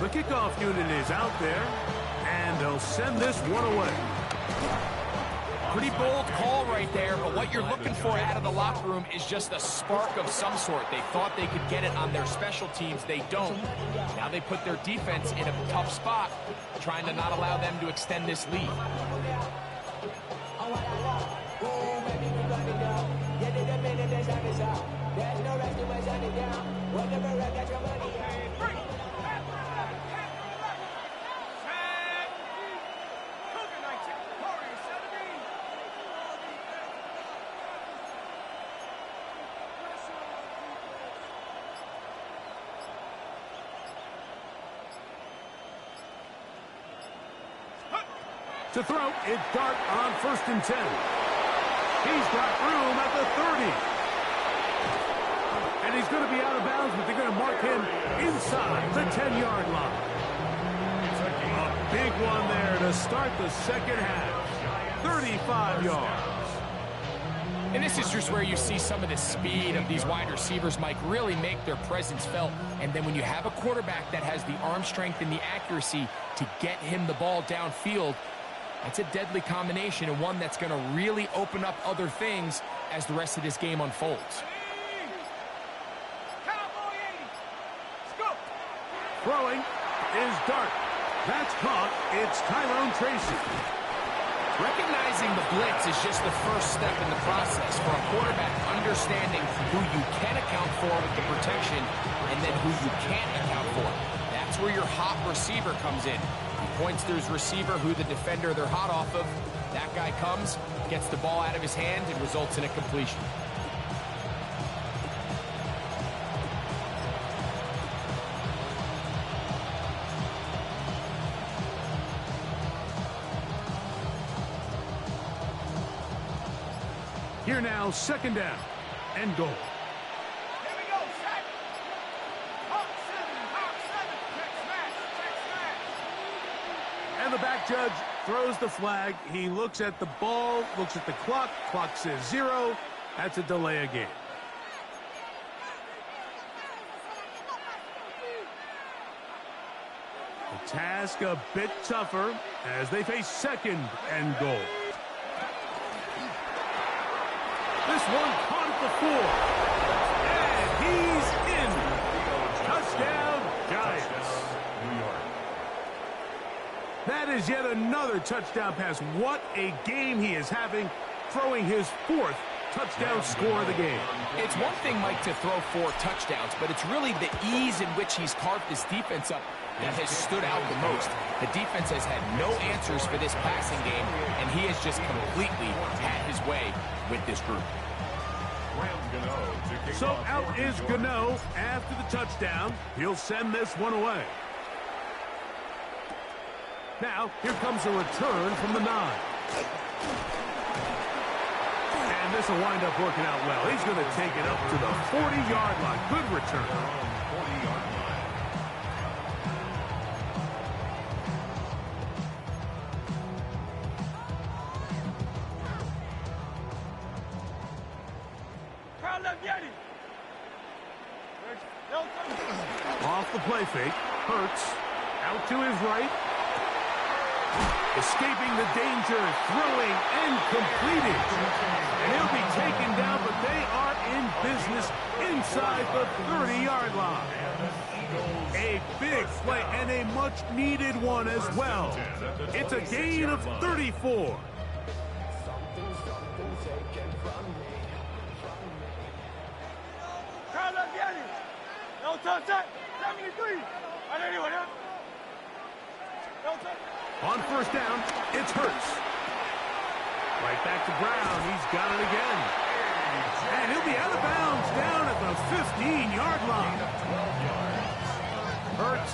The kickoff unit is out there, and they'll send this one away. Pretty bold call right there, but what you're looking for out of the locker room is just a spark of some sort. They thought they could get it on their special teams. They don't. Now they put their defense in a tough spot, trying to not allow them to extend this lead. To throw, it's Dart on 1st and 10. He's got room at the 30. And he's going to be out of bounds, but they're going to mark him inside the 10-yard line. A big one there to start the second half. 35 yards. And this is just where you see some of the speed of these wide receivers, Mike, really make their presence felt. And then when you have a quarterback that has the arm strength and the accuracy to get him the ball downfield, that's a deadly combination and one that's going to really open up other things as the rest of this game unfolds. Throwing is Dart. That's caught. It's Tyrone Tracy. Recognizing the blitz is just the first step in the process for a quarterback, understanding who you can account for with the protection and then who you can't account for. That's where your hot receiver comes in. He points to his receiver, who the defender they're hot off of. That guy comes, gets the ball out of his hand, and results in a completion. Here now, 2nd down and goal. And the back judge throws the flag. He looks at the ball, looks at the clock. Clock says 0. That's a delay of game. The task a bit tougher as they face 2nd and goal. This one caught at the 4. And he's in. Touchdown, Giants. That is yet another touchdown pass. What a game he is having, throwing his 4th touchdown score of the game. It's one thing, Mike, to throw 4 touchdowns, but it's really the ease in which he's carved this defense up that has stood out the most. The defense has had no answers for this passing game, and he has just completely had his way with this group. So out is Gano after the touchdown. He'll send this one away. Now, here comes a return from the 9. And this will wind up working out well. He's going to take it up to the 40-yard line. Good return. 40-yard line. Off the play fake. Hurts. Out to his right. Escaping the danger, throwing and completing. And he'll be taken down, but they are in business inside the 30-yard line. A big play and a much-needed one as well. It's a gain of 34. On 1st down, it's Hurts. Right back to Brown. He's got it again. And he'll be out of bounds down at the 15-yard line.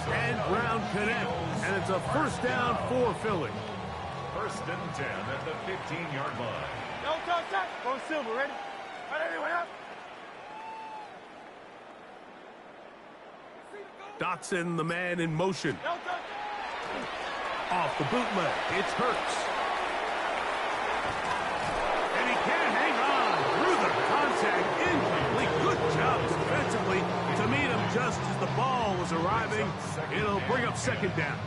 and ground connect, and it's a first down for Philly. First and 10 at the 15-yard line. Don't touch that. Go silver, ready? Right, anyway, up. Dotson, the man in motion. Don't touch. Off the bootleg, it's Hurts. And he can't hang on through the contact. Incomplete. Good job defensively to meet him just as the ball was arriving. It'll bring up second down.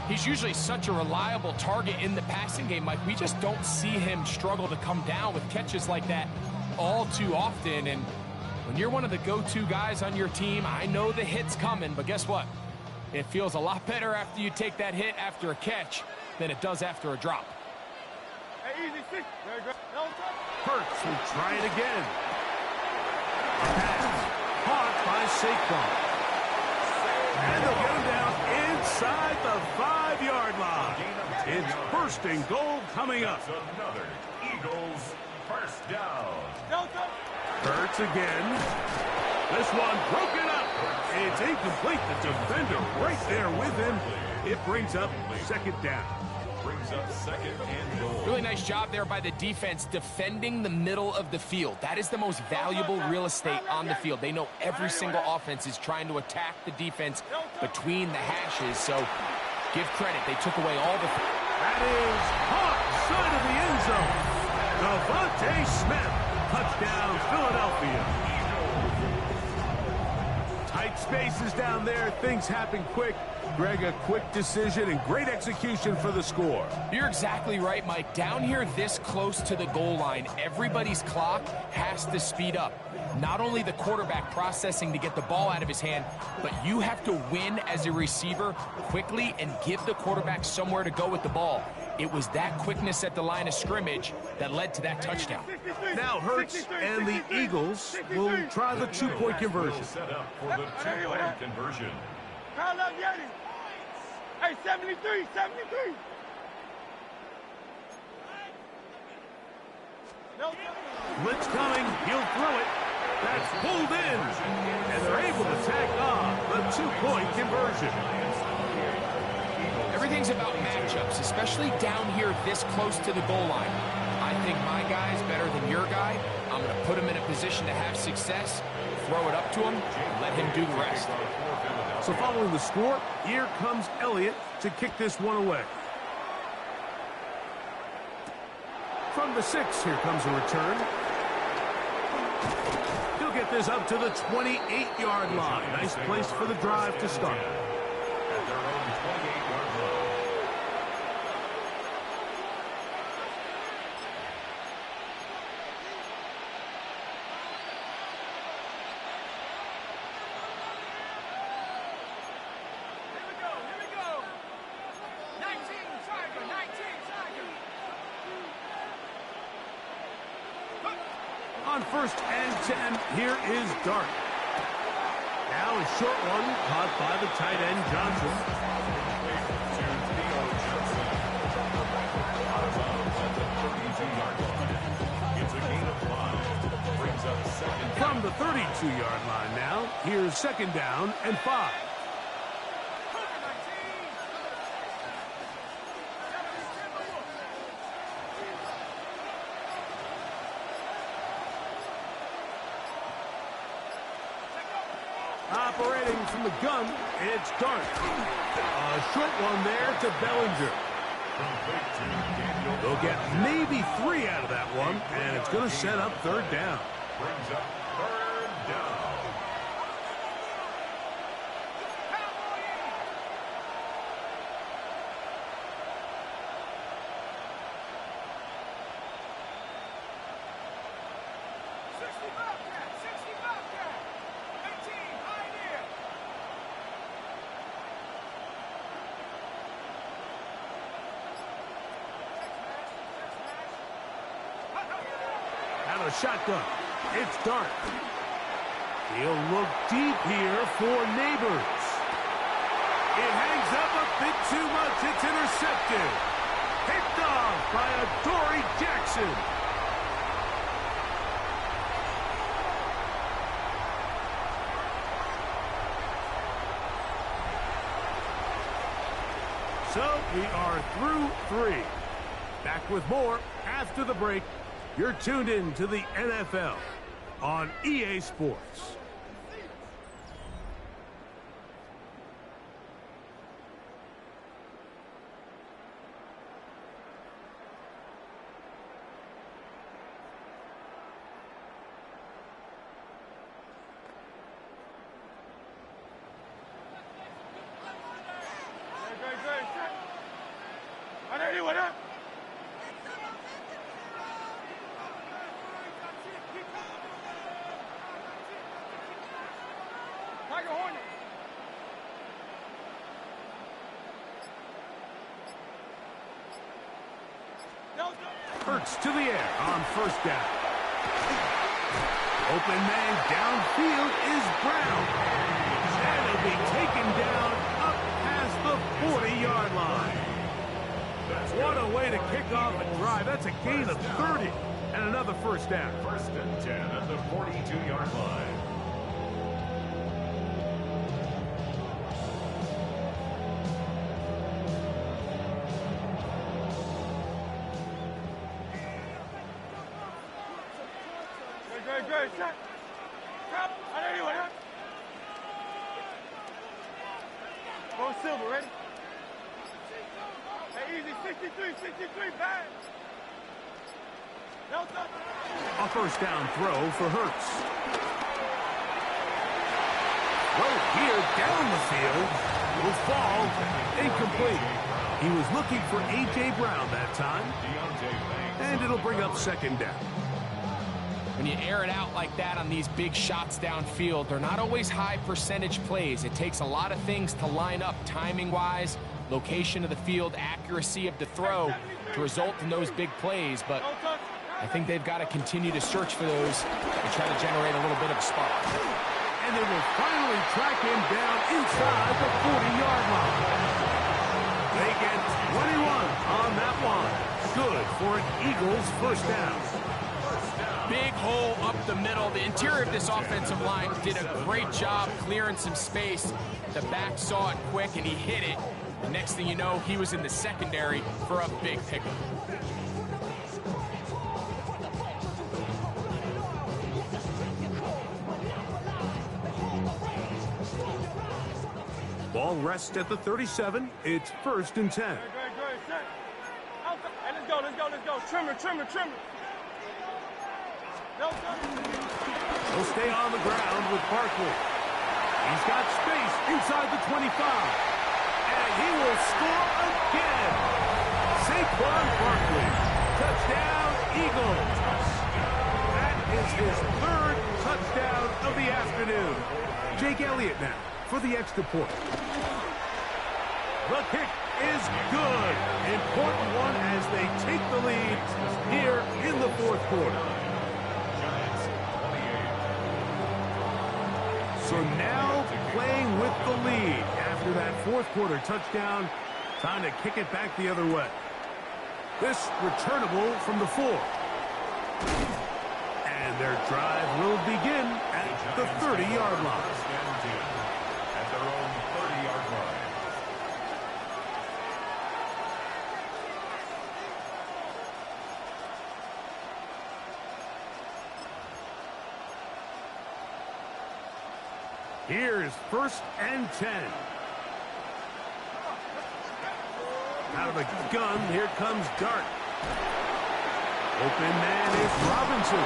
He's usually such a reliable target in the passing game, Mike. We just don't see him struggle to come down with catches like that all too often. And when you're one of the go-to guys on your team, I know the hit's coming, but guess what? It feels a lot better after you take that hit after a catch than it does after a drop. Hey, easy, six. Very good. Don't touch. Hurts will try it again. Pass caught by Saquon. And they'll get him down inside the 5-yard line. It's first and goal coming up. Another Eagles first down. Don't touch. Hurts again. This one broken up. It's incomplete. The defender right there with him. It brings up second down. Brings up second and goal. Really nice job there by the defense defending the middle of the field. That is the most valuable real estate on the field. They know every single offense is trying to attack the defense between the hashes. So give credit. They took away all the... That is caught side of the end zone. Devontae Smith. Touchdown, Philadelphia. Tight spaces down there. Things happen quick. Greg, a quick decision and great execution for the score. You're exactly right, Mike. Down here this close to the goal line, everybody's clock has to speed up. Not only the quarterback processing to get the ball out of his hand, but you have to win as a receiver quickly and give the quarterback somewhere to go with the ball. It was that quickness at the line of scrimmage that led to that touchdown. Now Hurts and the Eagles will try the two-point conversion. Set up for the two-point conversion. Call up Yeti. Hey, 73, 73. Blitz coming. He'll throw it. That's pulled in. And they're able to tack on the two-point conversion. Everything's about matchups, especially down here this close to the goal line. I think my guy's better than your guy. I'm going to put him in a position to have success, throw it up to him, and let him do the rest. So following the score, here comes Elliott to kick this one away. From the 6, here comes a return. He'll get this up to the 28-yard line. Nice place for the drive to start. At their own 28-yard line. On first and 10, here is Dart. Now a short one caught by the tight end Johnson. It's a gain of 5. Brings up second down. From the 32-yard line now, here's second down and 5. Operating from the gun, it's Dart. A short one there to Bellinger. They'll get maybe 3 out of that one, and it's going to set up third down. Brings up third down. Out of shotgun, it's Dart. He'll look deep here for Neighbors. It hangs up a bit too much. It's intercepted. Picked off by Adoree Jackson. So we are through 3. Back with more after the break. You're tuned in to the NFL on EA Sports. Hurts to the air on first down. Open man downfield is Brown. And he'll be taken down up past the 40-yard line. What a way to kick off a drive. That's a gain of 30 and another first down. 1st and 10 at the 42-yard line. Go Silver, ready? Hey, easy, 63, bad. A first down throw for Hurts. Throw here down the field. Will fall. Incomplete. He was looking for A.J. Brown that time. And it'll bring up second down. When you air it out like that on these big shots downfield, they're not always high percentage plays. It takes a lot of things to line up timing-wise, location of the field, accuracy of the throw to result in those big plays. But I think they've got to continue to search for those and try to generate a little bit of a spark. And they will finally track him down inside the 40-yard line. They get 21 on that one. Good for an Eagles first down. Big hole up the middle. The interior of this offensive line did a great job clearing some space. The back saw it quick, and he hit it. The next thing you know, he was in the secondary for a big pickup. Ball rests at the 37. It's 1st and 10. Hey, let's go. Trimmer. He'll stay on the ground with Barkley. He's got space inside the 25. And he will score again. Saquon Barkley. Touchdown, Eagles. That is his 3rd touchdown of the afternoon. Jake Elliott now for the extra point. The kick is good. Important one as they take the lead here in the 4th quarter. So now playing with the lead after that 4th quarter touchdown. Time to kick it back the other way. This returnable from the 4. And their drive will begin at the 30-yard line. At their own 30-yard line. Here's 1st and 10. Out of the gun, here comes Dart. Open man is Robinson.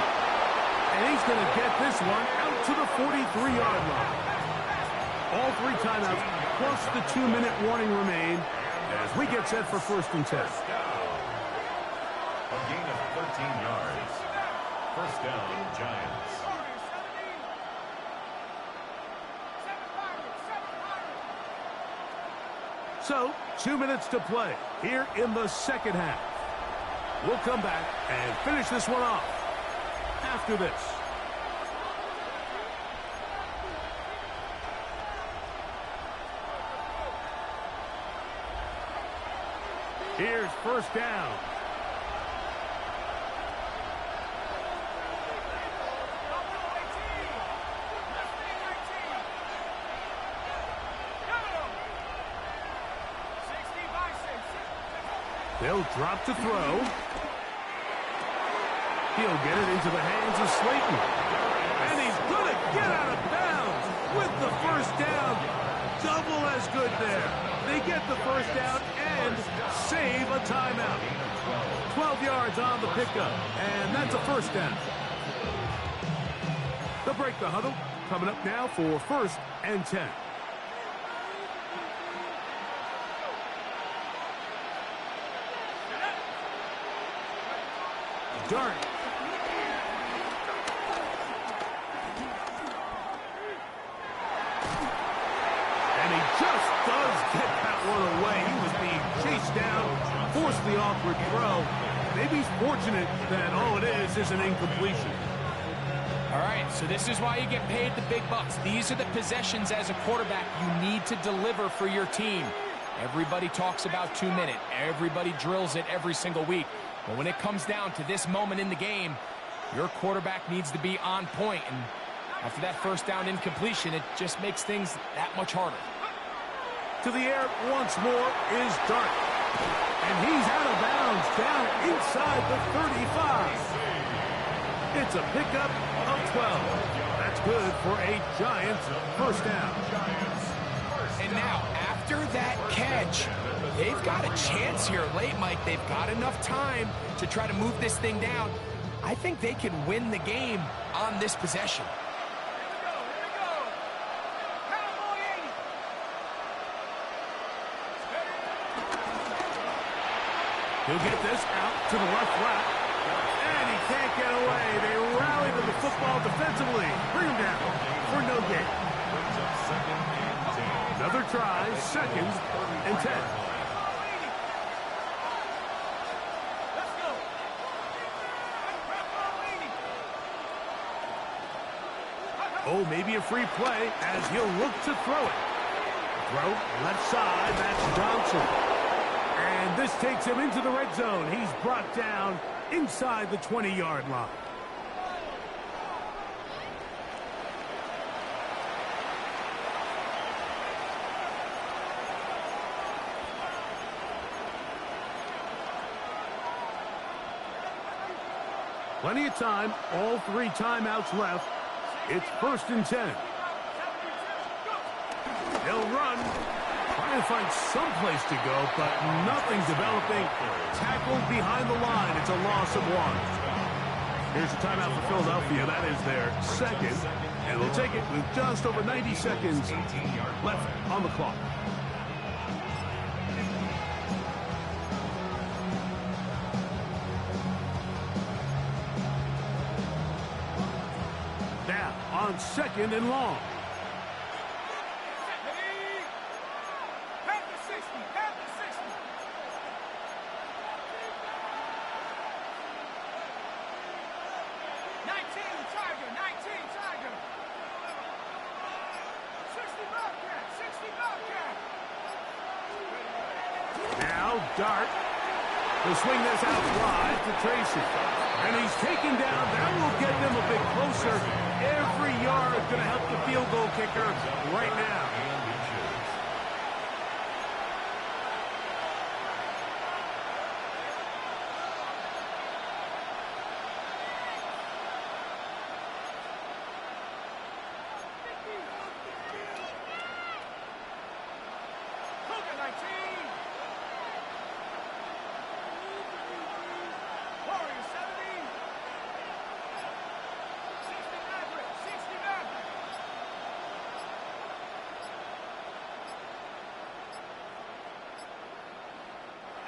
And he's going to get this one out to the 43-yard line. All 3 timeouts plus the 2-minute warning remain as we get set for 1st and 10. A gain of 13 yards. 1st down, Giants. So, 2 minutes to play here in the 2nd half. We'll come back and finish this one off after this. Here's 1st down. They'll drop to throw. He'll get it into the hands of Slayton. And he's going to get out of bounds with the first down. Double as good there. They get the first down and save a timeout. 12 yards on the pickup, and that's a first down. They'll break the huddle. Coming up now for 1st and 10. Dart. And he just does get that one away. He was being chased down, forced the awkward throw. Maybe he's fortunate that all it is an incompletion. All right, so this is why you get paid the big bucks. These are the possessions as a quarterback you need to deliver for your team. Everybody talks about 2 minute. Everybody drills it every single week. But when it comes down to this moment in the game, your quarterback needs to be on point. And after that first down incompletion, it just makes things that much harder. To the air once more is Dart. And he's out of bounds down inside the 35. It's a pickup of 12. That's good for a Giants first down. And now, after that catch, they've got a chance here late, Mike. They've got enough time to try to move this thing down. I think they can win the game on this possession. He'll get this out to the left flat. And he can't get away. They rally to the football defensively. Bring him down for no gain. Another try, 2nd and 10. Oh, maybe a free play as he'll look to throw it. Throw left side, that's Johnson. And this takes him into the red zone. He's brought down inside the 20-yard line. Plenty of time, all 3 timeouts left. It's 1st and 10. They'll run, trying to find some place to go, but nothing developing. Tackled behind the line. It's a loss of 1. Here's a timeout for Philadelphia. That is their 2nd, and they'll take it with just over 90 seconds left on the clock. Now, on 2nd and long. Dart will swing this out wide to Tracy. And he's taken down. That will get them a bit closer. Every yard is going to help the field goal kicker right now.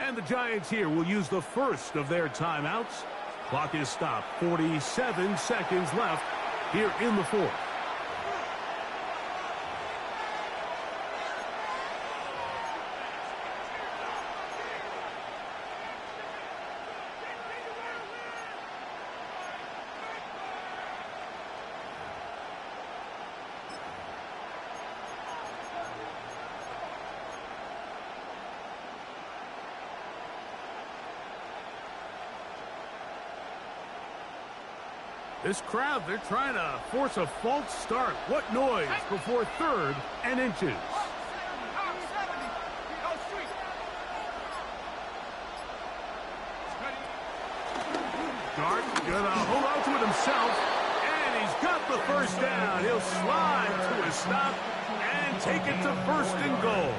And the Giants here will use the first of their timeouts. Clock is stopped. 47 seconds left here in the 4th. This crowd, they're trying to force a false start. What noise before 3rd and inches. Gonna hold on to it himself, and he's got the first down. He'll slide to a stop and take it to first and goal.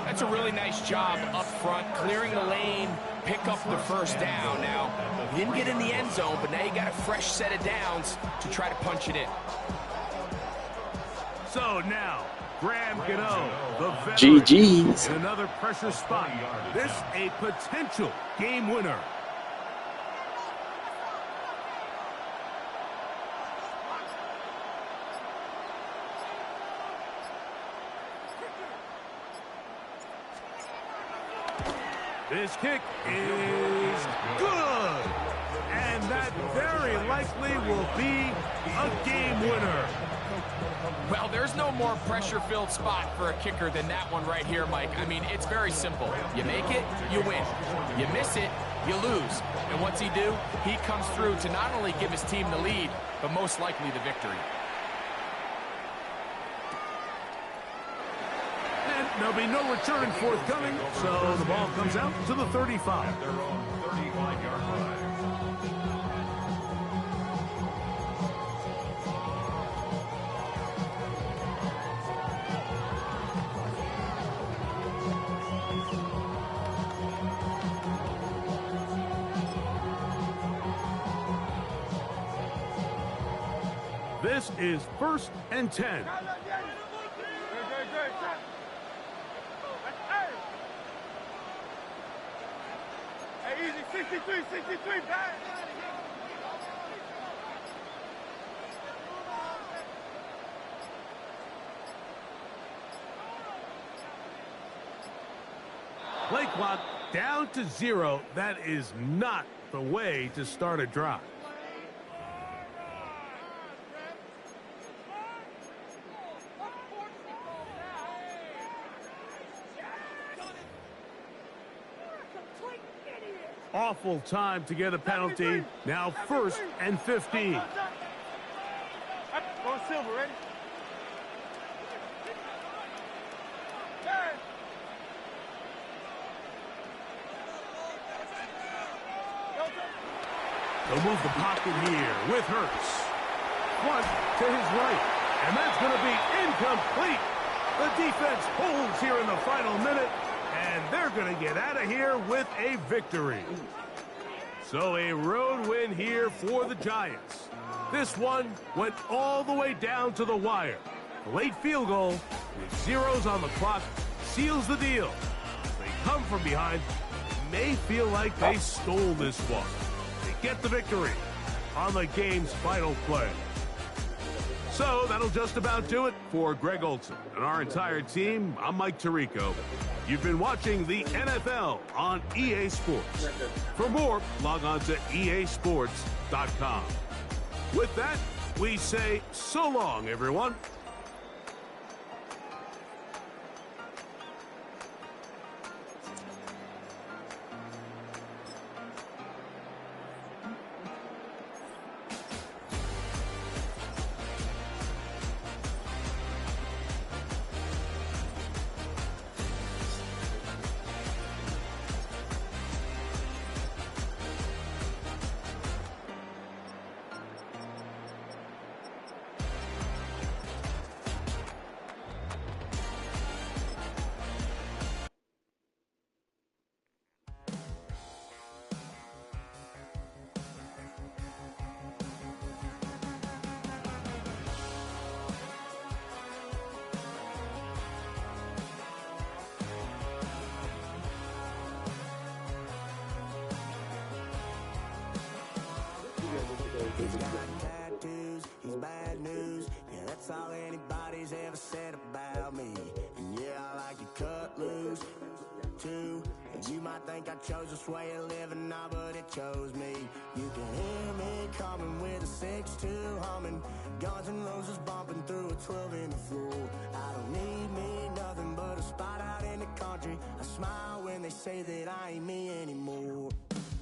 That's a really nice job up front, clearing the lane, pick up the first down. Now, he didn't get in the end zone, but now you got a fresh set of downs to try to punch it in. So now, Graham Gano, the veteran, GG's. in another pressure spot. This a potential game winner. This kick is good. And that very likely will be a game winner. Well, there's no more pressure-filled spot for a kicker than that one right here, Mike. I mean, it's very simple. You make it, you win. You miss it, you lose. And what's he do? He comes through to not only give his team the lead, but most likely the victory. And there'll be no return forthcoming, so the ball comes out to the 35. At their own 35-yard line. This is 1st and 10. Hey, easy, 63, back. Play clock down to 0. That is not the way to start a drive. Awful time to get a penalty. Now 1st and 15. Go Silver, ready? They'll move the pocket here with Hurts. One to his right. And that's going to be incomplete. The defense holds here in the final minute. And they're going to get out of here with a victory. So a road win here for the Giants. This one went all the way down to the wire. The late field goal with zeros on the clock seals the deal. They come from behind. It may feel like they stole this one. They get the victory on the game's final play. So that'll just about do it for Greg Olson and our entire team. I'm Mike Tirico. You've been watching the NFL on EA Sports. For more, log on to easports.com. With that, we say so long, everyone. He's got tattoos, he's bad news. Yeah, that's all anybody's ever said about me. And yeah, I like to cut loose, too. And you might think I chose this way of living now, but it chose me. You can hear me coming with a 6'2" humming. Guns and Roses bumping through a 12 in the floor. I don't need me nothing but a spot out in the country. I smile when they say that I ain't me anymore.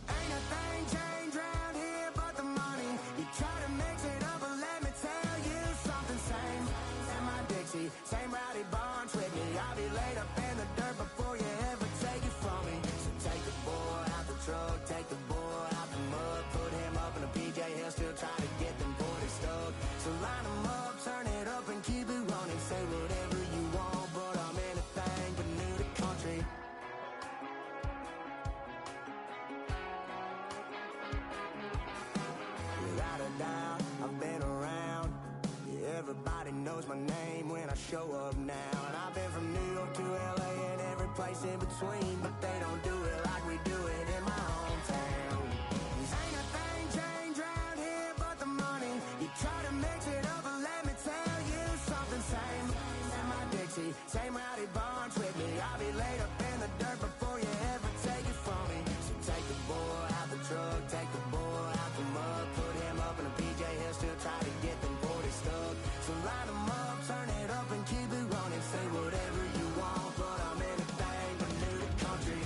Ain't a thing changed round here but the money. You try to mix it up, but let me tell you something. Same in my Dixie, same rowdy bunch with me. I'll be laid up in the dirt before you ever take it from me. So take the boy out the truck, take the boy out the mud, put him Say whatever you want, but I'm anything but new to country. Without a doubt, I've been around. Yeah, everybody knows my name when I show up now. And I've been from New York to LA and every place in between, but they don't do it like we do it in my hometown. Ain't a thing changed around here but the money. You try to mix it up, but let me tell you something. Same in my Dixie, same rowdy bunch with me. I'll be laid up in the dirt before you ever take it from me. So take the boy out the truck, take the boy out the mud, put him up in a PJ, he'll still try to get them 40 stuck. So line them up, turn it up and keep it running. Say whatever you want, but I'm anything but new to country.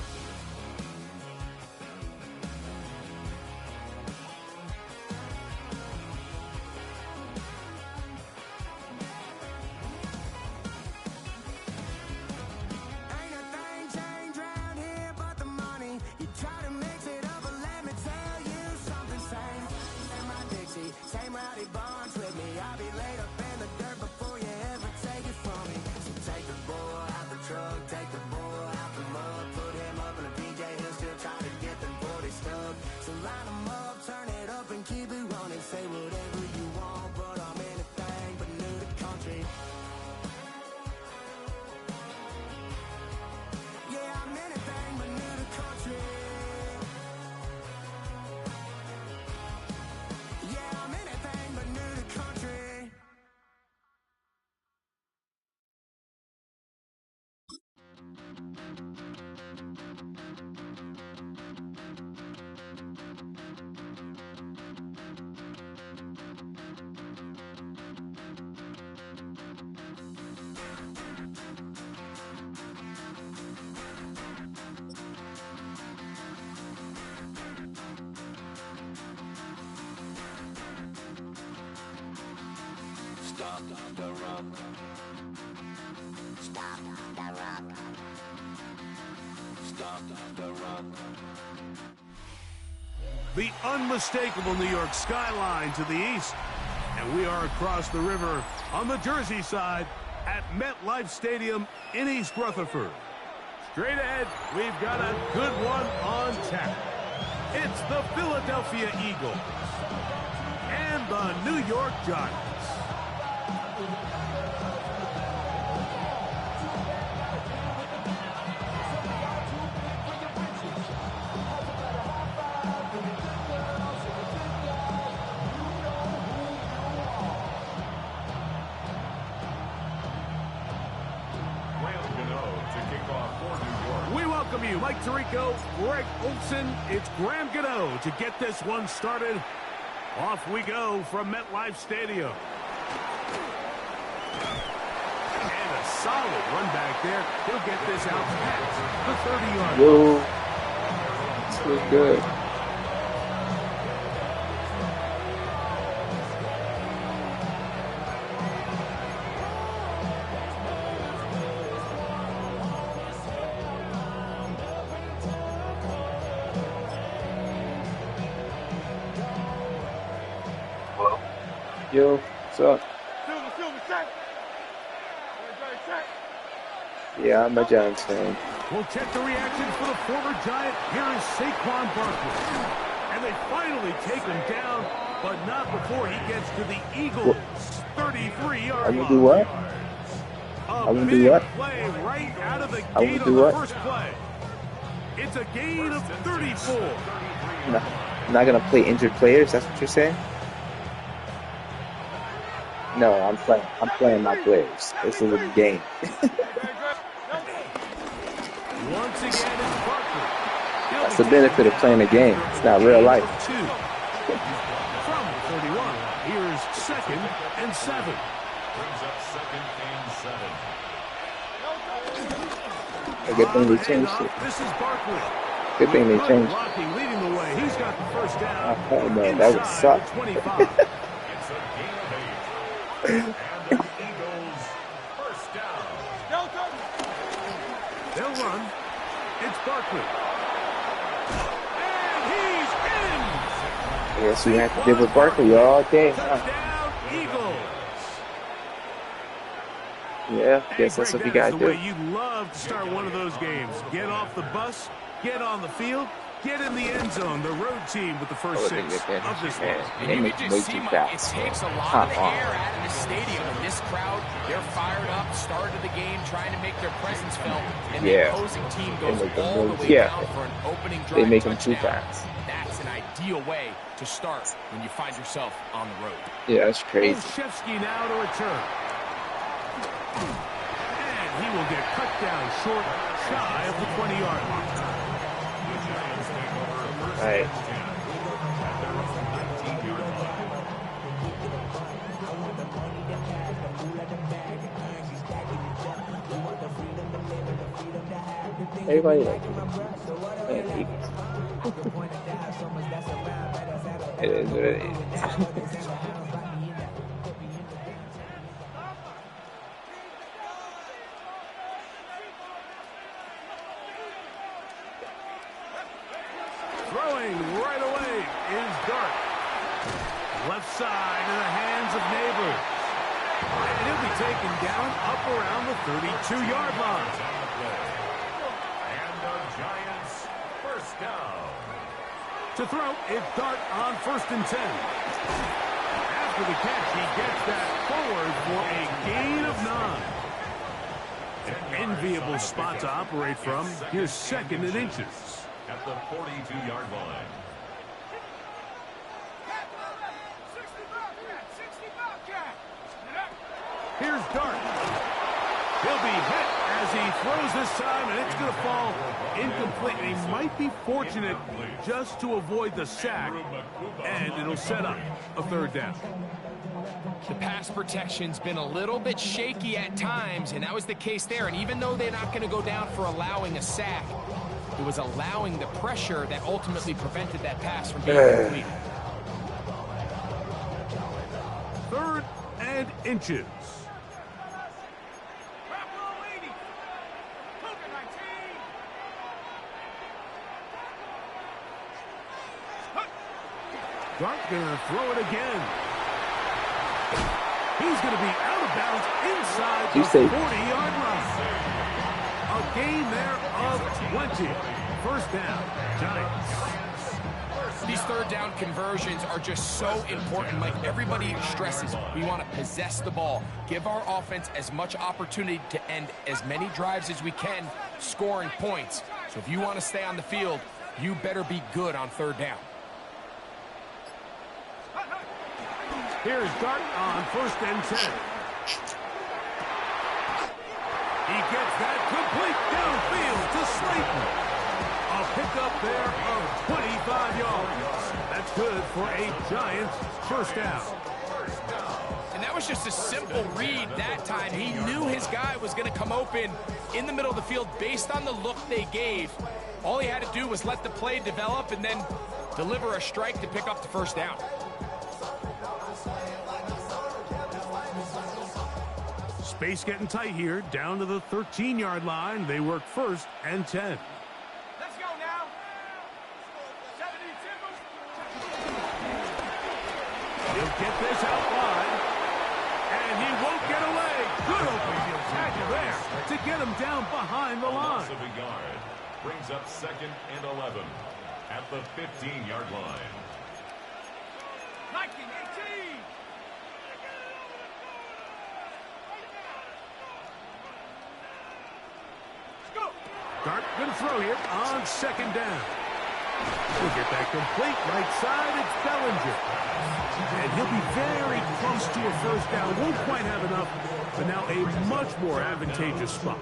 Ain't a thing changed around here but the money. You try to mix it up, but let me tell you something. Same in my Dixie, same rowdy bunch with me. I'll be laid up in the dirt before you ever take it from me. So take the boy out the truck, take the boy out the mud, put him up in a PJ, he'll still try to get them 40 stuck. So line them up, turn it up and keep it running. Say whatever you want, but I'm anything but new to country. Yeah, I'm anything but new to country. Yeah, I'm anything but new to country. Stop the rock. Stop the rock. Stop the rock. The unmistakable New York skyline to the east. And we are across the river on the Jersey side at MetLife Stadium in East Rutherford. Straight ahead, we've got a good one on tap. It's the Philadelphia Eagles and the New York Giants. We welcome you, Mike Tirico, Greg Olson. It's Graham Gano to get this one started. Off we go from MetLife Stadium. And a solid run back there. He'll get this out past the 30-yard line. Whoa. This was good. Yo, what's up? Silver, set. Yeah, I'm a Giants fan. We'll check the reactions for the former Giant. Here is Saquon Barkley. And they finally take him down, but not before he gets to the Eagles' 33-yard line. I'm gonna do what? I'm gonna do what? Play right out of the I'm gate gonna on do the what? first play. It's a gain of 34. No, I'm not gonna play injured players. That's what you're saying? No, I'm playing my players. This is a game. Once again, it's Barkley. That's the benefit of playing a game. It's not real life. From 31, here's 2nd and 7. Brings up 2nd and 7. A good thing they changed it. This is Barkley. Good thing they changed it. Blocking, leading the way. He's got the first down. Oh man, that would suck. 25. It's a gain of 8. And the Eagles first down. They'll run. It's Barkley. And he's in. Yeah, so you have to deal with Barkley all day. Touchdown, Eagles. Yeah, guess that's what you gotta the do. way you love to start one of those games. Get off the bus, get on the field, get in the end zone. The road team with the first 6 of this one. And you can just see, Mike, it takes a lot of the air out of the stadium. And this crowd, they're fired up, started the game, trying to make their presence felt. And the opposing team goes all the way down for an opening drive they make them touchdown. too fast. That's an ideal way to start when you find yourself on the road. Yeah, that's crazy. Olszewski now to return. And he will get cut down short, shy of the 20-yard line. All right. Everybody like it. It is what it is. Throwing right away is Dart. Left side in the hands of Neighbors. And he'll be taken down up around the 32-yard line. And the Giants first down. To throw, it's Dart on 1st and 10. After the catch, he gets that forward for a gain of 9. An enviable spot to operate from. Here's 2nd and inches. At the 42-yard line. Here's Dart. He'll be hit as he throws this time, and it's going to fall incomplete. And he might be fortunate just to avoid the sack, and it'll set up a 3rd down. The pass protection's been a little bit shaky at times, and that was the case there. And even though they're not going to go down for allowing a sack, it was allowing the pressure that ultimately prevented that pass from being complete. 3rd and inches. Dart gonna throw it again. He's gonna be out of bounds inside the 40-yard line. A gain there of 20. 1st down, Giants. These 3rd down conversions are just so important. Like everybody stresses, we want to possess the ball, give our offense as much opportunity to end as many drives as we can, scoring points. So if you want to stay on the field, you better be good on 3rd down. Here's Dart on 1st and 10. He gets that complete downfield to Slayton. A pickup there of 25 yards. That's good for a Giants 1st down. And that was just a simple read that time. He knew his guy was going to come open in the middle of the field based on the look they gave. All he had to do was let the play develop and then deliver a strike to pick up the 1st down. Space getting tight here, down to the 13-yard line. They work 1st and 10. Let's go now. 72. He'll get this out wide, and he won't get away. Good open field tackle there to get him down behind the line. Loss of a yard brings up 2nd and 11 at the 15-yard line. 19, 18. Dart going to throw here on 2nd down. He'll get that complete right side. It's Bellinger. And he'll be very close to a 1st down. Won't quite have enough, but now a much more advantageous spot.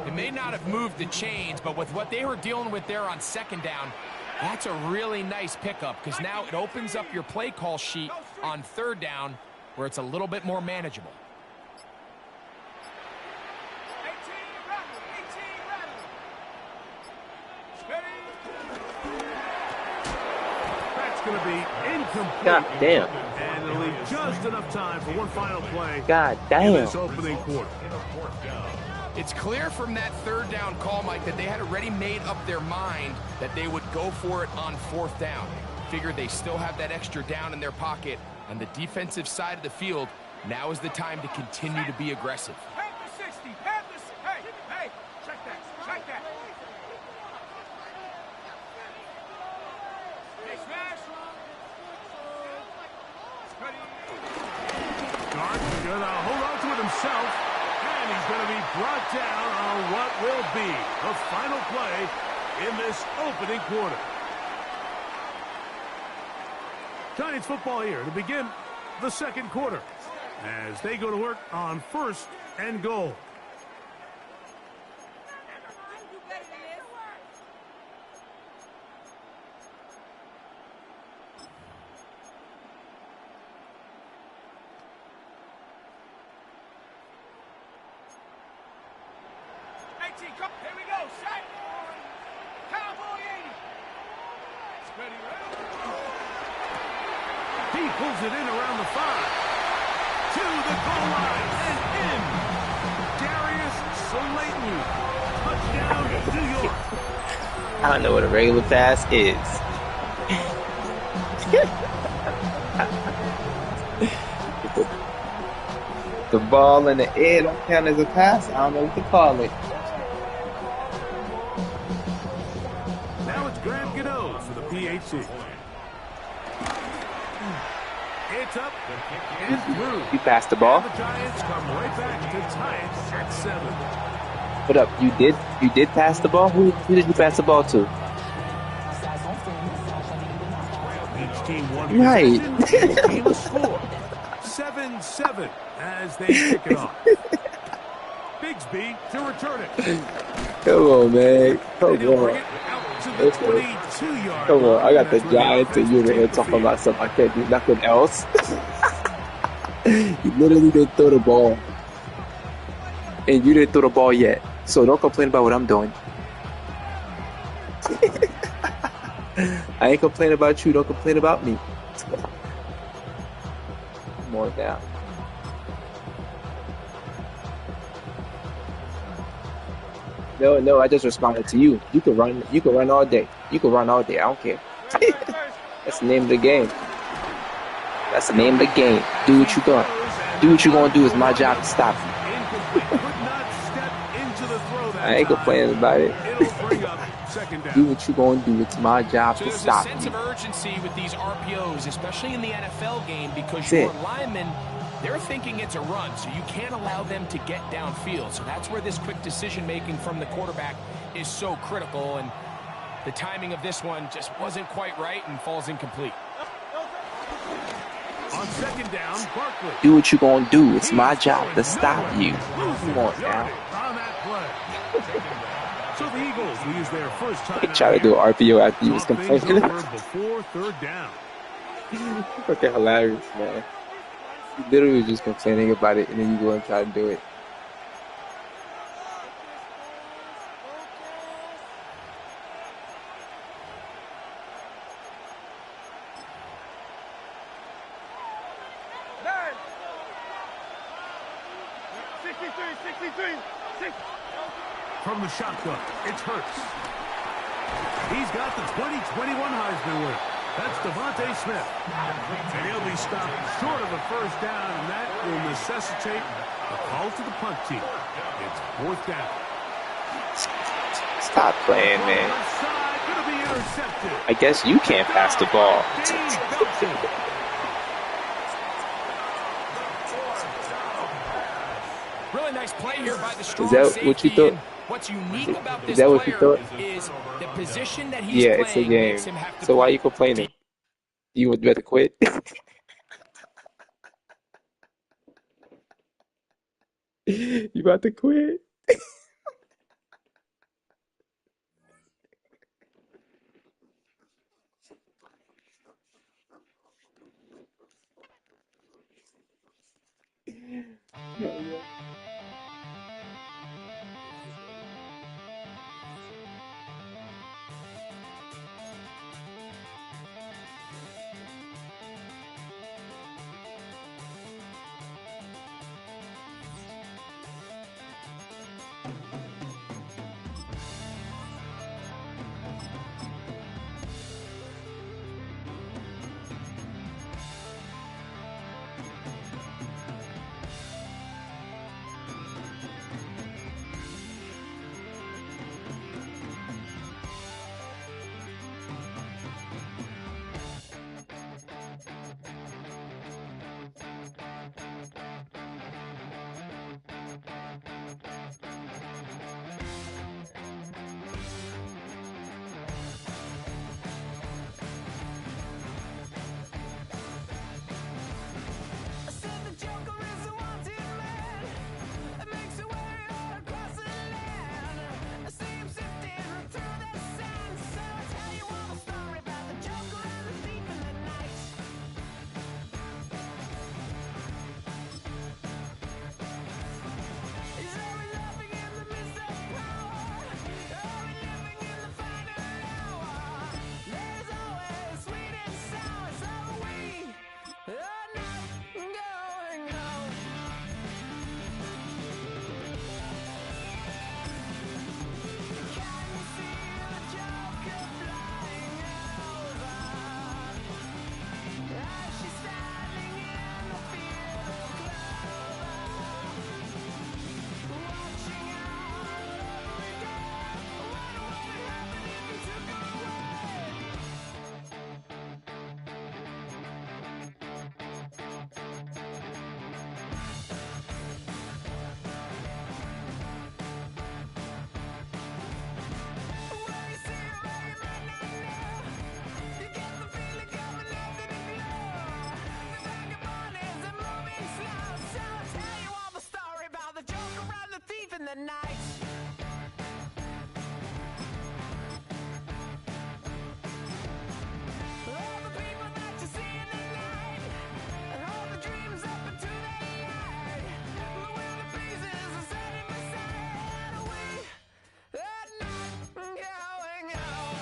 It may not have moved the chains, but with what they were dealing with there on 2nd down, that's a really nice pickup because now it opens up your play call sheet on 3rd down where it's a little bit more manageable. That's going to be incomplete. God damn. And it'll leave just enough time for one final play. God damn. In this opening quarter. It's clear from that 3rd down call, Mike, that they had already made up their mind that they would go for it on 4th down. Figured they still have that extra down in their pocket, and the defensive side of the field Now is the time to continue to be aggressive. Panther 60. Panther. Hey, check that. Hey, smash. Gart's going to hold on to it himself, and he's going to be brought down on what will be the final play in this opening quarter. Giants football here to begin the second quarter as they go to work on 1st and goal. Here we go. Set. Cowboy 80. Ready. He pulls it in around the 5. To the goal line and in. Darius Slayton. Touchdown, New York. I don't know what a regular pass is. The ball in the air don't count as a pass. I don't know what to call it. Now it's Graham Gano for the PAT. It's up and through. You passed the ball. And the Giants come right back to tie it at 7. What up? You did pass the ball? Who did you pass the ball to? Each team won Right. possession, each team a score. 7-7 as they kick it off. Bigsby to return it. Come on, man. Come He'll bring on. it out to the 22-yard Come on. line. I got the That's where the Giants and offense you will in here take the talking field. about something I can't do nothing else. You literally didn't throw the ball. And you didn't throw the ball yet. So don't complain about what I'm doing. I ain't complaining about you. Don't complain about me. Come on now. No, I just responded to you. You can run all day. I don't care. That's the name of the game. Do what you gonna do. It's my job to stop you. I ain't complaining about it. Do what you gonna do. It's my job So to there's a stop sense you. of urgency with these RPOs, especially in the NFL game, because That's your it. linemen, they're thinking it's a run, so you can't allow them to get downfield. So that's where this quick decision-making from the quarterback is so critical, and the timing of this one just wasn't quite right and falls incomplete. On 2nd down, Barkley. Do what you gonna do. It's my job to stop you. Come on now. On that play. So the Eagles will use their first time They try to do an RPO after you was Talk things complaining. over before 3rd down. Fucking hilarious, man. You literally was just complaining about it, and then you go and try to do it. Nine. 63. From the shotgun, it's Hurts. He's got the 2021 Heisman winner. That's Devontae Smith. And he'll be stopped short of a 1st down, and that will necessitate a call to the punt team. It's 4th down. Stop playing, man. Side, gonna be intercepted. I guess you can't pass the ball. Really nice play here by the strong Is that safety. what you thought? And what's unique about this Is that what you player thought? is the position that he's Yeah, playing it's a game. makes him have to So why play you complaining? You would better quit. You about to quit? the night. All the people that you see in the night, and all the dreams up into the yard. When the pieces are setting beside, we are not going home.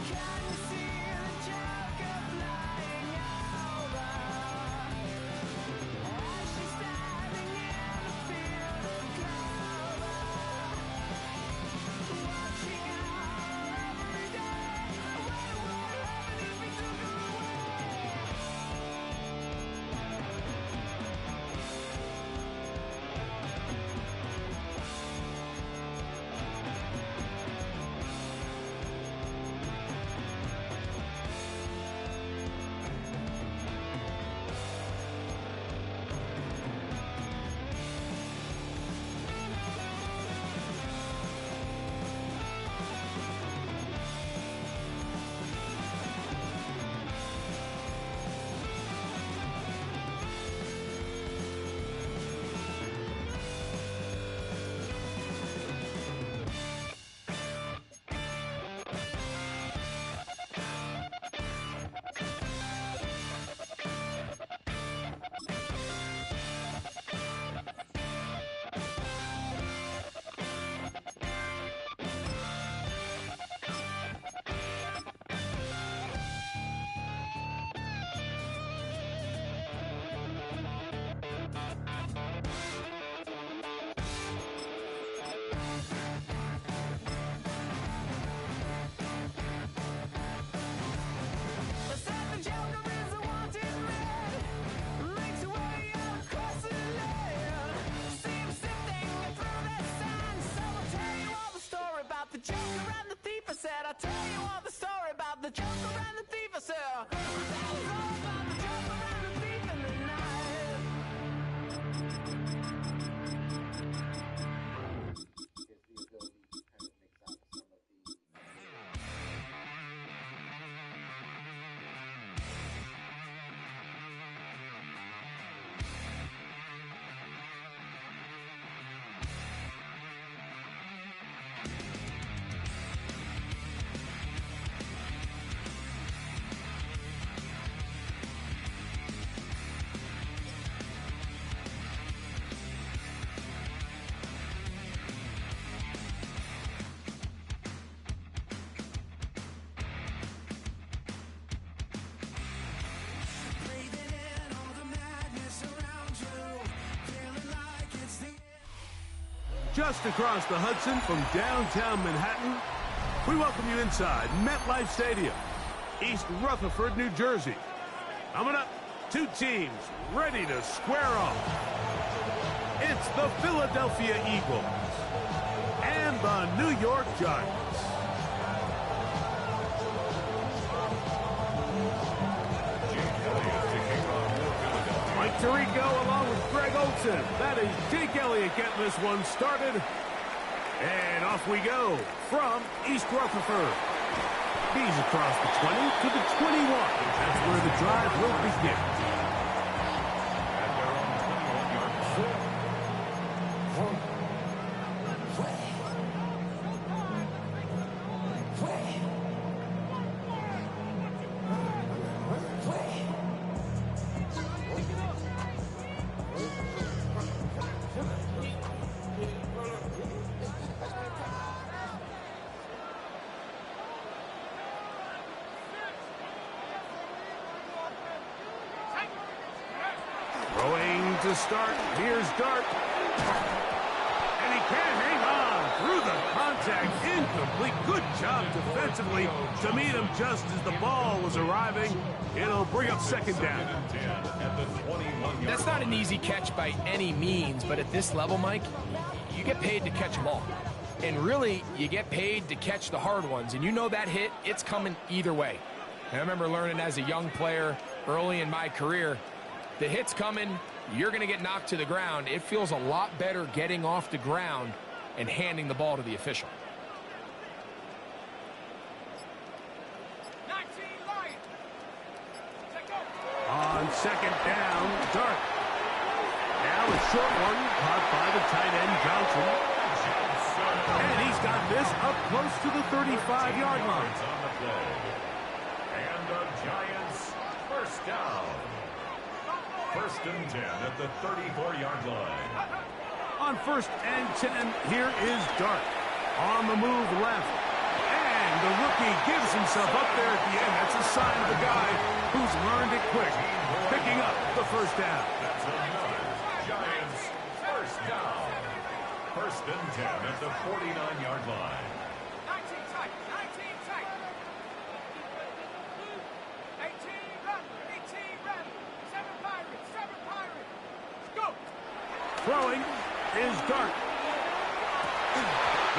Can you see the Joker flying over? As she's standing in the field of clover, watching her every day. What would happen if we took her I'll tell you all the story about the Joker and the thief. I said, I'll tell you all about the Joker and the thief in the night. Just across the Hudson from downtown Manhattan, we welcome you inside MetLife Stadium, East Rutherford, New Jersey. Coming up, two teams ready to square off. It's the Philadelphia Eagles and the New York Giants. Mike Tirico along with Greg Olson. That is Jake Elliott getting this one started. And off we go from East Rutherford. He's across the 20 to the 21. That's where the drive will begin. Throwing to start. Here's Dart. And he can't hang on through the contact. Incomplete. Good job defensively to meet him just as the ball was arriving. It'll bring up second down. That's not an easy catch by any means, but at this level, Mike, you get paid to catch them all. And really, you get paid to catch the hard ones. And you know that hit, it's coming either way. And I remember learning as a young player early in my career, the hit's coming, you're going to get knocked to the ground. It feels a lot better getting off the ground and handing the ball to the official. On second down, Dart. Now a short one caught by the tight end, Johnson. And he's got this up close to the 35-yard line. On the play. And the Giants first down. First and 10 at the 34-yard line. On first and 10, here is Dart. On the move left. And the rookie gives himself up there at the end. That's a sign of a guy who's learned it quick. Picking up the first down. That's another Giants first down. First and 10 at the 49-yard line. 19 tight, 19 tight. 18 run, 18 run. 7 Pirates, 7 Pirates. Let's go. Throwing is Dart.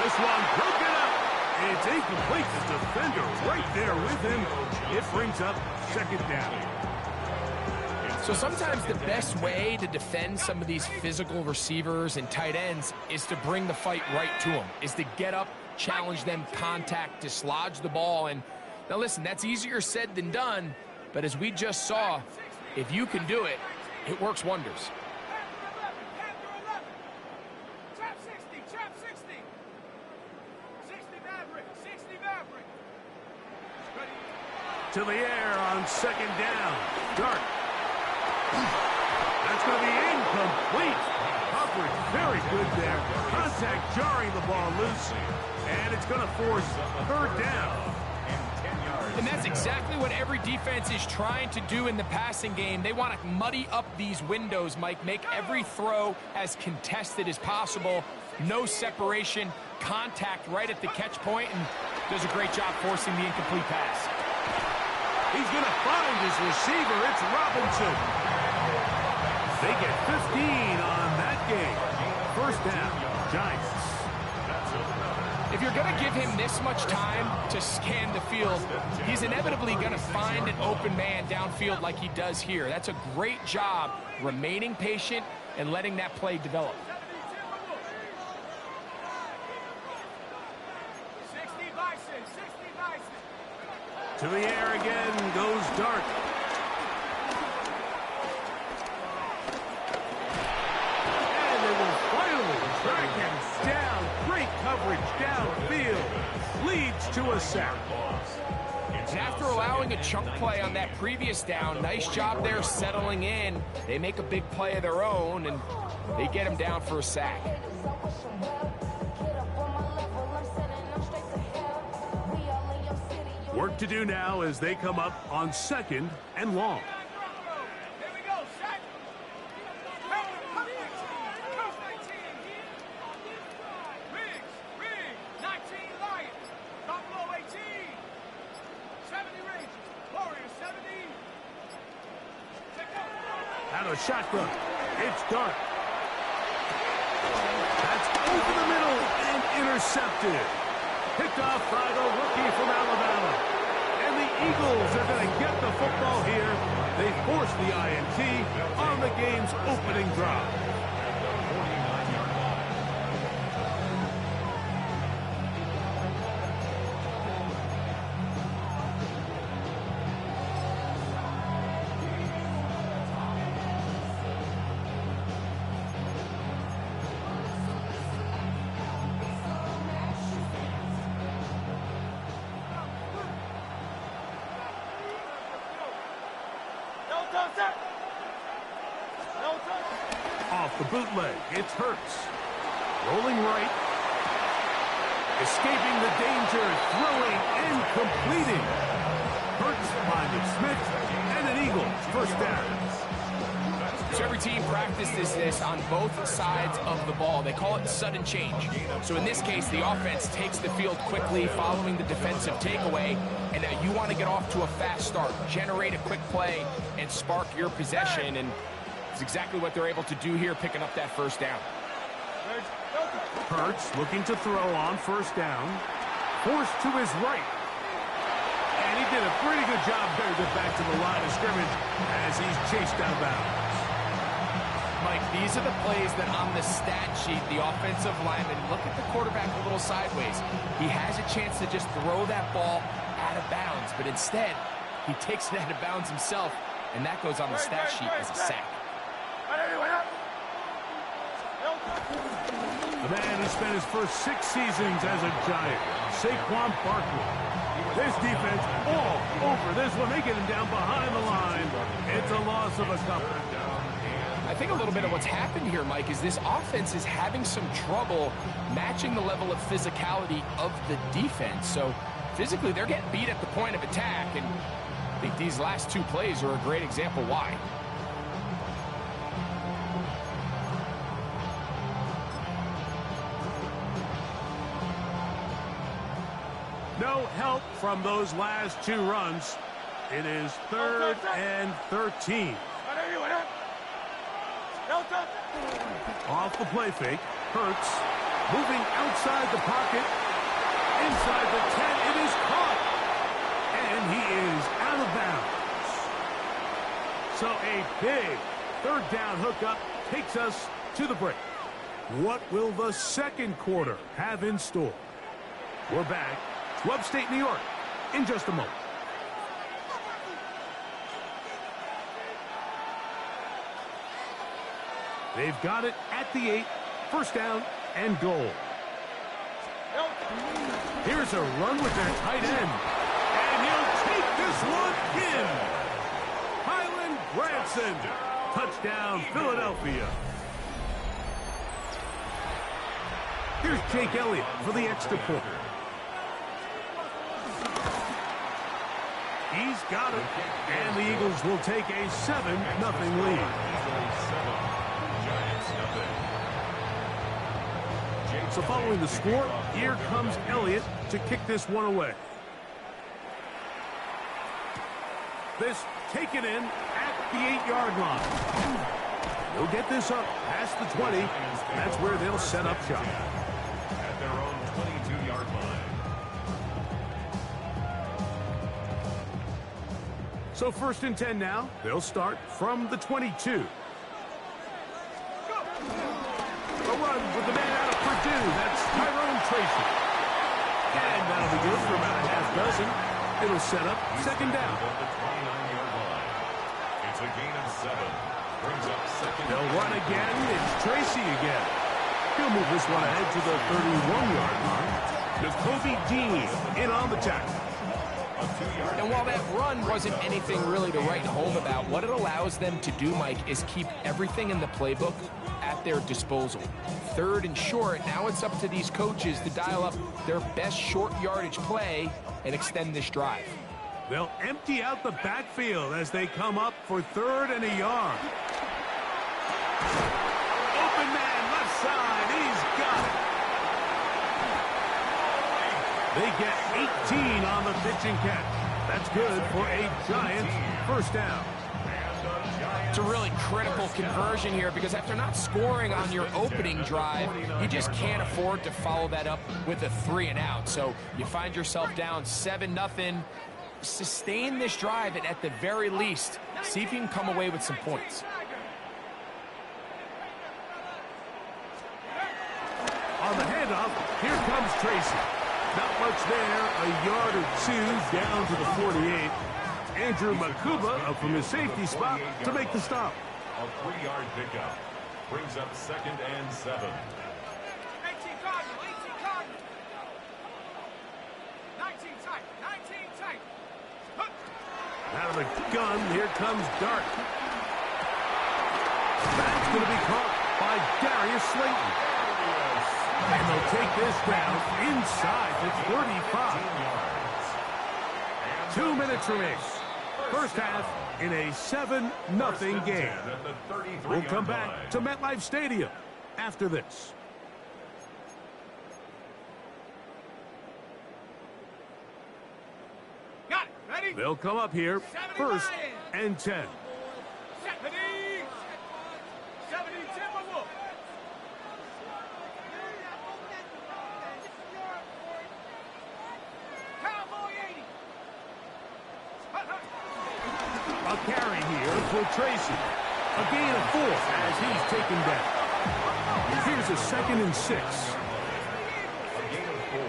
This one broken up. It's incomplete. The defender right there with him. It brings up second down. So sometimes the best way to defend some of these physical receivers and tight ends is to bring the fight right to them, is to get up, challenge them, contact, dislodge the ball. And now listen, that's easier said than done, but as we just saw, if you can do it, it works wonders. Trap 60, trap 60. 60 Maverick, 60 Maverick. To the air on second down. Dart. That's going to be incomplete. Coverage very good there. Contact jarring the ball loose. And it's going to force third down. And that's exactly what every defense is trying to do in the passing game. They want to muddy up these windows, Mike, make every throw as contested as possible. No separation, contact right at the catch point, and does a great job forcing the incomplete pass. He's going to find his receiver. It's Robinson. They get 15 on that game. First down, Giants. If you're going to give him this much time to scan the field, he's inevitably going to find an open man downfield like he does here. That's a great job remaining patient and letting that play develop. 60 Bison, 60 Bison. To the air again goes Dart. And they will finally track him down. Great coverage downfield. Leads to a sack. And after allowing a chunk play on that previous down, nice job there settling in. They make a big play of their own, and they get him down for a sack. Work to do now as they come up on second and long. Here we go, set. Coast 19. Riggs, 19 Lions. Buffalo 18. 70 Rangers. Warriors 70. Out of shotgun. It's Dart. That's over the middle and intercepted. Picked off by the rookie from Alabama. And the Eagles are going to get the football here. They force the INT on the game's opening drive. Off the bootleg, it's Hurts. Rolling right. Escaping the danger, throwing and completing. Hurts finding Smith, and an Eagle, first down. So every team practices this on both sides of the ball. They call it sudden change. So in this case, the offense takes the field quickly following the defensive takeaway, and now you want to get off to a fast start, generate a quick play, and spark your possession, and it's exactly what they're able to do here, picking up that first down. Hurts looking to throw on first down. Forced to his right. And he did a pretty good job there to get back to the line of scrimmage as he's chased out of bounds. Mike, these are the plays that on the stat sheet, the offensive lineman, look at the quarterback a little sideways. He has a chance to just throw that ball out of bounds, but instead, he takes it out of bounds himself and that goes on the stat sheet as a sack. The man who spent his first 6 seasons as a Giant, Saquon Barkley. This defense all over this one. They get him down behind the line. It's a loss of a couple. I think a little bit of what's happened here, Mike, is this offense is having some trouble matching the level of physicality of the defense. So physically, they're getting beat at the point of attack, and I think these last 2 plays are a great example why. No help from those last 2 runs. It is 3rd and 13. Off the play fake. Hurts. Moving outside the pocket. Inside the 10. It is caught. And he is out of bounds. So a big 3rd down hookup takes us to the break. What will the second quarter have in store? We're back to upstate New York in just a moment. They've got it at the 8. 1st down and goal. Here's a run with their tight end. And he'll take this one in. Highland Branson. Touchdown, Philadelphia. Here's Jake Elliott for the extra point. He's got it. And the Eagles will take a 7-0 lead. So following the score, here comes Elliott to kick this one away. This taken in at the 8-yard line. They'll get this up past the 20. That's where they'll set up shop. At their own 22-yard line. So 1st and 10 now. They'll start from the 22. A run with the man out of Purdue. That's Tyrone Tracy. And that'll be good for about a half dozen. It'll set up 2nd down. The 29-yard line. It's a gain of 7. Brings up 2nd. They'll run again. It's Tracy again. He'll move this one ahead to the 31-yard line. Jacoby Dean in on the tackle. And while that run wasn't anything really to write home about, what it allows them to do, Mike, is keep everything in the playbook at their disposal. 3rd and short, now it's up to these coaches to dial up their best short yardage play and extend this drive. They'll empty out the backfield as they come up for 3rd and a yard. Open man, left side, he's got it. They get 18 on the pitch and catch. That's good for a Giants 1st down. It's a really critical conversion here because after not scoring on your opening drive, you just can't afford to follow that up with a 3 and out. So you find yourself down 7-0. Sustain this drive and at the very least, see if you can come away with some points. On the handoff, here comes Tracy. Not much there, a yard or 2 down to the 48. Andrew Makuba from his safety spot to make the stop. A 3-yard pickup. Brings up 2nd and 7. 18 Cardinal, 18 Cardinal. 19 tight, 19 tight. Out of the gun, here comes Dart. That's going to be caught by Darius Slayton. And they'll take this down inside the 35. 2 minutes remaining. 1st half in a 7-0 game. We'll come back to MetLife Stadium after this. Got it, ready? They'll come up here 1st and 10. 70, 10 more. Cowboy 80. A carry here for Tracy. A gain of 4 as he's taken down. Here's a 2nd and 6. A gain of 4.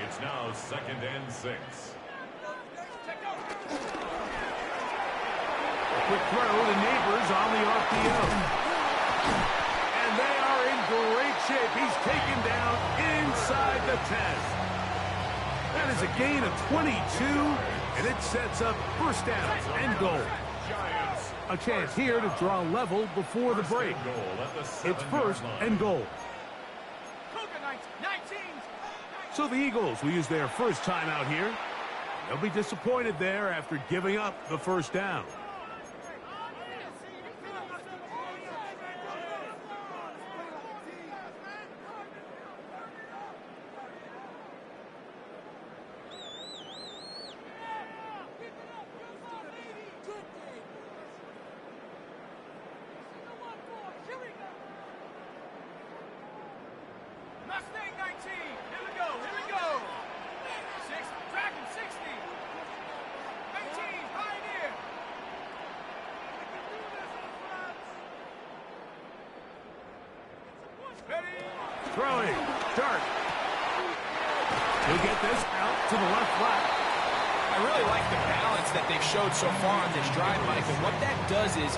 It's now 2nd and 6. quick throw to Neighbors on the RPO. And they are in great shape. He's taken down inside the 10. That is a gain of 22, and it sets up first down and goal. A chance here to draw level before the break. It's first and goal. So the Eagles will use their first timeout here. They'll be disappointed there after giving up the first down. Mustang 19. Here we go. Here we go. 6, Dragon 60. 18, Pioneer. Ready? Throwing. Dart. He'll get this out to the left flat. I really like the balance that they've showed so far on this drive, Mike, and what that does is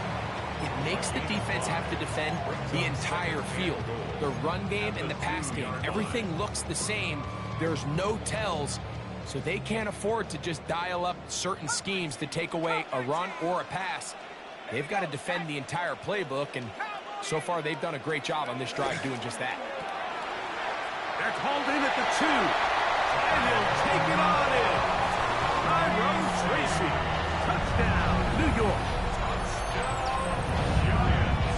it makes the defense have to defend the entire field. The run game and the pass game, everything looks the same. There's no tells, so they can't afford to just dial up certain schemes to take away a run or a pass. They've got to defend the entire playbook, and so far they've done a great job on this drive doing just that. They're called in at the 2, and he'll take it on in. Tyrone Tracy, touchdown, New York.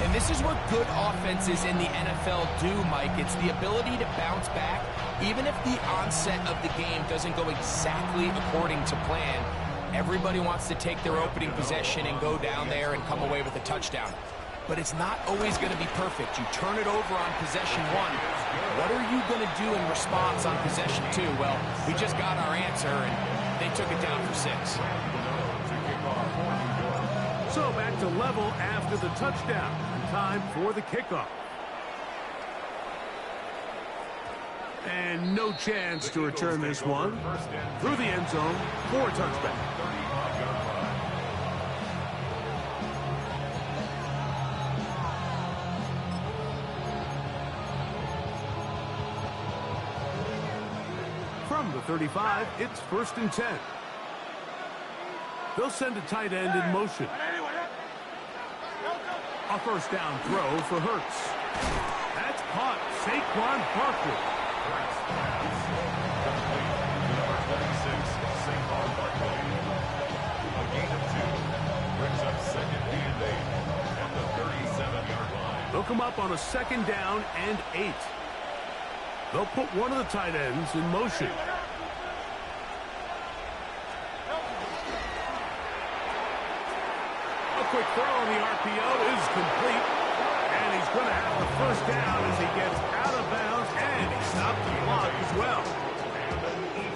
And this is what good offenses in the NFL do, Mike. It's the ability to bounce back, even if the onset of the game doesn't go exactly according to plan. Everybody wants to take their opening possession and go down there and come away with a touchdown. But it's not always going to be perfect. You turn it over on possession 1. What are you going to do in response on possession 2? Well, we just got our answer, and they took it down for 6. So back to level after the touchdown. Time for the kickoff. And no chance to return this one. Through the end zone for a touchback. From the 35, it's 1st and 10. They'll send a tight end in motion. A first down throw for Hurts. That's caught. Saquon Barkley. Number 26, Saquon Barkley. A gain of 2. Brings up 2nd and 8 at the 37-yard line. They'll come up on a 2nd down and 8. They'll put one of the tight ends in motion. Quick throw on the RPO is complete, and he's going to have the first down as he gets out of bounds, and he stopped the clock as well.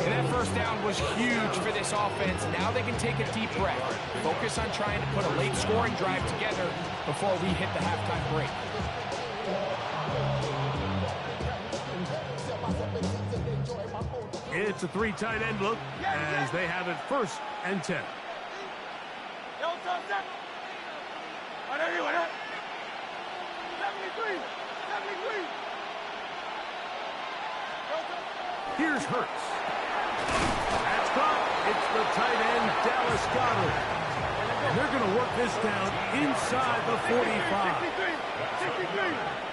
And that first down was huge for this offense. Now they can take a deep breath, focus on trying to put a late scoring drive together before we hit the halftime break. It's a 3 tight end look as they have it 1st and 10. Here's Hurts. That's caught. It's the tight end, Dallas Goedert. And they're going to work this down inside the 45.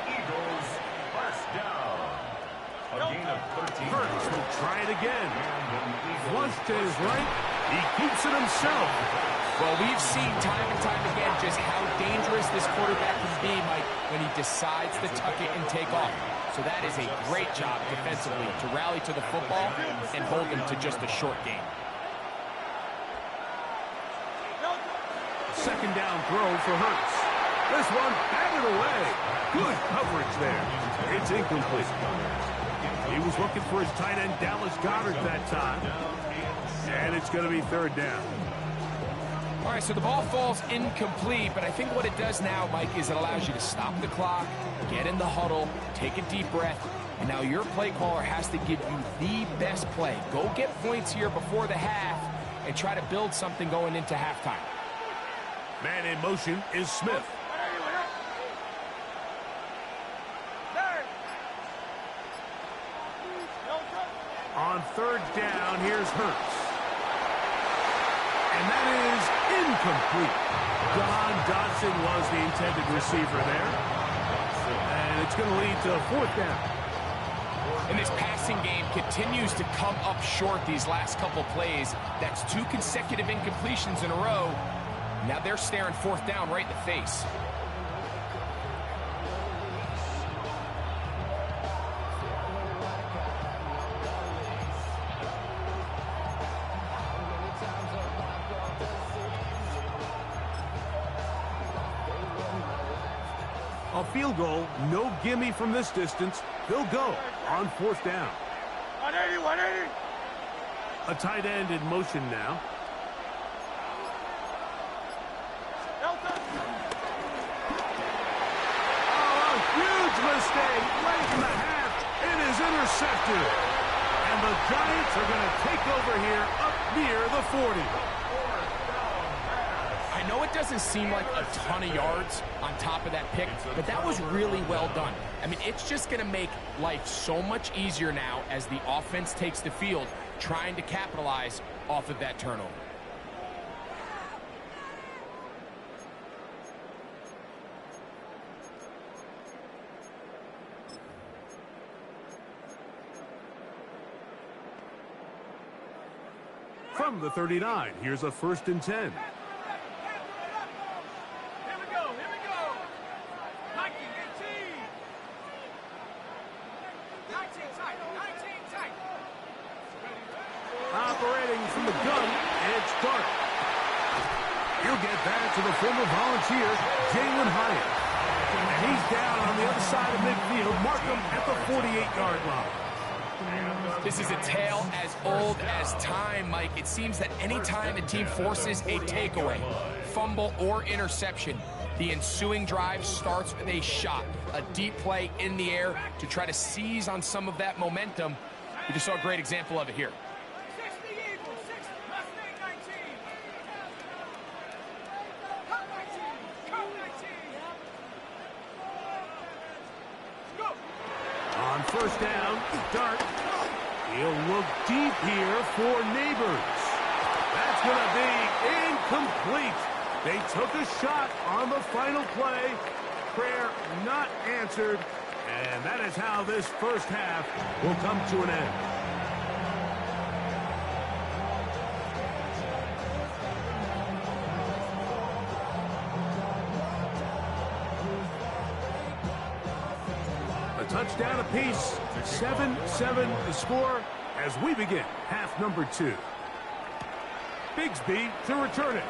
Eagles, first down. A gain of 13. Hurts will try it again. Flush to his right. He keeps it himself. Well, we've seen time and time again just how dangerous this quarterback can be, Mike, when he decides to tuck it and take off. So that is a great job defensively to rally to the football and hold him to just a short game. 2nd down throw for Hurts. This one batted away. Good coverage there. It's incomplete. He was looking for his tight end, Dallas Goedert, that time. And it's going to be 3rd down. All right, so the ball falls incomplete, but I think what it does now, Mike, is it allows you to stop the clock, get in the huddle, take a deep breath, and now your play caller has to give you the best play. Go get points here before the half and try to build something going into halftime. Man in motion is Smith. On third down, here's Hurts. And that is incomplete. Don Dotson was the intended receiver there. And it's going to lead to a fourth down. And this passing game continues to come up short these last couple plays. That's 2 consecutive incompletions in a row. Now they're staring fourth down right in the face. A field goal, no gimme from this distance. They'll go on fourth down. 180, 180. A tight end in motion now. Oh, a huge mistake late in the half. It is intercepted. And the Giants are going to take over here up near the 40. I know it doesn't seem like a ton of yards on top of that pick, but that was really well done. I mean, it's just going to make life so much easier now as the offense takes the field, trying to capitalize off of that turnover. From the 39, here's a 1st and 10. Operating from the gun, it's Dart. He'll get that to the former volunteer, Jalen Hyatt. And he's down on the other side of midfield. Mark him at the 48-yard line. This is a tale as old as time, Mike. It seems that any time a team forces a takeaway, fumble, or interception, the ensuing drive starts with a shot, a deep play in the air to try to seize on some of that momentum. We just saw a great example of it here. On first down, Dart. He'll look deep here for Neighbors. That's going to be incomplete. They took a shot on the final play. Prayer not answered. And that is how this first half will come to an end. Touchdown apiece, 7-7 the score as we begin half number 2. Bigsby to return it.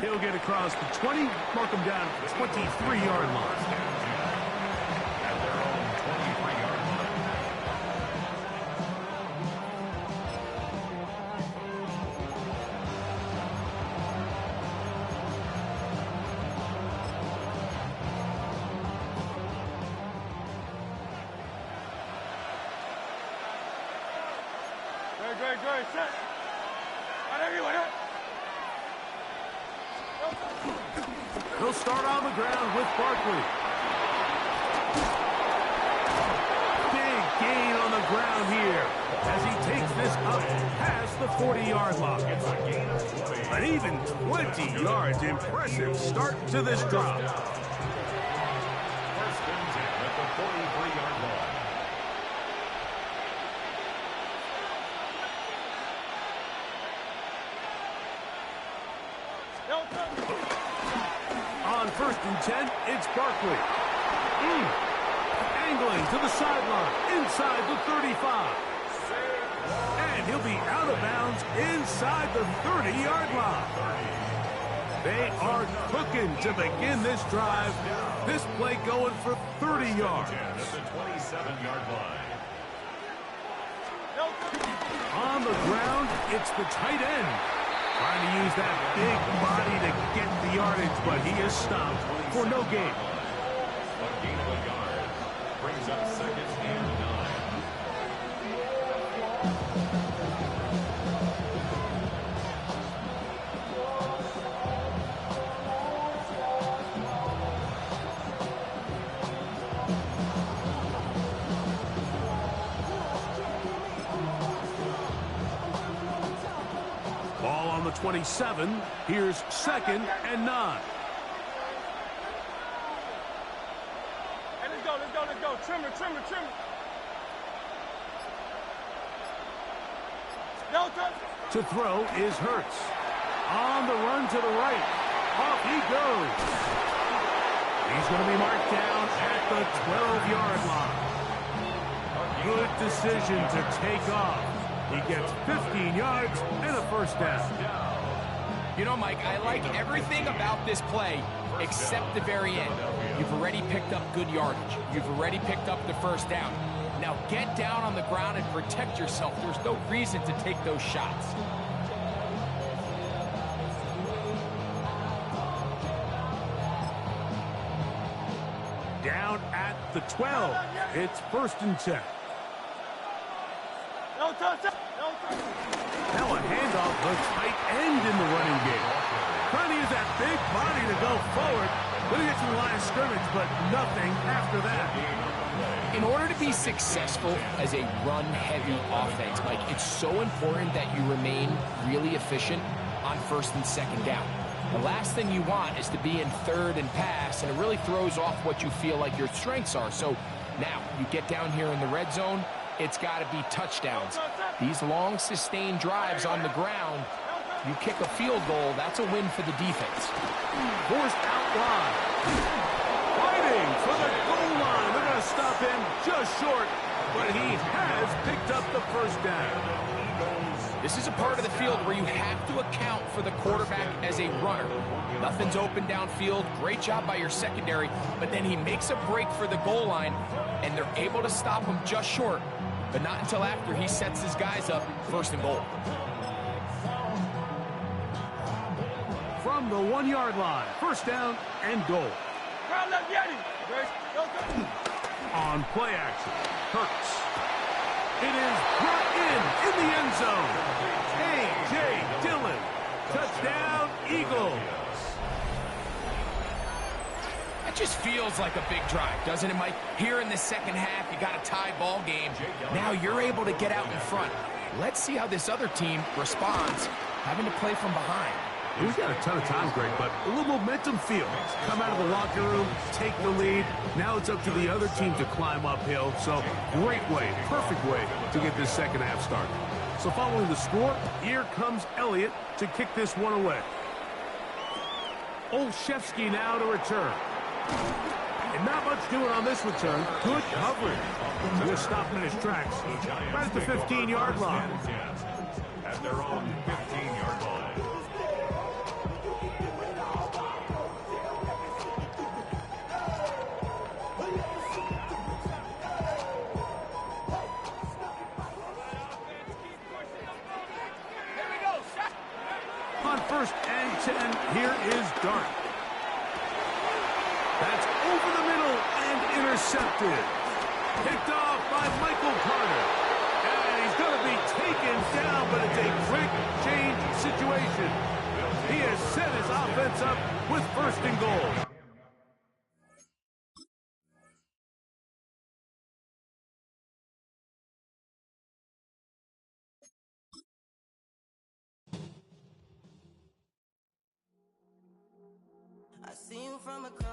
He'll get across the 20, mark him down at the 23-yard line. Good, set. He'll start on the ground with Barkley. Big gain on the ground here as he takes this up past the 40-yard line. An even 20 yards. Impressive start to this drop. First and 10 at the 43-yard line. On first and 10, it's Barkley. Angling to the sideline, inside the 35. And he'll be out of bounds inside the 30-yard line. They are cooking to begin this drive. This play going for 30 yards. At the 27-yard line. On the ground, it's the tight end. Trying to use that big body to get the yardage, but he is stopped for no gain. A gain of a yard brings up 2nd and 9. 27. Here's 2nd and 9. Hey, let's go, let's go, let's go. Trimmer, trimmer, trimmer. To throw is Hurts. On the run to the right. Off he goes. He's going to be marked down at the 12-yard line. Good decision to take off. He gets 15 yards and a first down. You know, Mike, I like everything about this play except the very end. You've already picked up good yardage. You've already picked up the first down. Now get down on the ground and protect yourself. There's no reason to take those shots. Down at the 12. It's 1st and 10. Now a handoff, the tight end in the running game. Trying to use that big body to go forward. Going to get to the line of scrimmage, but nothing after that. In order to be successful as a run-heavy offense, Mike, it's so important that you remain really efficient on 1st and 2nd down. The last thing you want is to be in 3rd and pass, and it really throws off what you feel like your strengths are. So now you get down here in the red zone, it's got to be touchdowns. These long, sustained drives on the ground, you kick a field goal, that's a win for the defense. Forced out wide. Fighting for the goal line. They're going to stop him just short, but he has picked up the first down. This is a part of the field where you have to account for the quarterback as a runner. Nothing's open downfield. Great job by your secondary, but then he makes a break for the goal line, and they're able to stop him just short, but not until after he sets his guys up 1st and goal. From the 1-yard line, 1st down and goal. On play action, Hurts. It is brought in the end zone. A.J. Dillon. Touchdown, Eagles. That just feels like a big drive, doesn't it, Mike? Here in the second half, you got a tie ball game. Now you're able to get out in front. Let's see how this other team responds, having to play from behind. We've got a ton of time, Greg, but a little momentum feel. Come out of the locker room, take the lead. Now it's up to the other team to climb uphill. So great way, perfect way to get this second half started. So following the score, here comes Elliott to kick this one away. Olszewski now to return. And not much doing on this return. Good coverage. Just stopping in his tracks. Right at the 15-yard line. At their own 15-yard line. On 1st and 10, here is Dart. That's over the middle and intercepted. Picked off by Michael Carter. And he's going to be taken down, but it's a quick change situation. He has set his offense up with 1st and goal. I see you from across